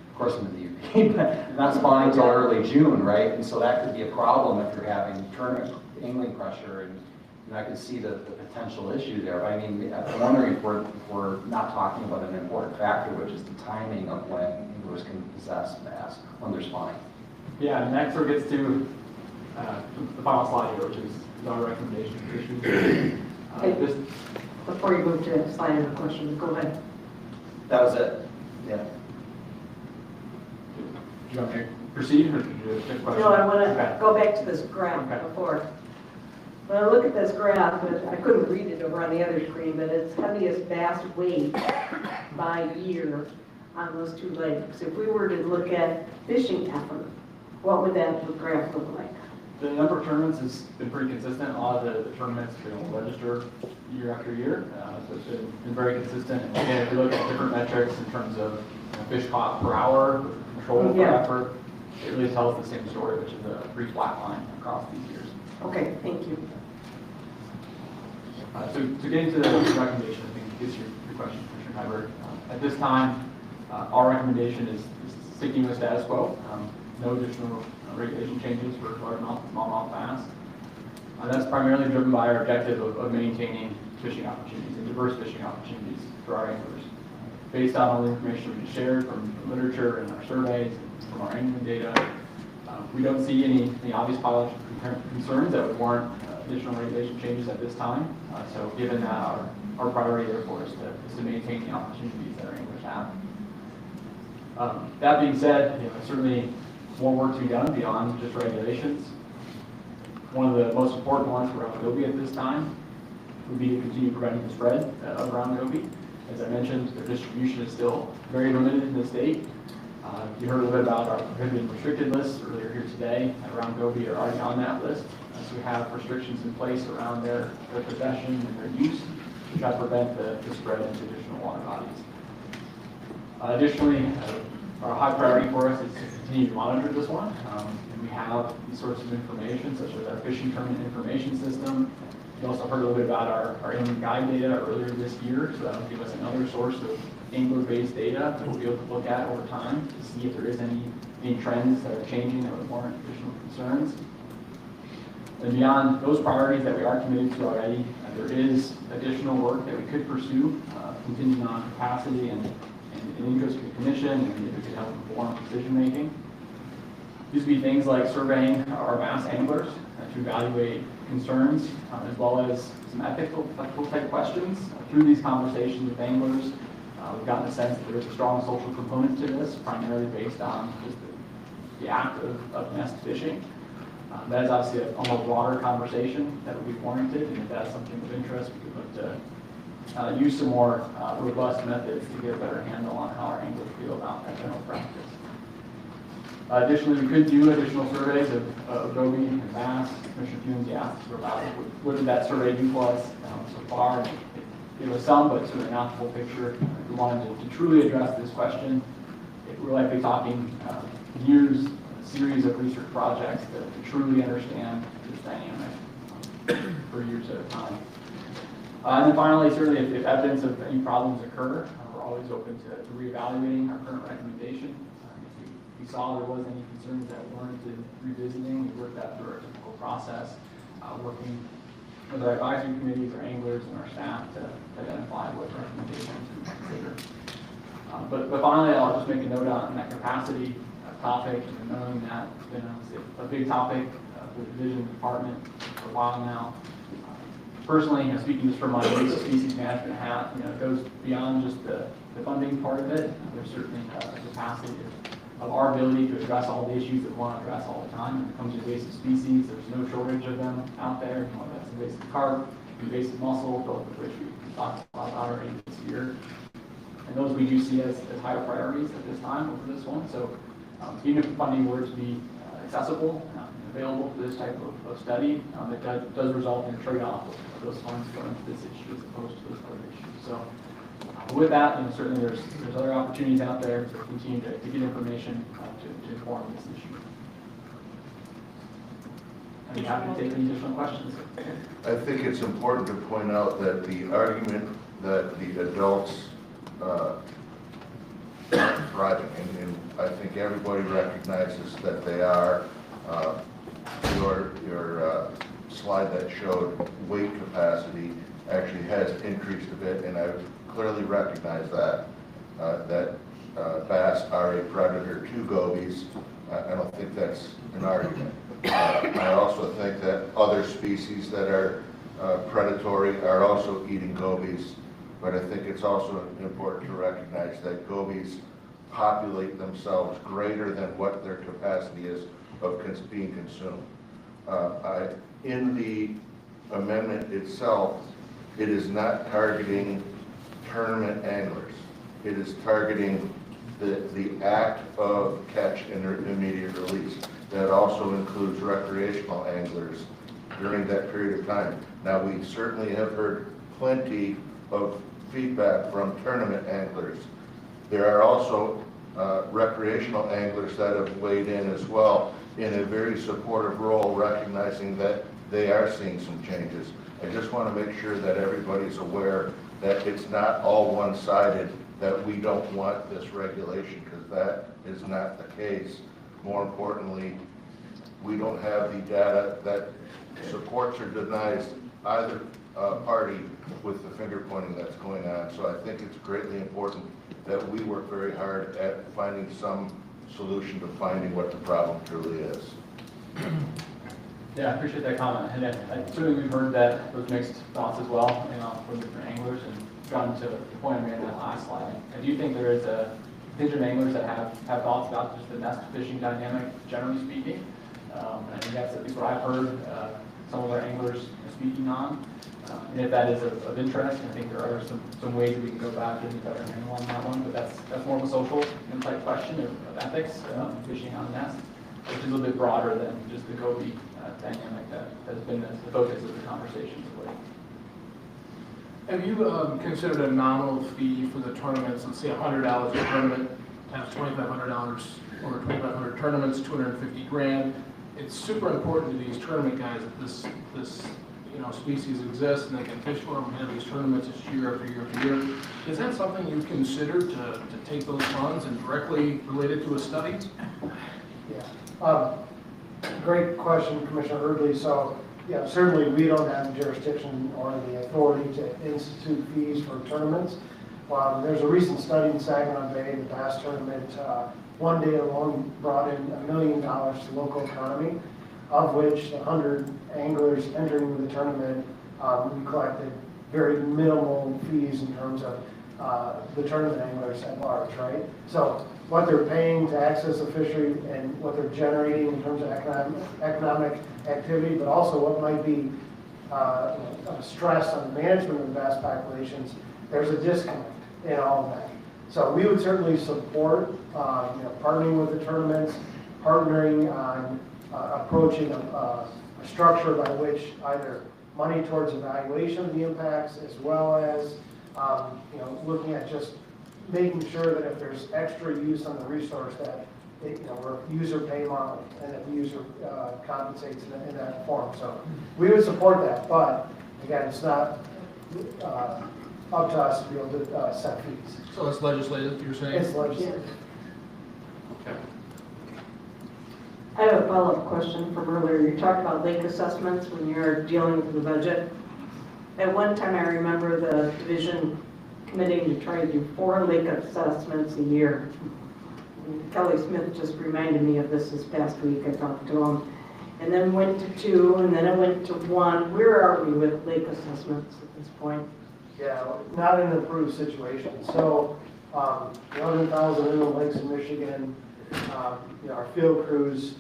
of course, I'm in the UP, but not spawning until early June, right? And so that could be a problem if you're having tournament angling pressure, and I could see the potential issue there. But I mean, I'm wondering if we're not talking about an important factor, which is the timing of when anglers can possess bass when they're spawning. Yeah, and that sort of gets to the final slide here, which is our recommendation for issues. Before you move to the slide of questions, go ahead. That was it. Yeah. Do you want me to proceed, or did you have a question? No, I want to go back to this graph before. When I look at this graph, I couldn't read it over on the other screen, but it's heaviest bass weight by year on those two lakes. If we were to look at fishing effort, what would that graph look like? The number of tournaments has been pretty consistent. A lot of the tournaments register year after year, so it's been very consistent. And again, if you look at different metrics in terms of fish caught per hour, control per effort, it really tells the same story, which is a pretty flat line across these years. Okay, thank you. So to get into the recommendation, I think is your question, Commissioner Hyberg. At this time, our recommendation is sticking with status quo. No additional regulation changes for largemouth and smallmouth bass. That's primarily driven by our objective of maintaining fishing opportunities and diverse fishing opportunities for our anglers. Based on all the information we shared from the literature and our surveys, from our angling data, we don't see any obvious biological concerns that would warrant additional regulation changes at this time. So given that, our priority therefore is to maintain the opportunities that our anglers have. That being said, certainly more work to be done beyond just regulations. One of the most important ones for round goby at this time would be to continue preventing the spread of round goby. As I mentioned, their distribution is still very limited in the state. You heard a little bit about our prohibited and restricted lists earlier here today, and round goby are already on that list. So we have restrictions in place around their possession and their use to try to prevent the spread into additional water bodies. Additionally, a high priority for us is to continue to monitor this one. And we have these sorts of information, such as our fishing tournament information system. You also heard a little bit about our inland guide data earlier this year, so that'll give us another source of angler-based data that we'll be able to look at over time to see if there is any trends that are changing that would warrant additional concerns. And beyond those priorities that we are committed to already, there is additional work that we could pursue, contingent on capacity and interest of the commission, and if it could help inform decision-making. These would be things like surveying our bass anglers to evaluate concerns, as well as some ethical type questions. Through these conversations with anglers, we've gotten a sense that there is a strong social component to this, primarily based on just the act of nest fishing. That is obviously a more broader conversation that would be warranted, and if that's something of interest, we could look to use some more robust methods to get a better handle on how our anglers feel about that general practice. Additionally, we could do additional surveys of goby and bass. Commissioner Funes asked about what did that survey do for us so far. It was some, but certainly not the whole picture. If we wanted to truly address this question, we're likely talking years, a series of research projects to truly understand this dynamic for years at a time. And then finally, certainly if evidence of any problems occur, we're always open to reevaluating our current recommendation. If we saw there was any concerns that warranted revisiting, we worked that through our typical process, working with our advisory committees, our anglers, and our staff to identify what recommendations we consider. But finally, I'll just make a note on that capacity topic, and knowing that it's been a big topic for the division and department for a while now. Personally, speaking just from my invasive species management hat, it goes beyond just the funding part of it. There's certainly a capacity of our ability to address all the issues that we want to address all the time. When it comes to invasive species, there's no shortage of them out there. That's invasive carp, invasive mussel, both of which we talked about already this year. And those we do see as higher priorities at this time over this one. So even if funding were to be accessible and available for this type of study, it does result in a trade-off of those funds going to this issue as opposed to those other issues. So with that, certainly there's other opportunities out there to continue to get information to inform this issue. I'd be happy to take any additional questions. I think it's important to point out that the argument that the adults thriving, and I think everybody recognizes that they are. Your slide that showed weight capacity actually has increased a bit, and I clearly recognize that bass are a predator to gobies. I don't think that's an argument. I also think that other species that are predatory are also eating gobies, but I think it's also important to recognize that gobies populate themselves greater than what their capacity is of being consumed. In the amendment itself, it is not targeting tournament anglers. It is targeting the act of catch and immediate release. That also includes recreational anglers during that period of time. Now, we certainly have heard plenty of feedback from tournament anglers. There are also recreational anglers that have weighed in as well in a very supportive role, recognizing that they are seeing some changes. I just want to make sure that everybody's aware that it's not all one-sided, that we don't want this regulation, because that is not the case. More importantly, we don't have the data that supports or denies either party with the finger pointing that's going on. So I think it's greatly important that we work very hard at finding some solution to finding what the problem truly is. Yeah, I appreciate that comment. And certainly we've heard that those mixed thoughts as well from different anglers, and gotten to the point I made in that last slide. I do think there is a contingent of anglers that have thoughts about just the nest fishing dynamic, generally speaking. I think that's at least what I've heard some of our anglers speaking on. And if that is of interest, I think there are some ways that we can go back and better handle on that one, but that's more of a social type question of ethics, fishing on nest, which is a little bit broader than just the goby dynamic that has been the focus of the conversation today. Have you considered a nominal fee for the tournaments, let's say $100 a tournament, times $2,500, over 2,500 tournaments, 250 grand. It's super important to these tournament guys that this species exists and they can fish for them and have these tournaments just year after year after year. Is that something you consider to take those funds and directly relate it to a study? Yeah. Great question, Commissioner Erdley. So, yeah, certainly we don't have jurisdiction or the authority to institute fees for tournaments. There's a recent study in Saginaw Bay, the bass tournament, one day alone brought in $1 million to the local economy, of which the 100 anglers entering the tournament, we collected very minimal fees in terms of the tournament anglers at large, right? So what they're paying to access the fishery and what they're generating in terms of economic activity, but also what might be stress on the management of the bass populations, there's a disconnect in all of that. So we would certainly support partnering with the tournaments, partnering on approaching a structure by which either money towards evaluation of the impacts as well as looking at just making sure that if there's extra use on the resource that we're user pay model and that the user compensates in that form. So we would support that, but again, it's not up to us to be able to set fees. So it's legislative, you're saying? It's legislative. Okay. I have a follow-up question from earlier. You talked about lake assessments when you're dealing with the budget. At one time, I remember the division committing to try to do 4 lake assessments a year. Kelly Smith just reminded me of this past week. I talked to him. And then went to 2, and then it went to 1. Where are we with lake assessments at this point? Yeah, not in an improved situation. So, 11,000 inland lakes in Michigan, our field crews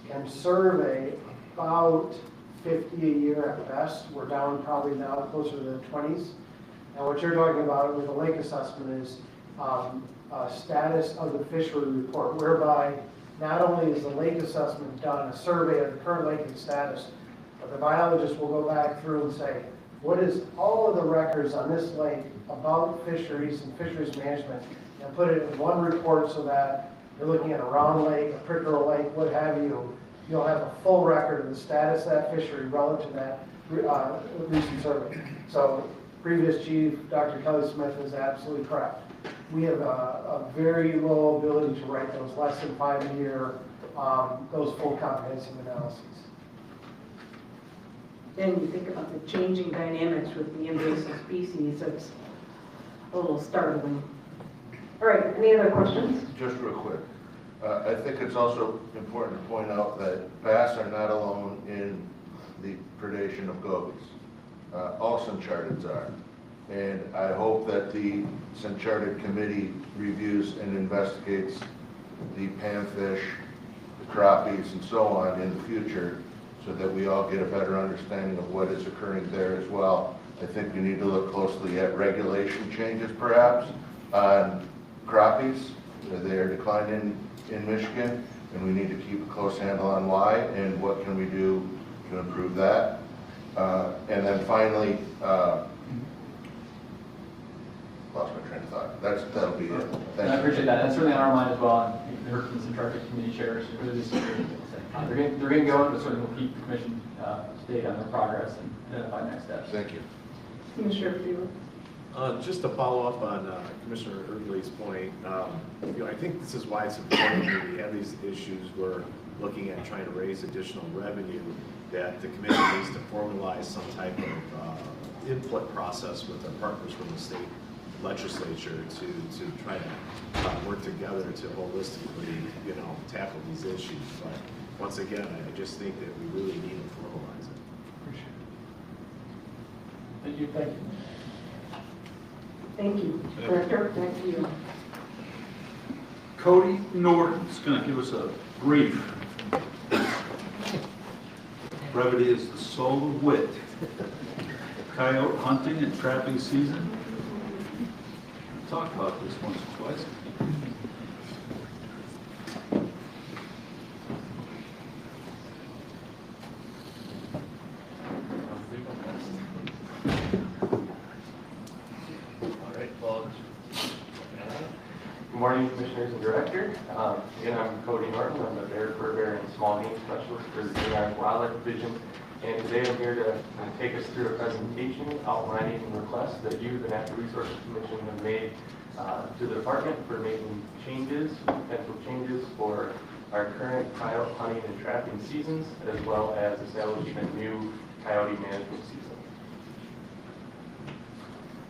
can survey about 50 a year at best. We're down probably now closer to the 20s. And what you're talking about with the lake assessment is status of the fishery report, whereby not only is the lake assessment done, a survey of the current lake status, but the biologist will go back through and say, what is all of the records on this lake about fisheries and fisheries management, and put it in one report so that you're looking at a round lake, a pickerel lake, what have you. You'll have a full record of the status of that fishery relative to that recent survey. So previous chief, Dr. Kelly Smith, is absolutely correct. We have a very low ability to write those less than 5 a year, those full comprehensive analyses. And you think about the changing dynamics with the invasive species, it's a little startling. All right, any other questions? Just real quick. I think it's also important to point out that bass are not alone in the predation of gobies. All Synchartids are. And I hope that the Synchartid Committee reviews and investigates the panfish, the crappies, and so on in the future so that we all get a better understanding of what is occurring there as well. I think we need to look closely at regulation changes perhaps on crappies. They are declining in Michigan, and we need to keep a close handle on why and what can we do to improve that. And then finally, lost my train of thought. That'll be it. Thank I you. appreciate that. That's certainly on our mind as well. And you heard from the Synchartid Committee chairs. They're getting going, but certainly we'll keep the commission updated on their progress and identify next steps. Thank you. Commissioner Freeland. Just to follow up on Commissioner Erdley's point, I think this is why it's important when we have these issues. We're looking at trying to raise additional revenue, that the commission needs to formalize some type of input process with our partners from the state legislature to try to work together to holistically, tackle these issues. But once again, I just think that we really need to formalize it. Thank you. Thank you. Thank you. Director, thank you. Cody Norton's going to give us a brief. Brevity is the soul of wit. Coyote hunting and trapping season. Talked about this once or twice. Good morning, Commissioners and Director. Director. Again, I'm Cody Norton. I'm the bear, fur bear, and small game specialist for the Canine Wildlife Division. And today I'm here to take us through a presentation outlining requests that you, the Natural Resources Commission, have made to the department for making changes, potential changes for our current coyote hunting and trapping seasons, as well as establishing a new coyote management season.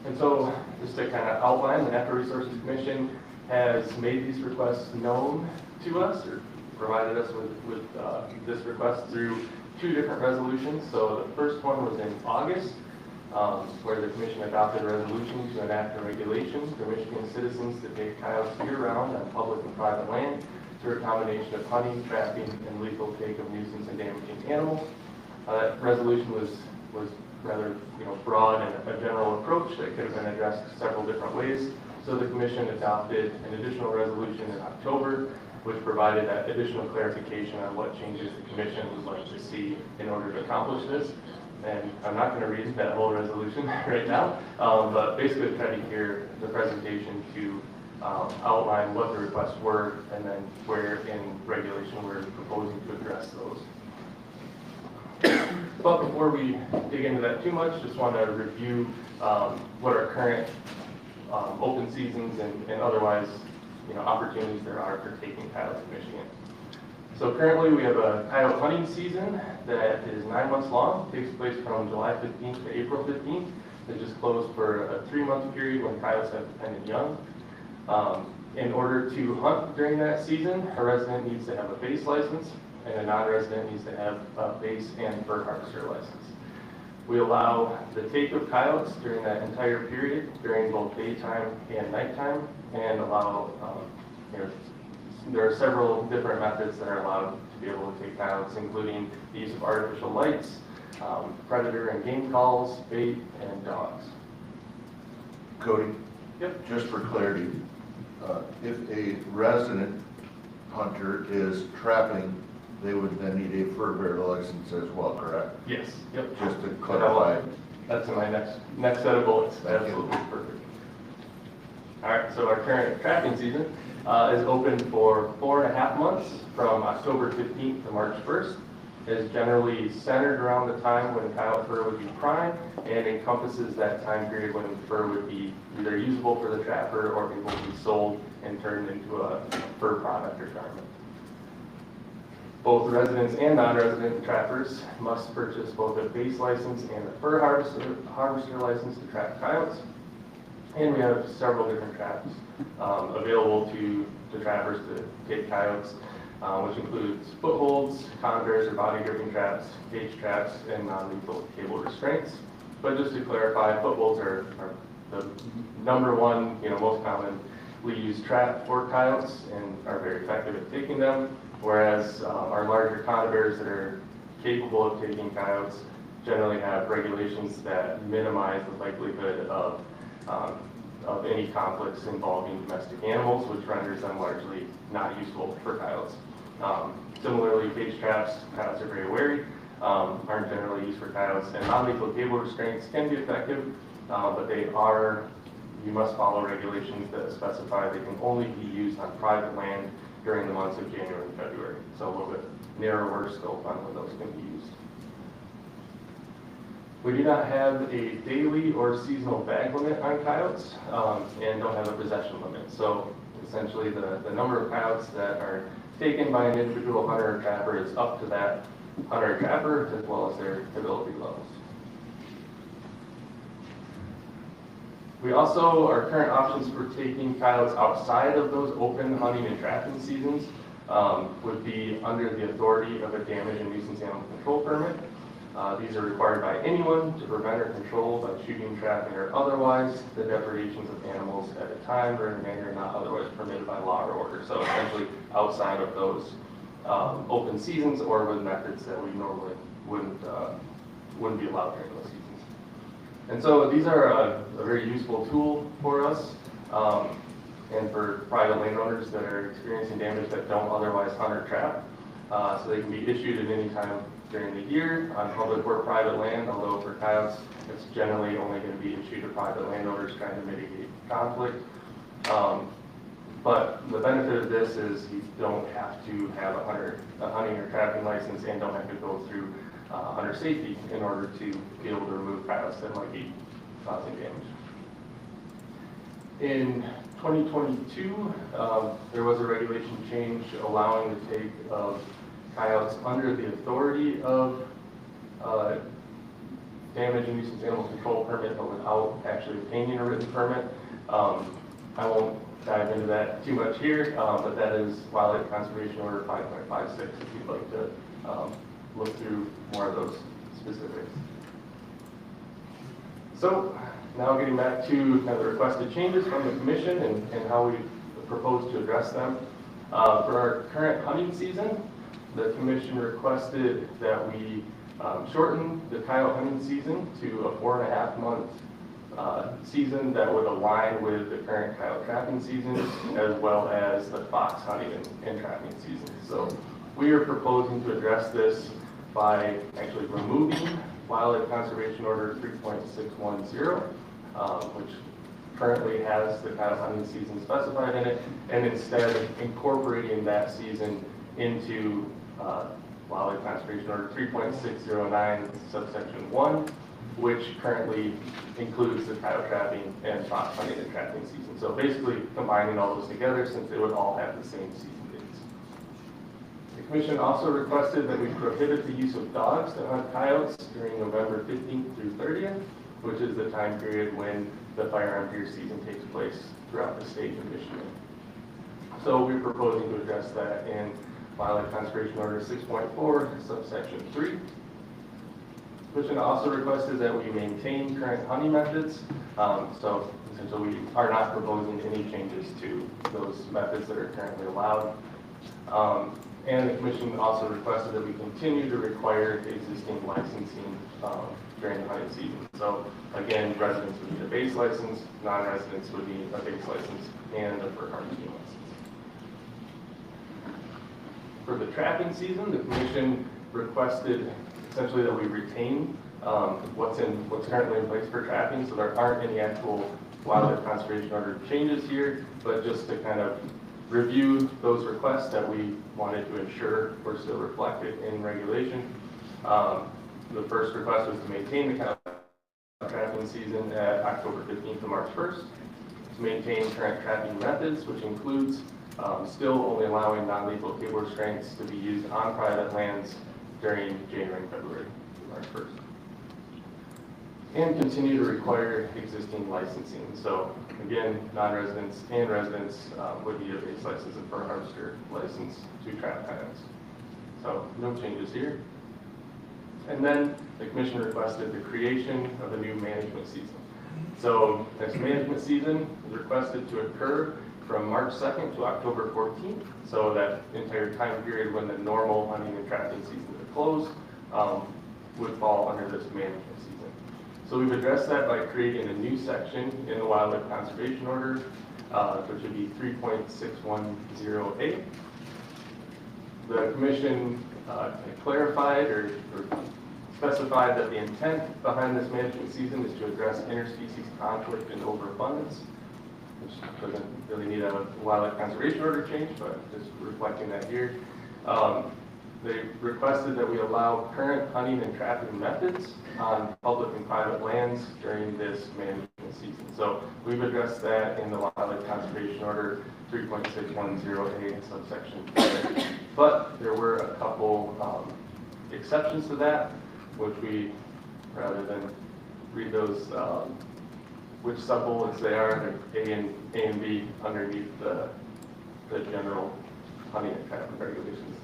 And so, just to kind of outline, the Natural Resources Commission has made these requests known to us, or provided us with this request through 2 different resolutions. So the first one was in August, where the Commission adopted a resolution to enact a regulation for Michigan citizens to take coyotes year-round on public and private land through a combination of hunting, trapping, and lethal take of nuisance and damaging animals. That resolution was rather broad and a general approach that could have been addressed several different ways. So the Commission adopted an additional resolution in October, which provided that additional clarification on what changes the Commission would like to see in order to accomplish this. And I'm not going to read that whole resolution right now, but basically try to hear the presentation to outline what the requests were and then where in regulation we're proposing to address those. But before we dig into that too much, just want to review what our current open seasons and otherwise opportunities there are for taking coyotes in Michigan. So currently we have a coyote hunting season that is 9 months long, takes place from July 15th to April 15th. It just closed for a 3-month period when coyotes have dependent young. In order to hunt during that season, a resident needs to have a base license, and a non-resident needs to have a base and fur harvester license. We allow the take of coyotes during that entire period, during both daytime and nighttime, and allow, there are several different methods that are allowed to be able to take coyotes, including the use of artificial lights, predator and game calls, bait, and dogs. Cody? Yep. Just for clarity, if a resident hunter is trapping, they would then need a fur bear license as well, correct? Yes. Yep. Just to clarify. That's in my next set of bullets. Absolutely perfect. All right, so our current trapping season is open for 4.5 months from October 15th to March 1st. It is generally centered around the time when coyote fur would be prime and encompasses that time period when the fur would be either usable for the trapper or able to be sold and turned into a fur product or garment. Both residents and non-resident trappers must purchase both a base license and a fur harvester license to trap coyotes. And we have several different traps available to trappers to take coyotes, which includes footholds, condors or body gripping traps, cage traps, and non-lethal cable restraints. But just to clarify, footholds are the number one, most commonly used trap for coyotes and are very effective at taking them. Whereas our larger conifers that are capable of taking coyotes generally have regulations that minimize the likelihood of any conflicts involving domestic animals, which renders them largely not useful for coyotes. Similarly, cage traps, coyotes are very wary, aren't generally used for coyotes, and non-lethal cable restraints can be effective, but you must follow regulations that specify they can only be used on private land during the months of January and February. So a little bit narrower scope on when those can be used. We do not have a daily or seasonal bag limit on coyotes and don't have a possession limit. So essentially the number of coyotes that are taken by an individual hunter or trapper is up to that hunter or trapper as well as their ability levels. We also, our current options for taking coyotes outside of those open hunting and trapping seasons would be under the authority of a damage and nuisance animal control permit. These are required by anyone to prevent or control by shooting, trapping, or otherwise the depredations of animals at a time or in a manner not otherwise permitted by law or order. So essentially outside of those open seasons or with methods that we normally wouldn't be allowed during those seasons. And so these are a very useful tool for us and for private landowners that are experiencing damage that don't otherwise hunt or trap. So they can be issued at any time during the year on public or private land, although for coyotes it's generally only going to be issued to private landowners trying to mitigate conflict. But the benefit of this is you don't have to have a hunting or trapping license and don't have to go through hunter safety in order to be able to remove coyotes that might be causing damage. In 2022, there was a regulation change allowing the take of coyotes under the authority of damage and nuisance animal control permit, but without actually obtaining a written permit. I won't dive into that too much here, but that is Wildlife Conservation Order 5.56 if you'd like to look through more of those specifics. So now getting back to the requested changes from the commission and how we propose to address them. For our current hunting season, the commission requested that we shorten the coyote hunting season to a 4.5-month season that would align with the current coyote trapping season as well as the fox hunting and trapping season. So we are proposing to address this by actually removing Wildlife Conservation Order 3.610, which currently has the coyote hunting season specified in it, and instead incorporating that season into Wildlife Conservation Order 3.609 subsection 1, which currently includes the coyote trapping and fox hunting and trapping season. So basically combining all those together since they would all have the same season dates. The commission also requested that we prohibit the use of dogs to hunt coyotes during November 15th through 30th, which is the time period when the firearm deer season takes place throughout the state of Michigan. So we're proposing to address that in Wildlife Conservation Order 6.4, subsection 3. The commission also requested that we maintain current hunting methods. So essentially we are not proposing any changes to those methods that are currently allowed. And the commission also requested that we continue to require existing licensing during the hunting season. So again, residents would need a base license, non-residents would need a base license and a fur harvesting license. For the trapping season, the commission requested essentially that we retain what's currently in place for trapping, so there aren't any actual Wildlife Conservation Order changes here, but just to kind of review those requests that we wanted to ensure were still reflected in regulation. The first request was to maintain the trapping season at October 15th to March 1st, to maintain current trapping methods, which includes still only allowing non-lethal cable restraints to be used on private lands during January and February to March 1st. And continue to require existing licensing. So again, non-residents and residents would need a base license and fur harvester license to trap coyotes. So no changes here. And then the commission requested the creation of a new management season. So next management season is requested to occur from March 2nd to October 14th. So that entire time period when the normal hunting and trapping season would close would fall under this management season. So we've addressed that by creating a new section in the Wildlife Conservation Order, which would be 3.610A. The commission clarified or specified that the intent behind this management season is to address interspecies conflict and overabundance, which doesn't really need a Wildlife Conservation Order change, but just reflecting that here. They requested that we allow current hunting and trapping methods on public and private lands during this management season. So we've addressed that in the Wildlife Conservation Order 3.610A subsection 3. But there were a couple exceptions to that, which we, rather than read those, which sub-bullets they are, they're A and B underneath the general hunting and trapping regulations.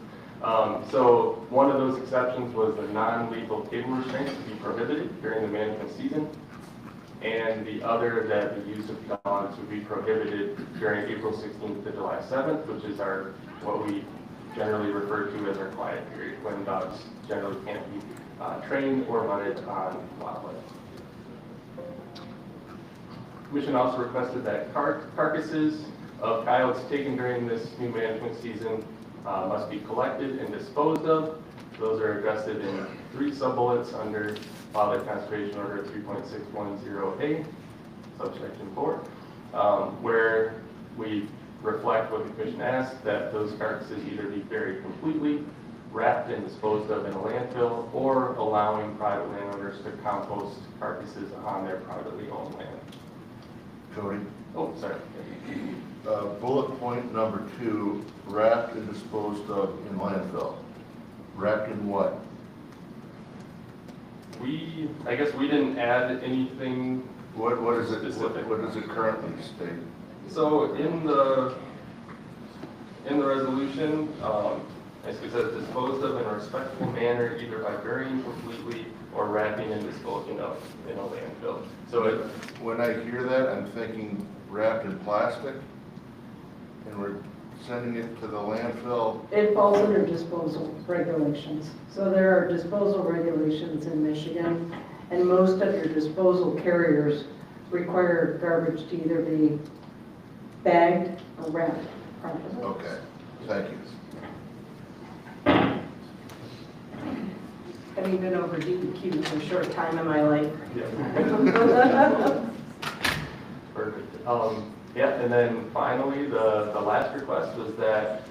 So one of those exceptions was the non-lethal cable restraints to be prohibited during the management season, and the other that the use of dogs would be prohibited during April 16th to July 7th, which is what we generally refer to as our quiet period, when dogs generally can't be trained or hunted on wildlife. The commission also requested that carcasses of coyotes taken during this new management season must be collected and disposed of. Those are addressed in 3 sub-bullets under Wildlife Conservation Order 3.610A, subsection 4, where we reflect what the commission asked, that those carcasses either be buried completely, wrapped and disposed of in a landfill, or allowing private landowners to compost carcasses on their privately owned land. Cody? Oh, sorry. Bullet point number 2, wrapped and disposed of in landfill. Wrapped in what? I guess we didn't add anything. What is it? What does it currently state? So in the resolution, it says disposed of in a respectful manner, either by burying completely or wrapping and disposing of in a landfill. So when I hear that, I'm thinking wrapped in plastic, and we're sending it to the landfill. It falls under disposal regulations. So there are disposal regulations in Michigan, and most of your disposal carriers require garbage to either be bagged or wrapped properly. Okay, thank you. Having been over DEQ for a short time in my life. Yeah. Perfect. Yeah, and then finally, the last request was that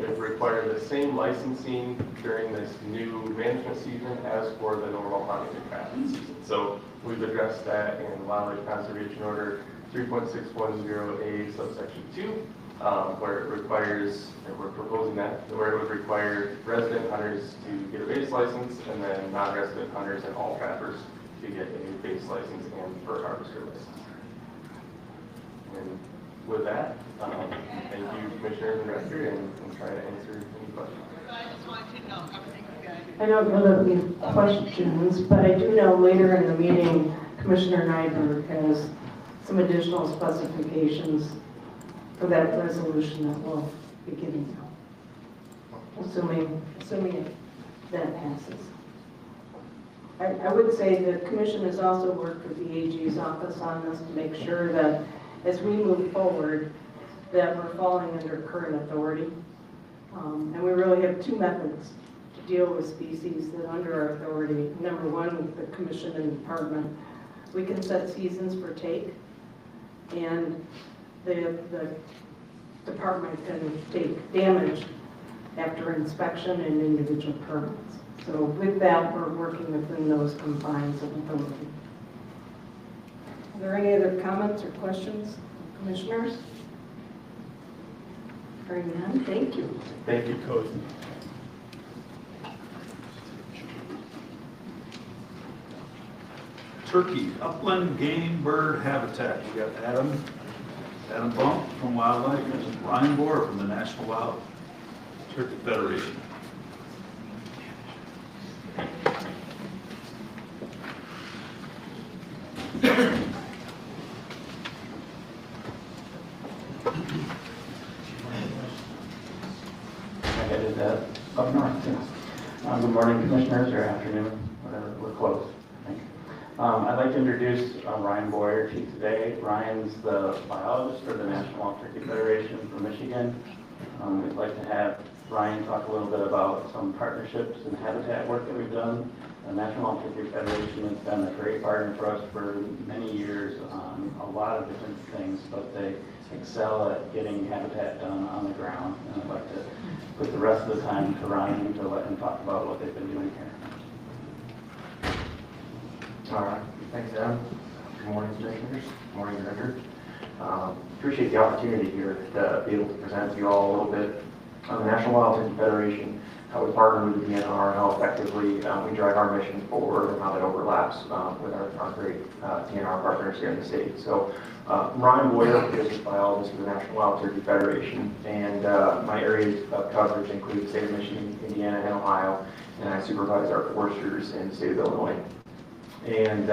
it required the same licensing during this new management season as for the normal hunting and trapping season. So we've addressed that in Wildlife Conservation Order 3.610A subsection 2, where it requires, and we're proposing that, where it would require resident hunters to get a base license, and then non-resident hunters and all trappers to get a new base license and fur harvester license. And with that, thank you, Commissioner and Director, and try to answer any questions. I just wanted to know everything good. I don't know that we have questions, but I do know later in the meeting, Commissioner Nyberg has some additional specifications for that resolution that we'll be giving you, assuming that passes. I would say the commission has also worked with the AG's office on this to make sure that as we move forward, that we're falling under current authority. And we really have 2 methods to deal with species that are under our authority. Number 1, with the commission and department, we can set seasons for take, and the department can take damage after inspection and individual permits. So with that, we're working within those confines of authority. Are there any other comments or questions, commissioners? Hearing none, thank you. Thank you, Cody. Turkey, upland game bird habitat. We got Adam Bump from Wildlife, and Ryan Bohr from the National Wild Turkey Federation. I headed up north, yes. Good morning, commissioners, or afternoon, whatever, we're close, I think. I'd like to introduce Ryan Boyer to you today. Ryan's the biologist for the National Wild Turkey Federation from Michigan. We'd like to have Ryan talk a little bit about some partnerships and habitat work that we've done. The National Wild Turkey Federation has been a great partner for us for many years on a lot of different things, but they excel at getting habitat done on the ground. And I'd like to put the rest of the time to Ryan to let him talk about what they've been doing here. All right, thanks, Adam. Good morning, commissioners. Good morning, Director. Appreciate the opportunity here to be able to present to you all a little bit on the National Wild Turkey Federation, how we partner with the DNR, how effectively we drive our mission forward, and how that overlaps with our great DNR partners here in the state. So, Ryan Boyer is a biologist for the National Wild Turkey Federation, and my areas of coverage include the state of Michigan, Indiana, and Ohio, and I supervise our foresters in the state of Illinois. And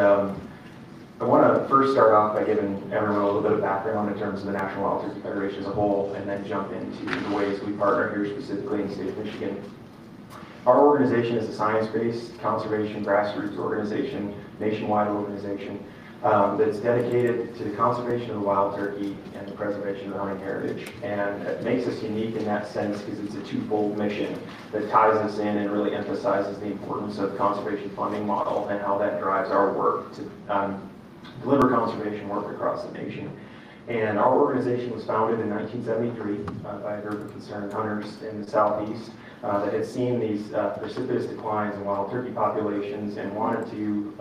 I want to first start off by giving everyone a little bit of background in terms of the National Wild Turkey Federation as a whole, and then jump into the ways we partner here specifically in the state of Michigan. Our organization is a science-based conservation grassroots organization, nationwide organization, that's dedicated to the conservation of the wild turkey and the preservation of the hunting heritage. And it makes us unique in that sense because it's a twofold mission that ties us in and really emphasizes the importance of the conservation funding model and how that drives our work to deliver conservation work across the nation. And our organization was founded in 1973 by a group of concerned hunters in the southeast that had seen these precipitous declines in wild turkey populations and wanted to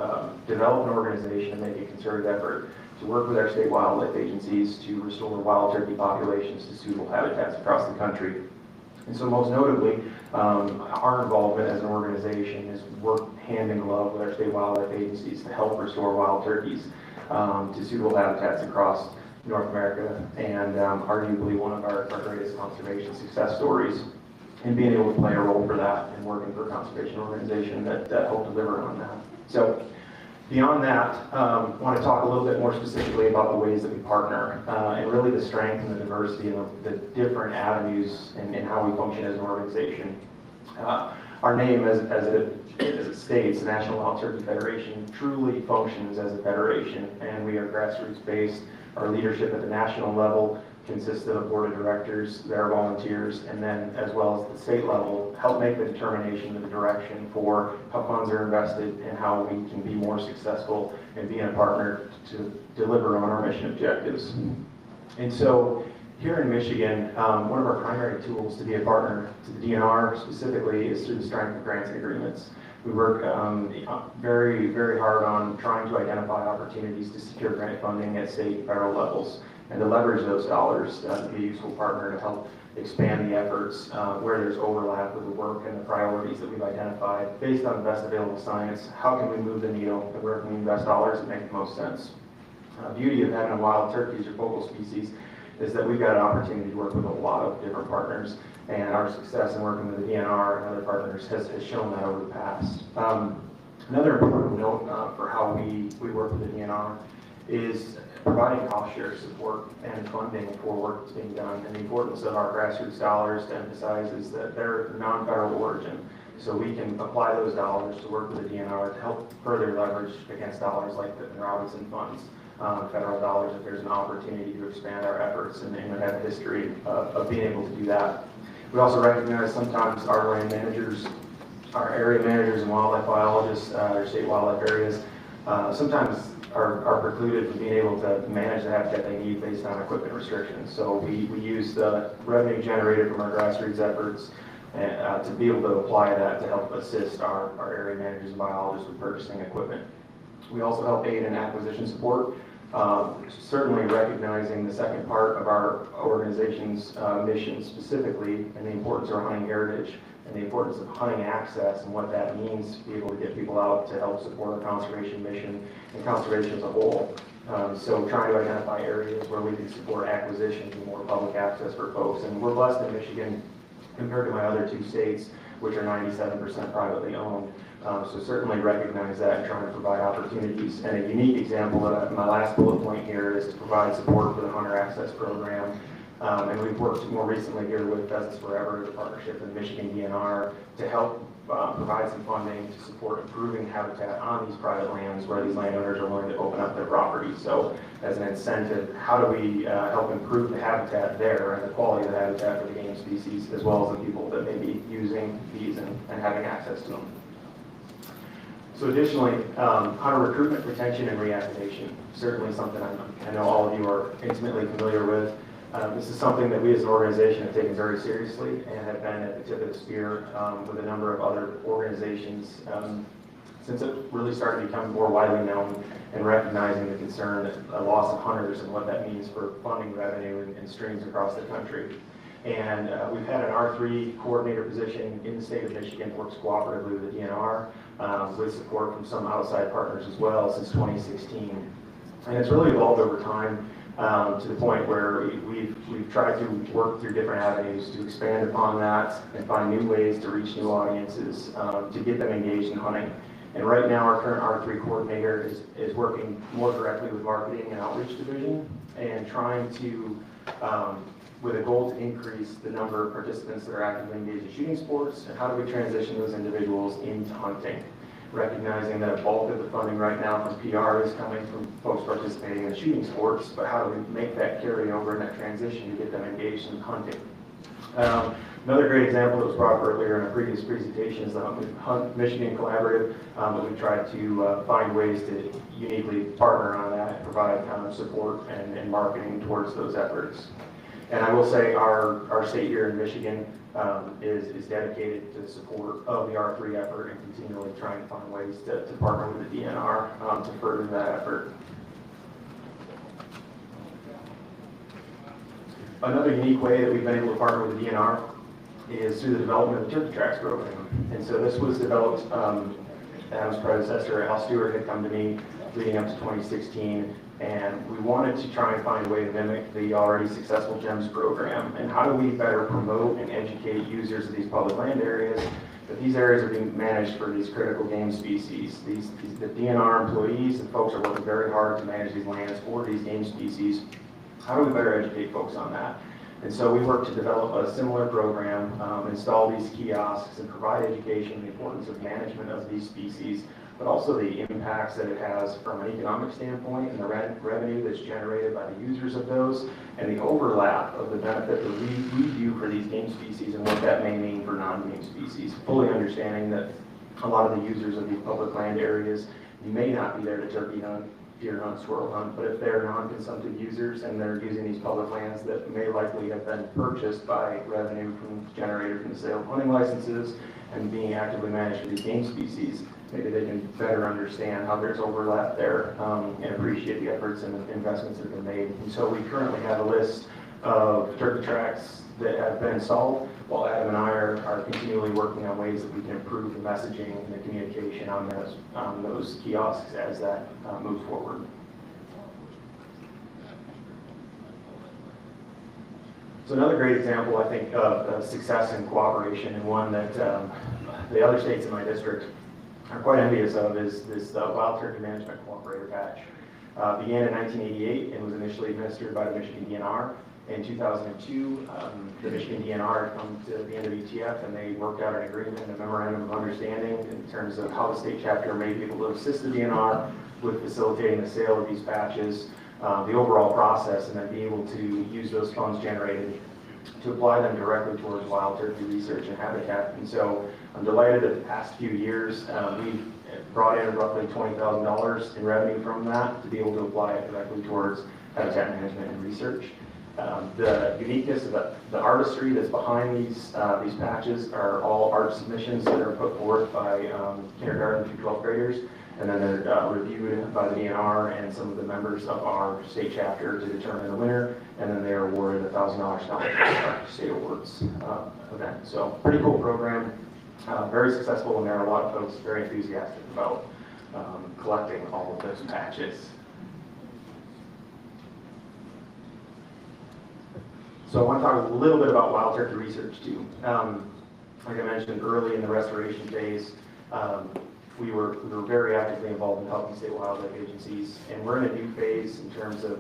develop an organization and make a concerted effort to work with our state wildlife agencies to restore wild turkey populations to suitable habitats across the country. And so most notably, our involvement as an organization is work hand in glove with our state wildlife agencies to help restore wild turkeys to suitable habitats across North America, and arguably one of our greatest conservation success stories, and being able to play a role for that and working for a conservation organization that helped deliver on that. So beyond that, I want to talk a little bit more specifically about the ways that we partner and really the strength and the diversity and the different avenues in how we function as an organization. Our name, as it states, the National Wild Turkey Federation, truly functions as a federation, and we are grassroots based. Our leadership at the national level consists of a board of directors, their volunteers, and then as well as the state level, help make the determination of the direction for how funds are invested and how we can be more successful in being a partner to deliver on our mission objectives. And so here in Michigan, one of our primary tools to be a partner to the DNR specifically is through the strength of grants and agreements. We work very, very hard on trying to identify opportunities to secure grant funding at state and federal levels and to leverage those dollars to be a useful partner to help expand the efforts where there's overlap with the work and the priorities that we've identified based on the best available science. How can we move the needle and where can we invest dollars that make the most sense? The beauty of having a wild turkey as your focal species is that we've got an opportunity to work with a lot of different partners, and our success in working with the DNR and other partners has shown that over the past. Another important note for how we work with the DNR is providing cost share support and funding for work that's being done, and the importance of our grassroots dollars to emphasize is that they're non-federal origin. So we can apply those dollars to work with the DNR to help further leverage against dollars like the Robinson funds, federal dollars, if there's an opportunity to expand our efforts and have a history of being able to do that. We also recognize sometimes our land managers, our area managers and wildlife biologists, our state wildlife areas, sometimes are precluded from being able to manage the habitat they need based on equipment restrictions. So we use the revenue generated from our grassroots efforts to be able to apply that to help assist our area managers and biologists with purchasing equipment. We also help aid in acquisition support, certainly recognizing the second part of our organization's mission specifically and the importance of our hunting heritage and the importance of hunting access and what that means to be able to get people out to help support our conservation mission and conservation as a whole. So trying to identify areas where we can support acquisition and more public access for folks. And we're blessed in Michigan compared to my other two states, which are 97% privately owned. So certainly recognize that and trying to provide opportunities. And a unique example, my last bullet point here, is to provide support for the Hunter Access Program. And we've worked more recently here with Pheasants Forever, the partnership with Michigan DNR, to help provide some funding to support improving habitat on these private lands where these landowners are willing to open up their property. So as an incentive, how do we help improve the habitat there and the quality of the habitat for the game species, as well as the people that may be using these and having access to them. So additionally, hunter recruitment, retention, and reactivation, certainly something I know all of you are intimately familiar with. This is something that we as an organization have taken very seriously and have been at the tip of the spear with a number of other organizations since it really started to become more widely known and recognizing the concern that a loss of hunters and what that means for funding revenue and streams across the country. And we've had an R3 coordinator position in the state of Michigan that works cooperatively with the DNR with support from some outside partners as well since 2016. And it's really evolved over time to the point where we've tried to work through different avenues to expand upon that and find new ways to reach new audiences to get them engaged in hunting. And right now our current R3 coordinator is working more directly with marketing and outreach division and trying to with a goal to increase the number of participants that are actively engaged in shooting sports, and how do we transition those individuals into hunting, recognizing that a bulk of the funding right now from PR is coming from folks participating in shooting sports, but how do we make that carry over and that transition to get them engaged in hunting? Another great example that was brought up earlier in a previous presentation is the Hunt Michigan Collaborative, that we tried to find ways to uniquely partner on that and provide support and marketing towards those efforts. And I will say our state here in Michigan is dedicated to the support of the R3 effort and continually trying to find ways to partner with the DNR to further that effort. Another unique way that we've been able to partner with the DNR is through the development of the Turkey Tracks program. And so this was developed, Adam's predecessor, Al Stewart, had come to me leading up to 2016, and we wanted to try and find a way to mimic the already successful GEMS program. And how do we better promote and educate users of these public land areas that these areas are being managed for these critical game species. The DNR employees and folks are working very hard to manage these lands for these game species. How do we better educate folks on that? And so we worked to develop a similar program, install these kiosks, and provide education on the importance of management of these species, but also the impacts that it has from an economic standpoint and the revenue that's generated by the users of those, and the overlap of the benefit that we do for these game species and what that may mean for non-game species. Fully understanding that a lot of the users of these public land areas, you may not be there to turkey hunt, deer hunt, squirrel hunt, but if they're non-consumptive users and they're using these public lands that may likely have been purchased by revenue generated from the sale of hunting licenses and being actively managed for these game species, maybe they can better understand how there's overlap there and appreciate the efforts and investments that have been made. And so we currently have a list of turkey tracks that have been installed, while Adam and I are continually working on ways that we can improve the messaging and the communication on those kiosks as that moves forward. So another great example, I think, of success and cooperation, and one that the other states in my district are quite envious of, is this Wild Turkey Management Cooperator Patch. Began in 1988 and was initially administered by the Michigan DNR. In 2002, the Michigan DNR had come to the end of ETF, and they worked out an agreement and a memorandum of understanding in terms of how the state chapter may be able to assist the DNR with facilitating the sale of these patches, the overall process, and then be able to use those funds generated to apply them directly towards wild turkey research and habitat. And so I'm delighted that the past few years we've brought in roughly $20,000 in revenue from that to be able to apply it directly towards habitat management and research. The uniqueness of the artistry that's behind these patches are all art submissions that are put forth by kindergarten through 12th graders, and then they're reviewed by the DNR and some of the members of our state chapter to determine the winner, and then they are awarded a $1,000 scholarship at our state awards event. So pretty cool program, very successful, and there are a lot of folks very enthusiastic about collecting all of those patches. So I want to talk a little bit about wild turkey research too. Like I mentioned early in the restoration phase, we were very actively involved in helping state wildlife agencies, and we're in a new phase in terms of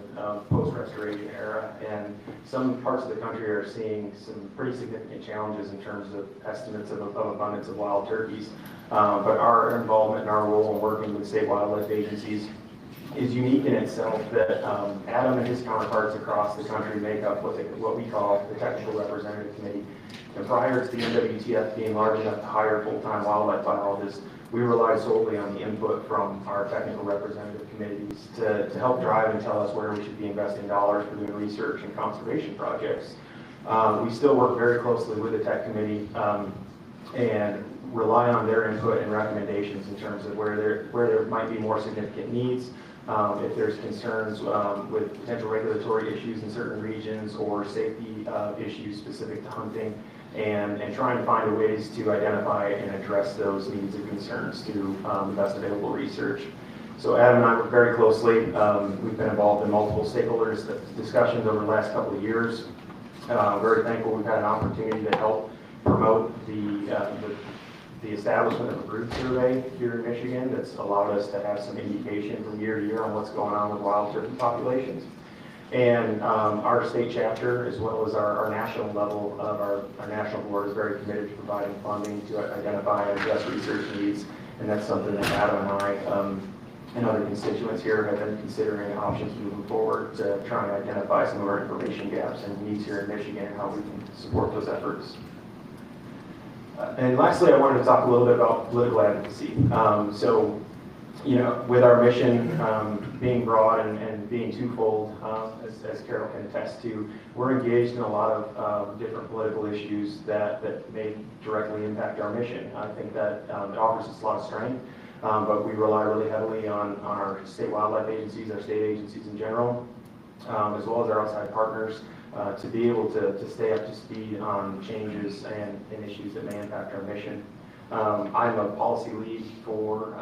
post-restoration era, and some parts of the country are seeing some pretty significant challenges in terms of estimates of abundance of wild turkeys. But our involvement and our role in working with state wildlife agencies is unique in itself, that Adam and his counterparts across the country make up what we call the Technical Representative Committee. And prior to the NWTF being large enough to hire full-time wildlife biologists, we relied solely on the input from our technical representative committees to help drive and tell us where we should be investing dollars for doing research and conservation projects. We still work very closely with the tech committee and rely on their input and recommendations in terms of where there might be more significant needs. If there's concerns with potential regulatory issues in certain regions or safety issues specific to hunting, and trying to find ways to identify and address those needs and concerns through the best available research. So Adam and I work very closely. We've been involved in multiple stakeholders discussions over the last couple of years. Very thankful we've had an opportunity to help promote the establishment of a group survey here in Michigan that's allowed us to have some indication from year to year on what's going on with wild turkey populations. And our state chapter, as well as our national level of our national board, is very committed to providing funding to identify and address research needs. And that's something that Adam and I and other constituents here have been considering options moving forward to try and identify some of our information gaps and needs here in Michigan and how we can support those efforts. And lastly, I wanted to talk a little bit about political advocacy. So, you know, with our mission being broad and being twofold, as Carol can attest to, we're engaged in a lot of different political issues that may directly impact our mission. I think that it offers us a lot of strength, but we rely really heavily on our state wildlife agencies, our state agencies in general, as well as our outside partners, to be able to stay up to speed on changes and issues that may impact our mission. I'm a policy lead for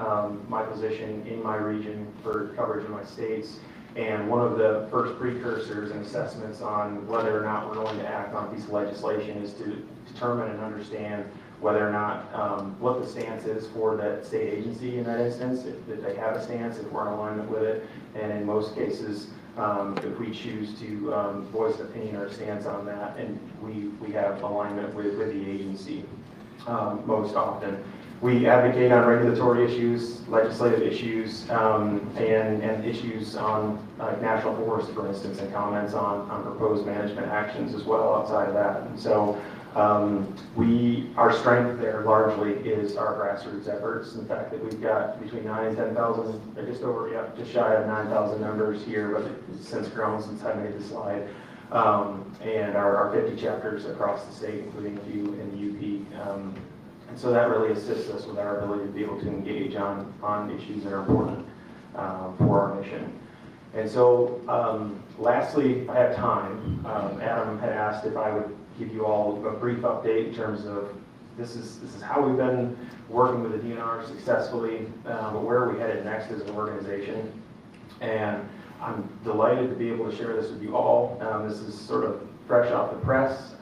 my position in my region for coverage in my states, and one of the first precursors and assessments on whether or not we're going to act on a piece of legislation is to determine and understand whether or not, what the stance is for that state agency in that instance, if they have a stance, if we're in alignment with it, and in most cases, if we choose to voice an opinion or stance on that, and we have alignment with the agency. Most often, we advocate on regulatory issues, legislative issues, and issues on national forests, for instance, and comments on proposed management actions as well outside of that. And so our strength there largely is our grassroots efforts. In fact, that we've got between 9,000 and 10,000, just shy of 9,000 members here, but it's since grown since I made the slide. And our 50 chapters across the state, including a few in the UP. And so that really assists us with our ability to be able to engage on issues that are important for our mission. And so lastly, if I have time, Adam had asked if I would give you all a brief update in terms of this is how we've been working with the DNR successfully, but where are we headed next as an organization. And I'm delighted to be able to share this with you all. This is sort of fresh off the press.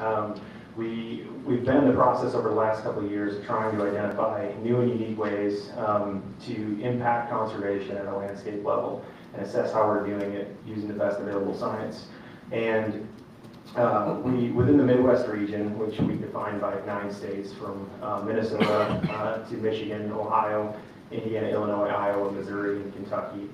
We've been in the process over the last couple of years of trying to identify new and unique ways to impact conservation at a landscape level and assess how we're doing it using the best available science. And within the Midwest region, which we defined by 9 states from Minnesota to Michigan, Ohio, Indiana, Illinois, Iowa, Missouri, and Kentucky,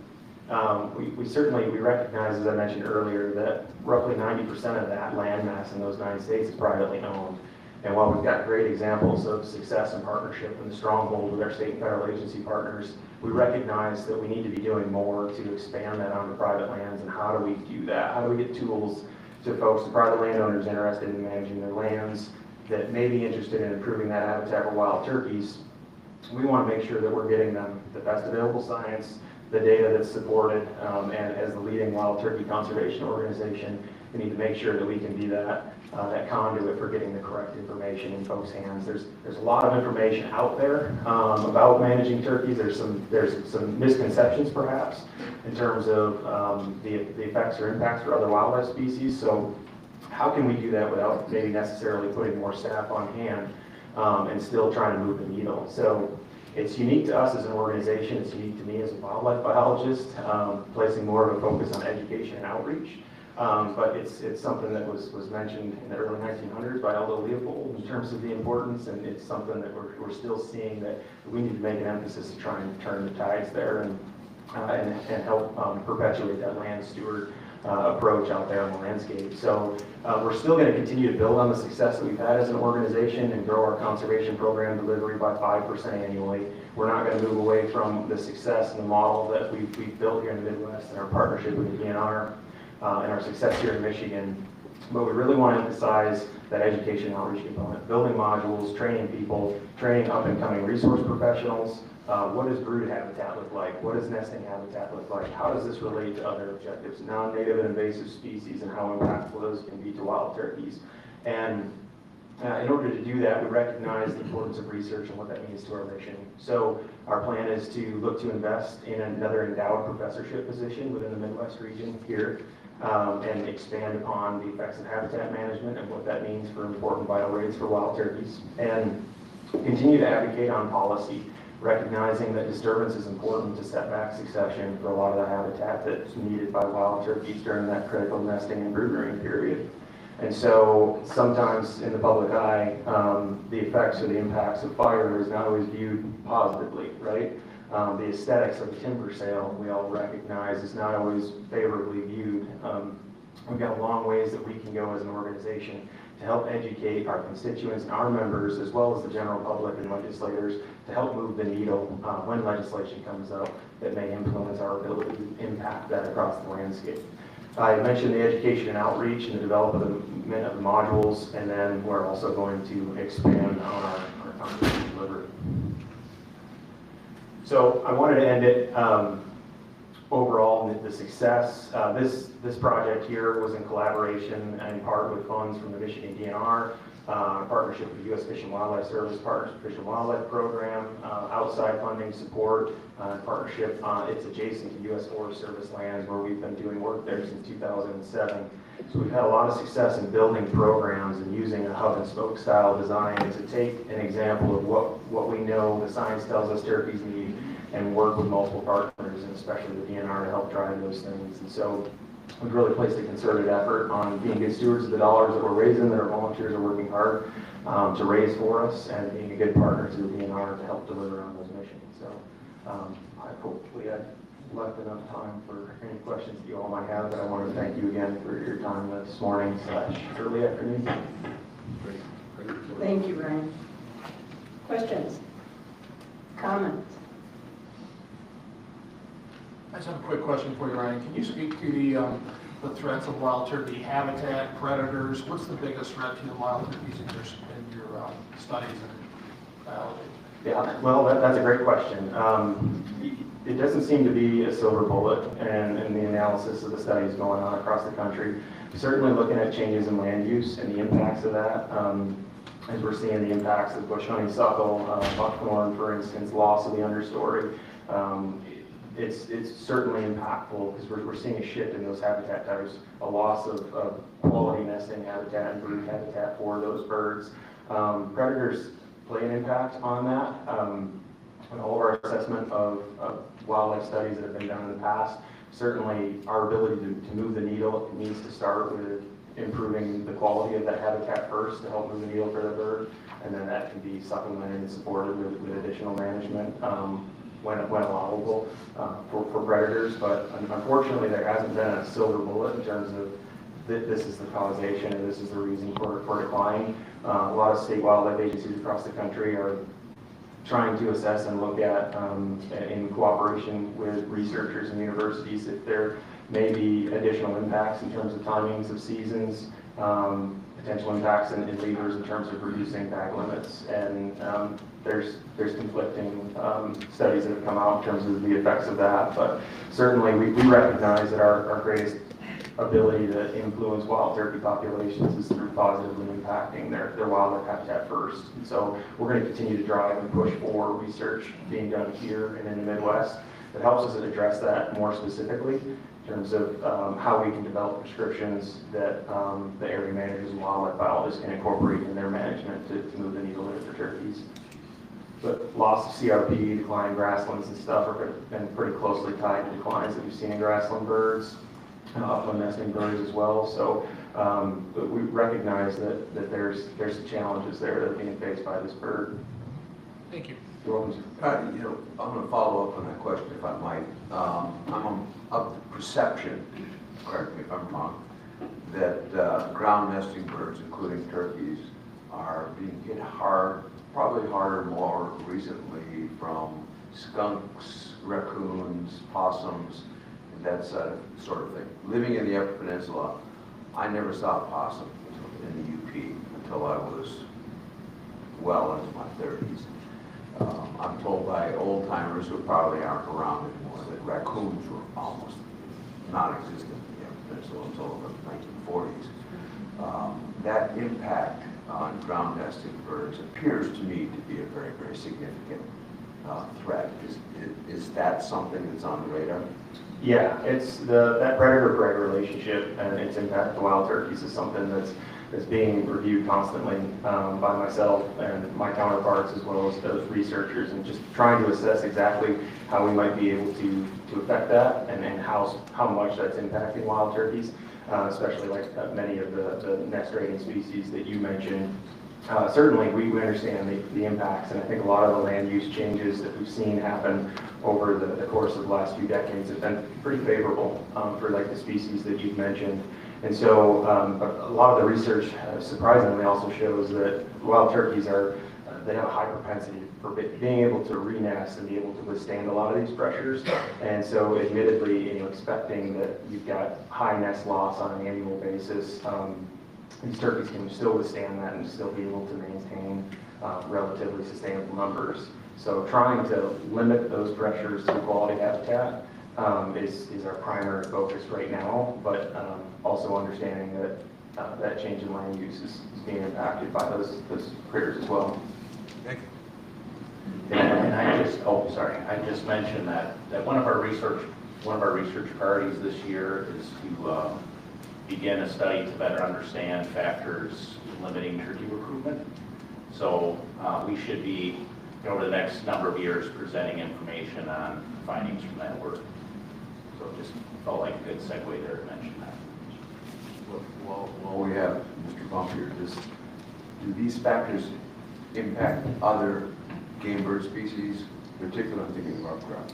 we recognize, as I mentioned earlier, that roughly 90% of that land mass in those 9 states is privately owned. And while we've got great examples of success and partnership in the stronghold with our state and federal agency partners, we recognize that we need to be doing more to expand that onto private lands. And how do we do that? How do we get tools to folks, the private landowners interested in managing their lands, that may be interested in improving that habitat for wild turkeys? We want to make sure that we're getting them the best available science, the data that's supported, and as the leading wild turkey conservation organization, we need to make sure that we can be that conduit for getting the correct information in folks' hands. There's a lot of information out there about managing turkeys. There's some misconceptions perhaps in terms of the effects or impacts for other wildlife species. So how can we do that without maybe necessarily putting more staff on hand and still trying to move the needle? So it's unique to us as an organization. It's unique to me as a wildlife biologist, placing more of a focus on education and outreach. But it's something that was mentioned in the early 1900s by Aldo Leopold in terms of the importance, and it's something that we're still seeing that we need to make an emphasis to try and turn the tides there and help perpetuate that land steward approach out there on the landscape. So we're still going to continue to build on the success that we've had as an organization and grow our conservation program delivery by 5% annually. We're not going to move away from the success and the model that we've built here in the Midwest and our partnership with the DNR and our success here in Michigan. But we really want to emphasize that education and outreach component, building modules, training people, training up and coming resource professionals. What does brood habitat look like? What does nesting habitat look like? How does this relate to other objectives, non-native and invasive species, and how impactful those can be to wild turkeys? And in order to do that, we recognize the importance of research and what that means to our mission. So our plan is to look to invest in another endowed professorship position within the Midwest region here, and expand upon the effects of habitat management and what that means for important vital rates for wild turkeys, and continue to advocate on policy, recognizing that disturbance is important to setback succession for a lot of the habitat that's needed by wild turkeys during that critical nesting and brood rearing period. And so sometimes in the public eye, the effects or the impacts of fire is not always viewed positively, right? The aesthetics of a timber sale, we all recognize, is not always favorably viewed. We've got long ways that we can go as an organization to help educate our constituents and our members, as well as the general public and legislators, to help move the needle when legislation comes up that may influence our ability to impact that across the landscape. I mentioned the education and outreach and the development of the modules, and then we're also going to expand on our content delivery. So I wanted to end it overall, the success. This project here was in collaboration and in part with funds from the Michigan DNR, partnership with the U.S. Fish and Wildlife Service, Partners Fish and Wildlife Program, outside funding support, partnership. It's adjacent to U.S. Forest Service lands where we've been doing work there since 2007. So we've had a lot of success in building programs and using a hub and spoke style design to take an example of what we know the science tells us turkeys need and work with multiple partners, and especially the DNR, to help drive those things. And so we've really placed a concerted effort on being good stewards of the dollars that we're raising, that our volunteers are working hard to raise for us, and being a good partner to the DNR to help deliver on those missions. So I hopefully I left enough time for any questions that you all might have, but I want to thank you again for your time this morning / early afternoon. Thank you, Ryan. Questions? Comments? I just have a quick question for you, Ryan. Can you speak to the threats of wild turkey habitat, predators? What's the biggest threat to the wild turkeys in your studies and biology? Yeah, well, that's a great question. It doesn't seem to be a silver bullet in the analysis of the studies going on across the country. Certainly looking at changes in land use and the impacts of that, as we're seeing the impacts of bush honeysuckle, buckthorn, for instance, loss of the understory. It's certainly impactful because we're seeing a shift in those habitat types, a loss of quality nesting habitat and brood habitat for those birds. Predators play an impact on that. In all of our assessment of wildlife studies that have been done in the past, certainly our ability to move the needle needs to start with improving the quality of that habitat first to help move the needle for the bird, and then that can be supplemented and supported with additional management when allowable for predators. But unfortunately, there hasn't been a silver bullet in terms of this is the causation and this is the reason for decline. A lot of state wildlife agencies across the country are trying to assess and look at, in cooperation with researchers and universities, if there may be additional impacts in terms of timings of seasons, potential impacts in levers in terms of reducing bag limits. And there's conflicting studies that have come out in terms of the effects of that. But certainly we recognize that our greatest ability to influence wild turkey populations is through positively impacting their wildlife habitat first. And so we're going to continue to drive and push for research being done here and in the Midwest that helps us address that more specifically in terms of how we can develop prescriptions that the area managers and wildlife biologists can incorporate in their management to move the needle there for turkeys. But loss of CRP, decline in grasslands and stuff have been pretty closely tied to declines that we've seen in grassland birds, upland nesting birds as well. So but we recognize that there's some challenges there that are being faced by this bird. Thank you. You're welcome. I'm going to follow up on that question if I might. I'm of the perception, correct me if I'm wrong, that ground nesting birds, including turkeys, are being hit hard, probably harder more recently from skunks, raccoons, possums, and that sort of thing. Living in the Upper Peninsula, I never saw a possum in the UP until I was well into my 30s. I'm told by old timers who probably aren't around anymore that raccoons were almost non-existent in the Upper Peninsula until the 1940s. That impact on ground nesting birds appears to me to be a very, very significant threat. Is that something that's on the radar? Yeah, it's that predator-prey relationship and its impact to wild turkeys is something that's being reviewed constantly by myself and my counterparts, as well as those researchers, and just trying to assess exactly how we might be able to affect that and how much that's impacting wild turkeys, especially like many of the nest-raiding species that you mentioned. Certainly, we understand the impacts, and I think a lot of the land use changes that we've seen happen over the course of the last few decades have been pretty favorable for like the species that you've mentioned. And so a lot of the research surprisingly also shows that wild turkeys they have a high propensity for being able to re-nest and be able to withstand a lot of these pressures. And so admittedly, expecting that you've got high nest loss on an annual basis, these turkeys can still withstand that and still be able to maintain relatively sustainable numbers. So trying to limit those pressures to quality habitat is our primary focus right now, but also understanding that that change in land use is being impacted by those critters as well. Thank you. And I just mentioned that one of our research priorities this year is to begin a study to better understand factors limiting turkey recruitment. So we should be, over the next number of years, presenting information on findings from that work. So it just felt like a good segue there to mention that. While we have Mr. Bump here, do these factors impact other game bird species, particularly I'm thinking of rough grouse?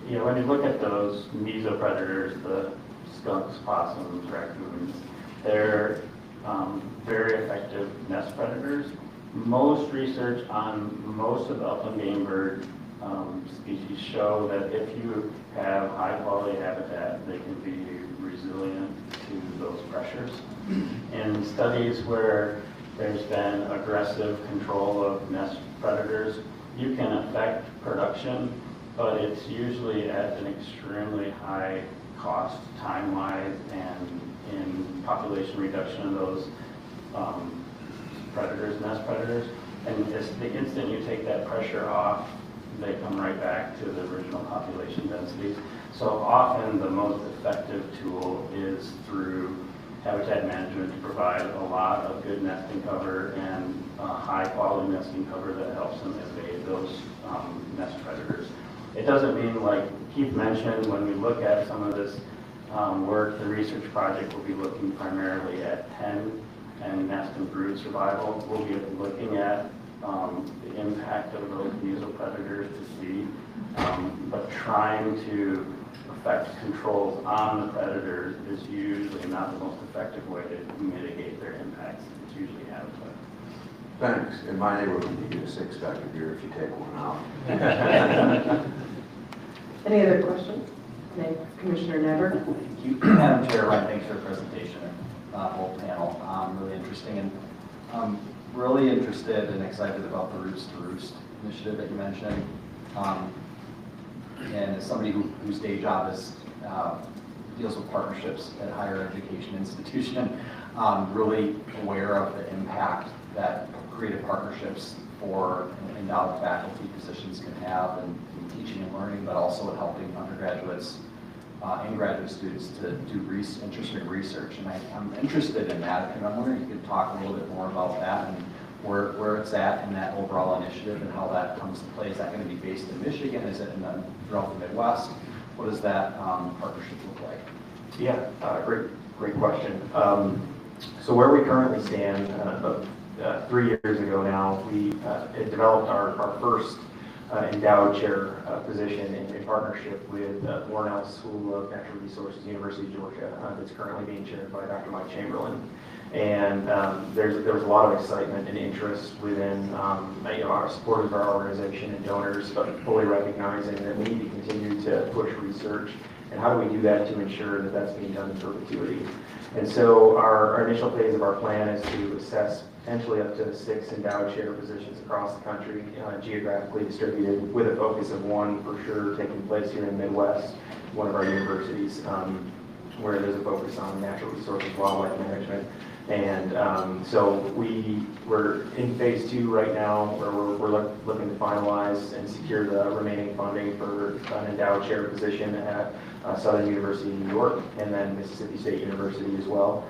Yeah, when you look at those mesopredators, the skunks, possums, raccoons, they're very effective nest predators. Most research on most of the upland game bird species show that if you have high quality habitat, they can be resilient to those pressures. In studies where there's been aggressive control of nest predators, you can affect production, but it's usually at an extremely high cost time-wise and in population reduction of those predators, nest predators. And the instant you take that pressure off, they come right back to the original population densities. So often the most effective tool is through habitat management to provide a lot of good nesting cover and high quality nesting cover that helps them evade those nest predators. It doesn't mean, like Keith mentioned, when we look at some of this work, the research project will be looking primarily at hen and nest and brood survival. We'll be looking at the impact of those mesopredators to see, but trying to affect controls on the predators is usually not the most effective way to mitigate their impacts. It's usually habitat. Thanks. In my neighborhood, you get a six-pack of beer if you take one out. Any other questions? Commissioner Never? Thank you, Madam Chair. Ryan, thanks for the presentation, whole panel. Really interesting, and I'm really interested and excited about the Roots to Roost initiative that you mentioned. And as somebody whose day job is deals with partnerships at higher education institution, really aware of the impact that creative partnerships for endowed faculty positions can have in teaching and learning, but also in helping undergraduates and graduate students to do interesting research. And I'm interested in that, and I'm wondering if you could talk a little bit more about that and where it's at in that overall initiative and how that comes to play. Is that going to be based in Michigan? Is it throughout the Midwest? What does that partnership look like? Yeah, great question. So where we currently stand, 3 years ago now, we had developed our first endowed chair position in partnership with Warnell School of Natural Resources, University of Georgia, that's currently being chaired by Dr. Mike Chamberlain. And there was a lot of excitement and interest within our supporters of our organization and donors, but fully recognizing that we need to continue to push research. And how do we do that to ensure that that's being done in perpetuity? And so our initial phase of our plan is to assess potentially up to 6 endowed chair positions across the country, geographically distributed, with a focus of one for sure taking place here in the Midwest, one of our universities, where there's a focus on natural resources, wildlife management. And so we're in phase 2 right now, where we're looking to finalize and secure the remaining funding for an endowed chair position at Southern University in New York, and then Mississippi State University as well.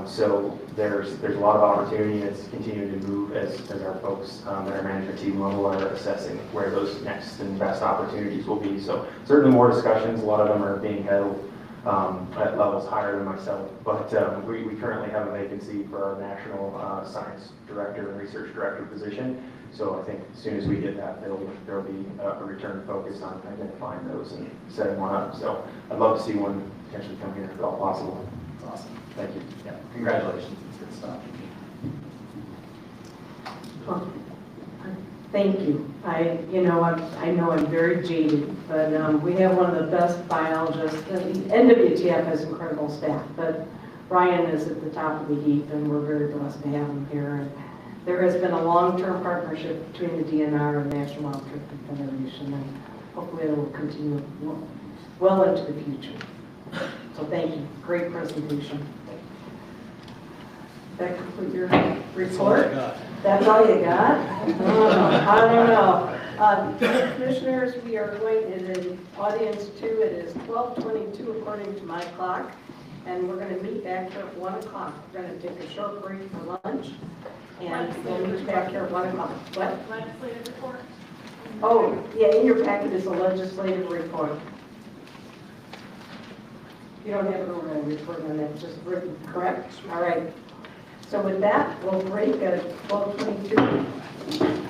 So there's a lot of opportunity, and it's continuing to move as our folks at our management team level are assessing where those next and best opportunities will be. So certainly more discussions. A lot of them are being held at levels higher than myself, but we currently have a vacancy for our national science director and research director position. So I think as soon as we get that, there'll be a return focus on identifying those and setting one up. So I'd love to see one potentially come here if at all possible. That's awesome. Thank you. Yeah, congratulations. It's good stuff. Well, thank you. I know I'm very jaded, but we have one of the best biologists. NWTF has incredible staff, but Ryan is at the top of the heap, and we're very blessed to have him here. And there has been a long-term partnership between the DNR and National Wildlife Confederation, and hopefully it will continue well into the future. So thank you. Great presentation. That complete your report? That's all you got? I don't know. Commissioners, we are going in audience 2. It is 12:22 according to my clock, and we're going to meet back here at 1 o'clock. We're going to take a short break for lunch, and we'll meet back here at 1 o'clock. What? Legislative report. Oh, yeah, in your packet is a legislative report. You don't have an oral report on that, just written, correct? All right. So with that, we'll break at 12:22.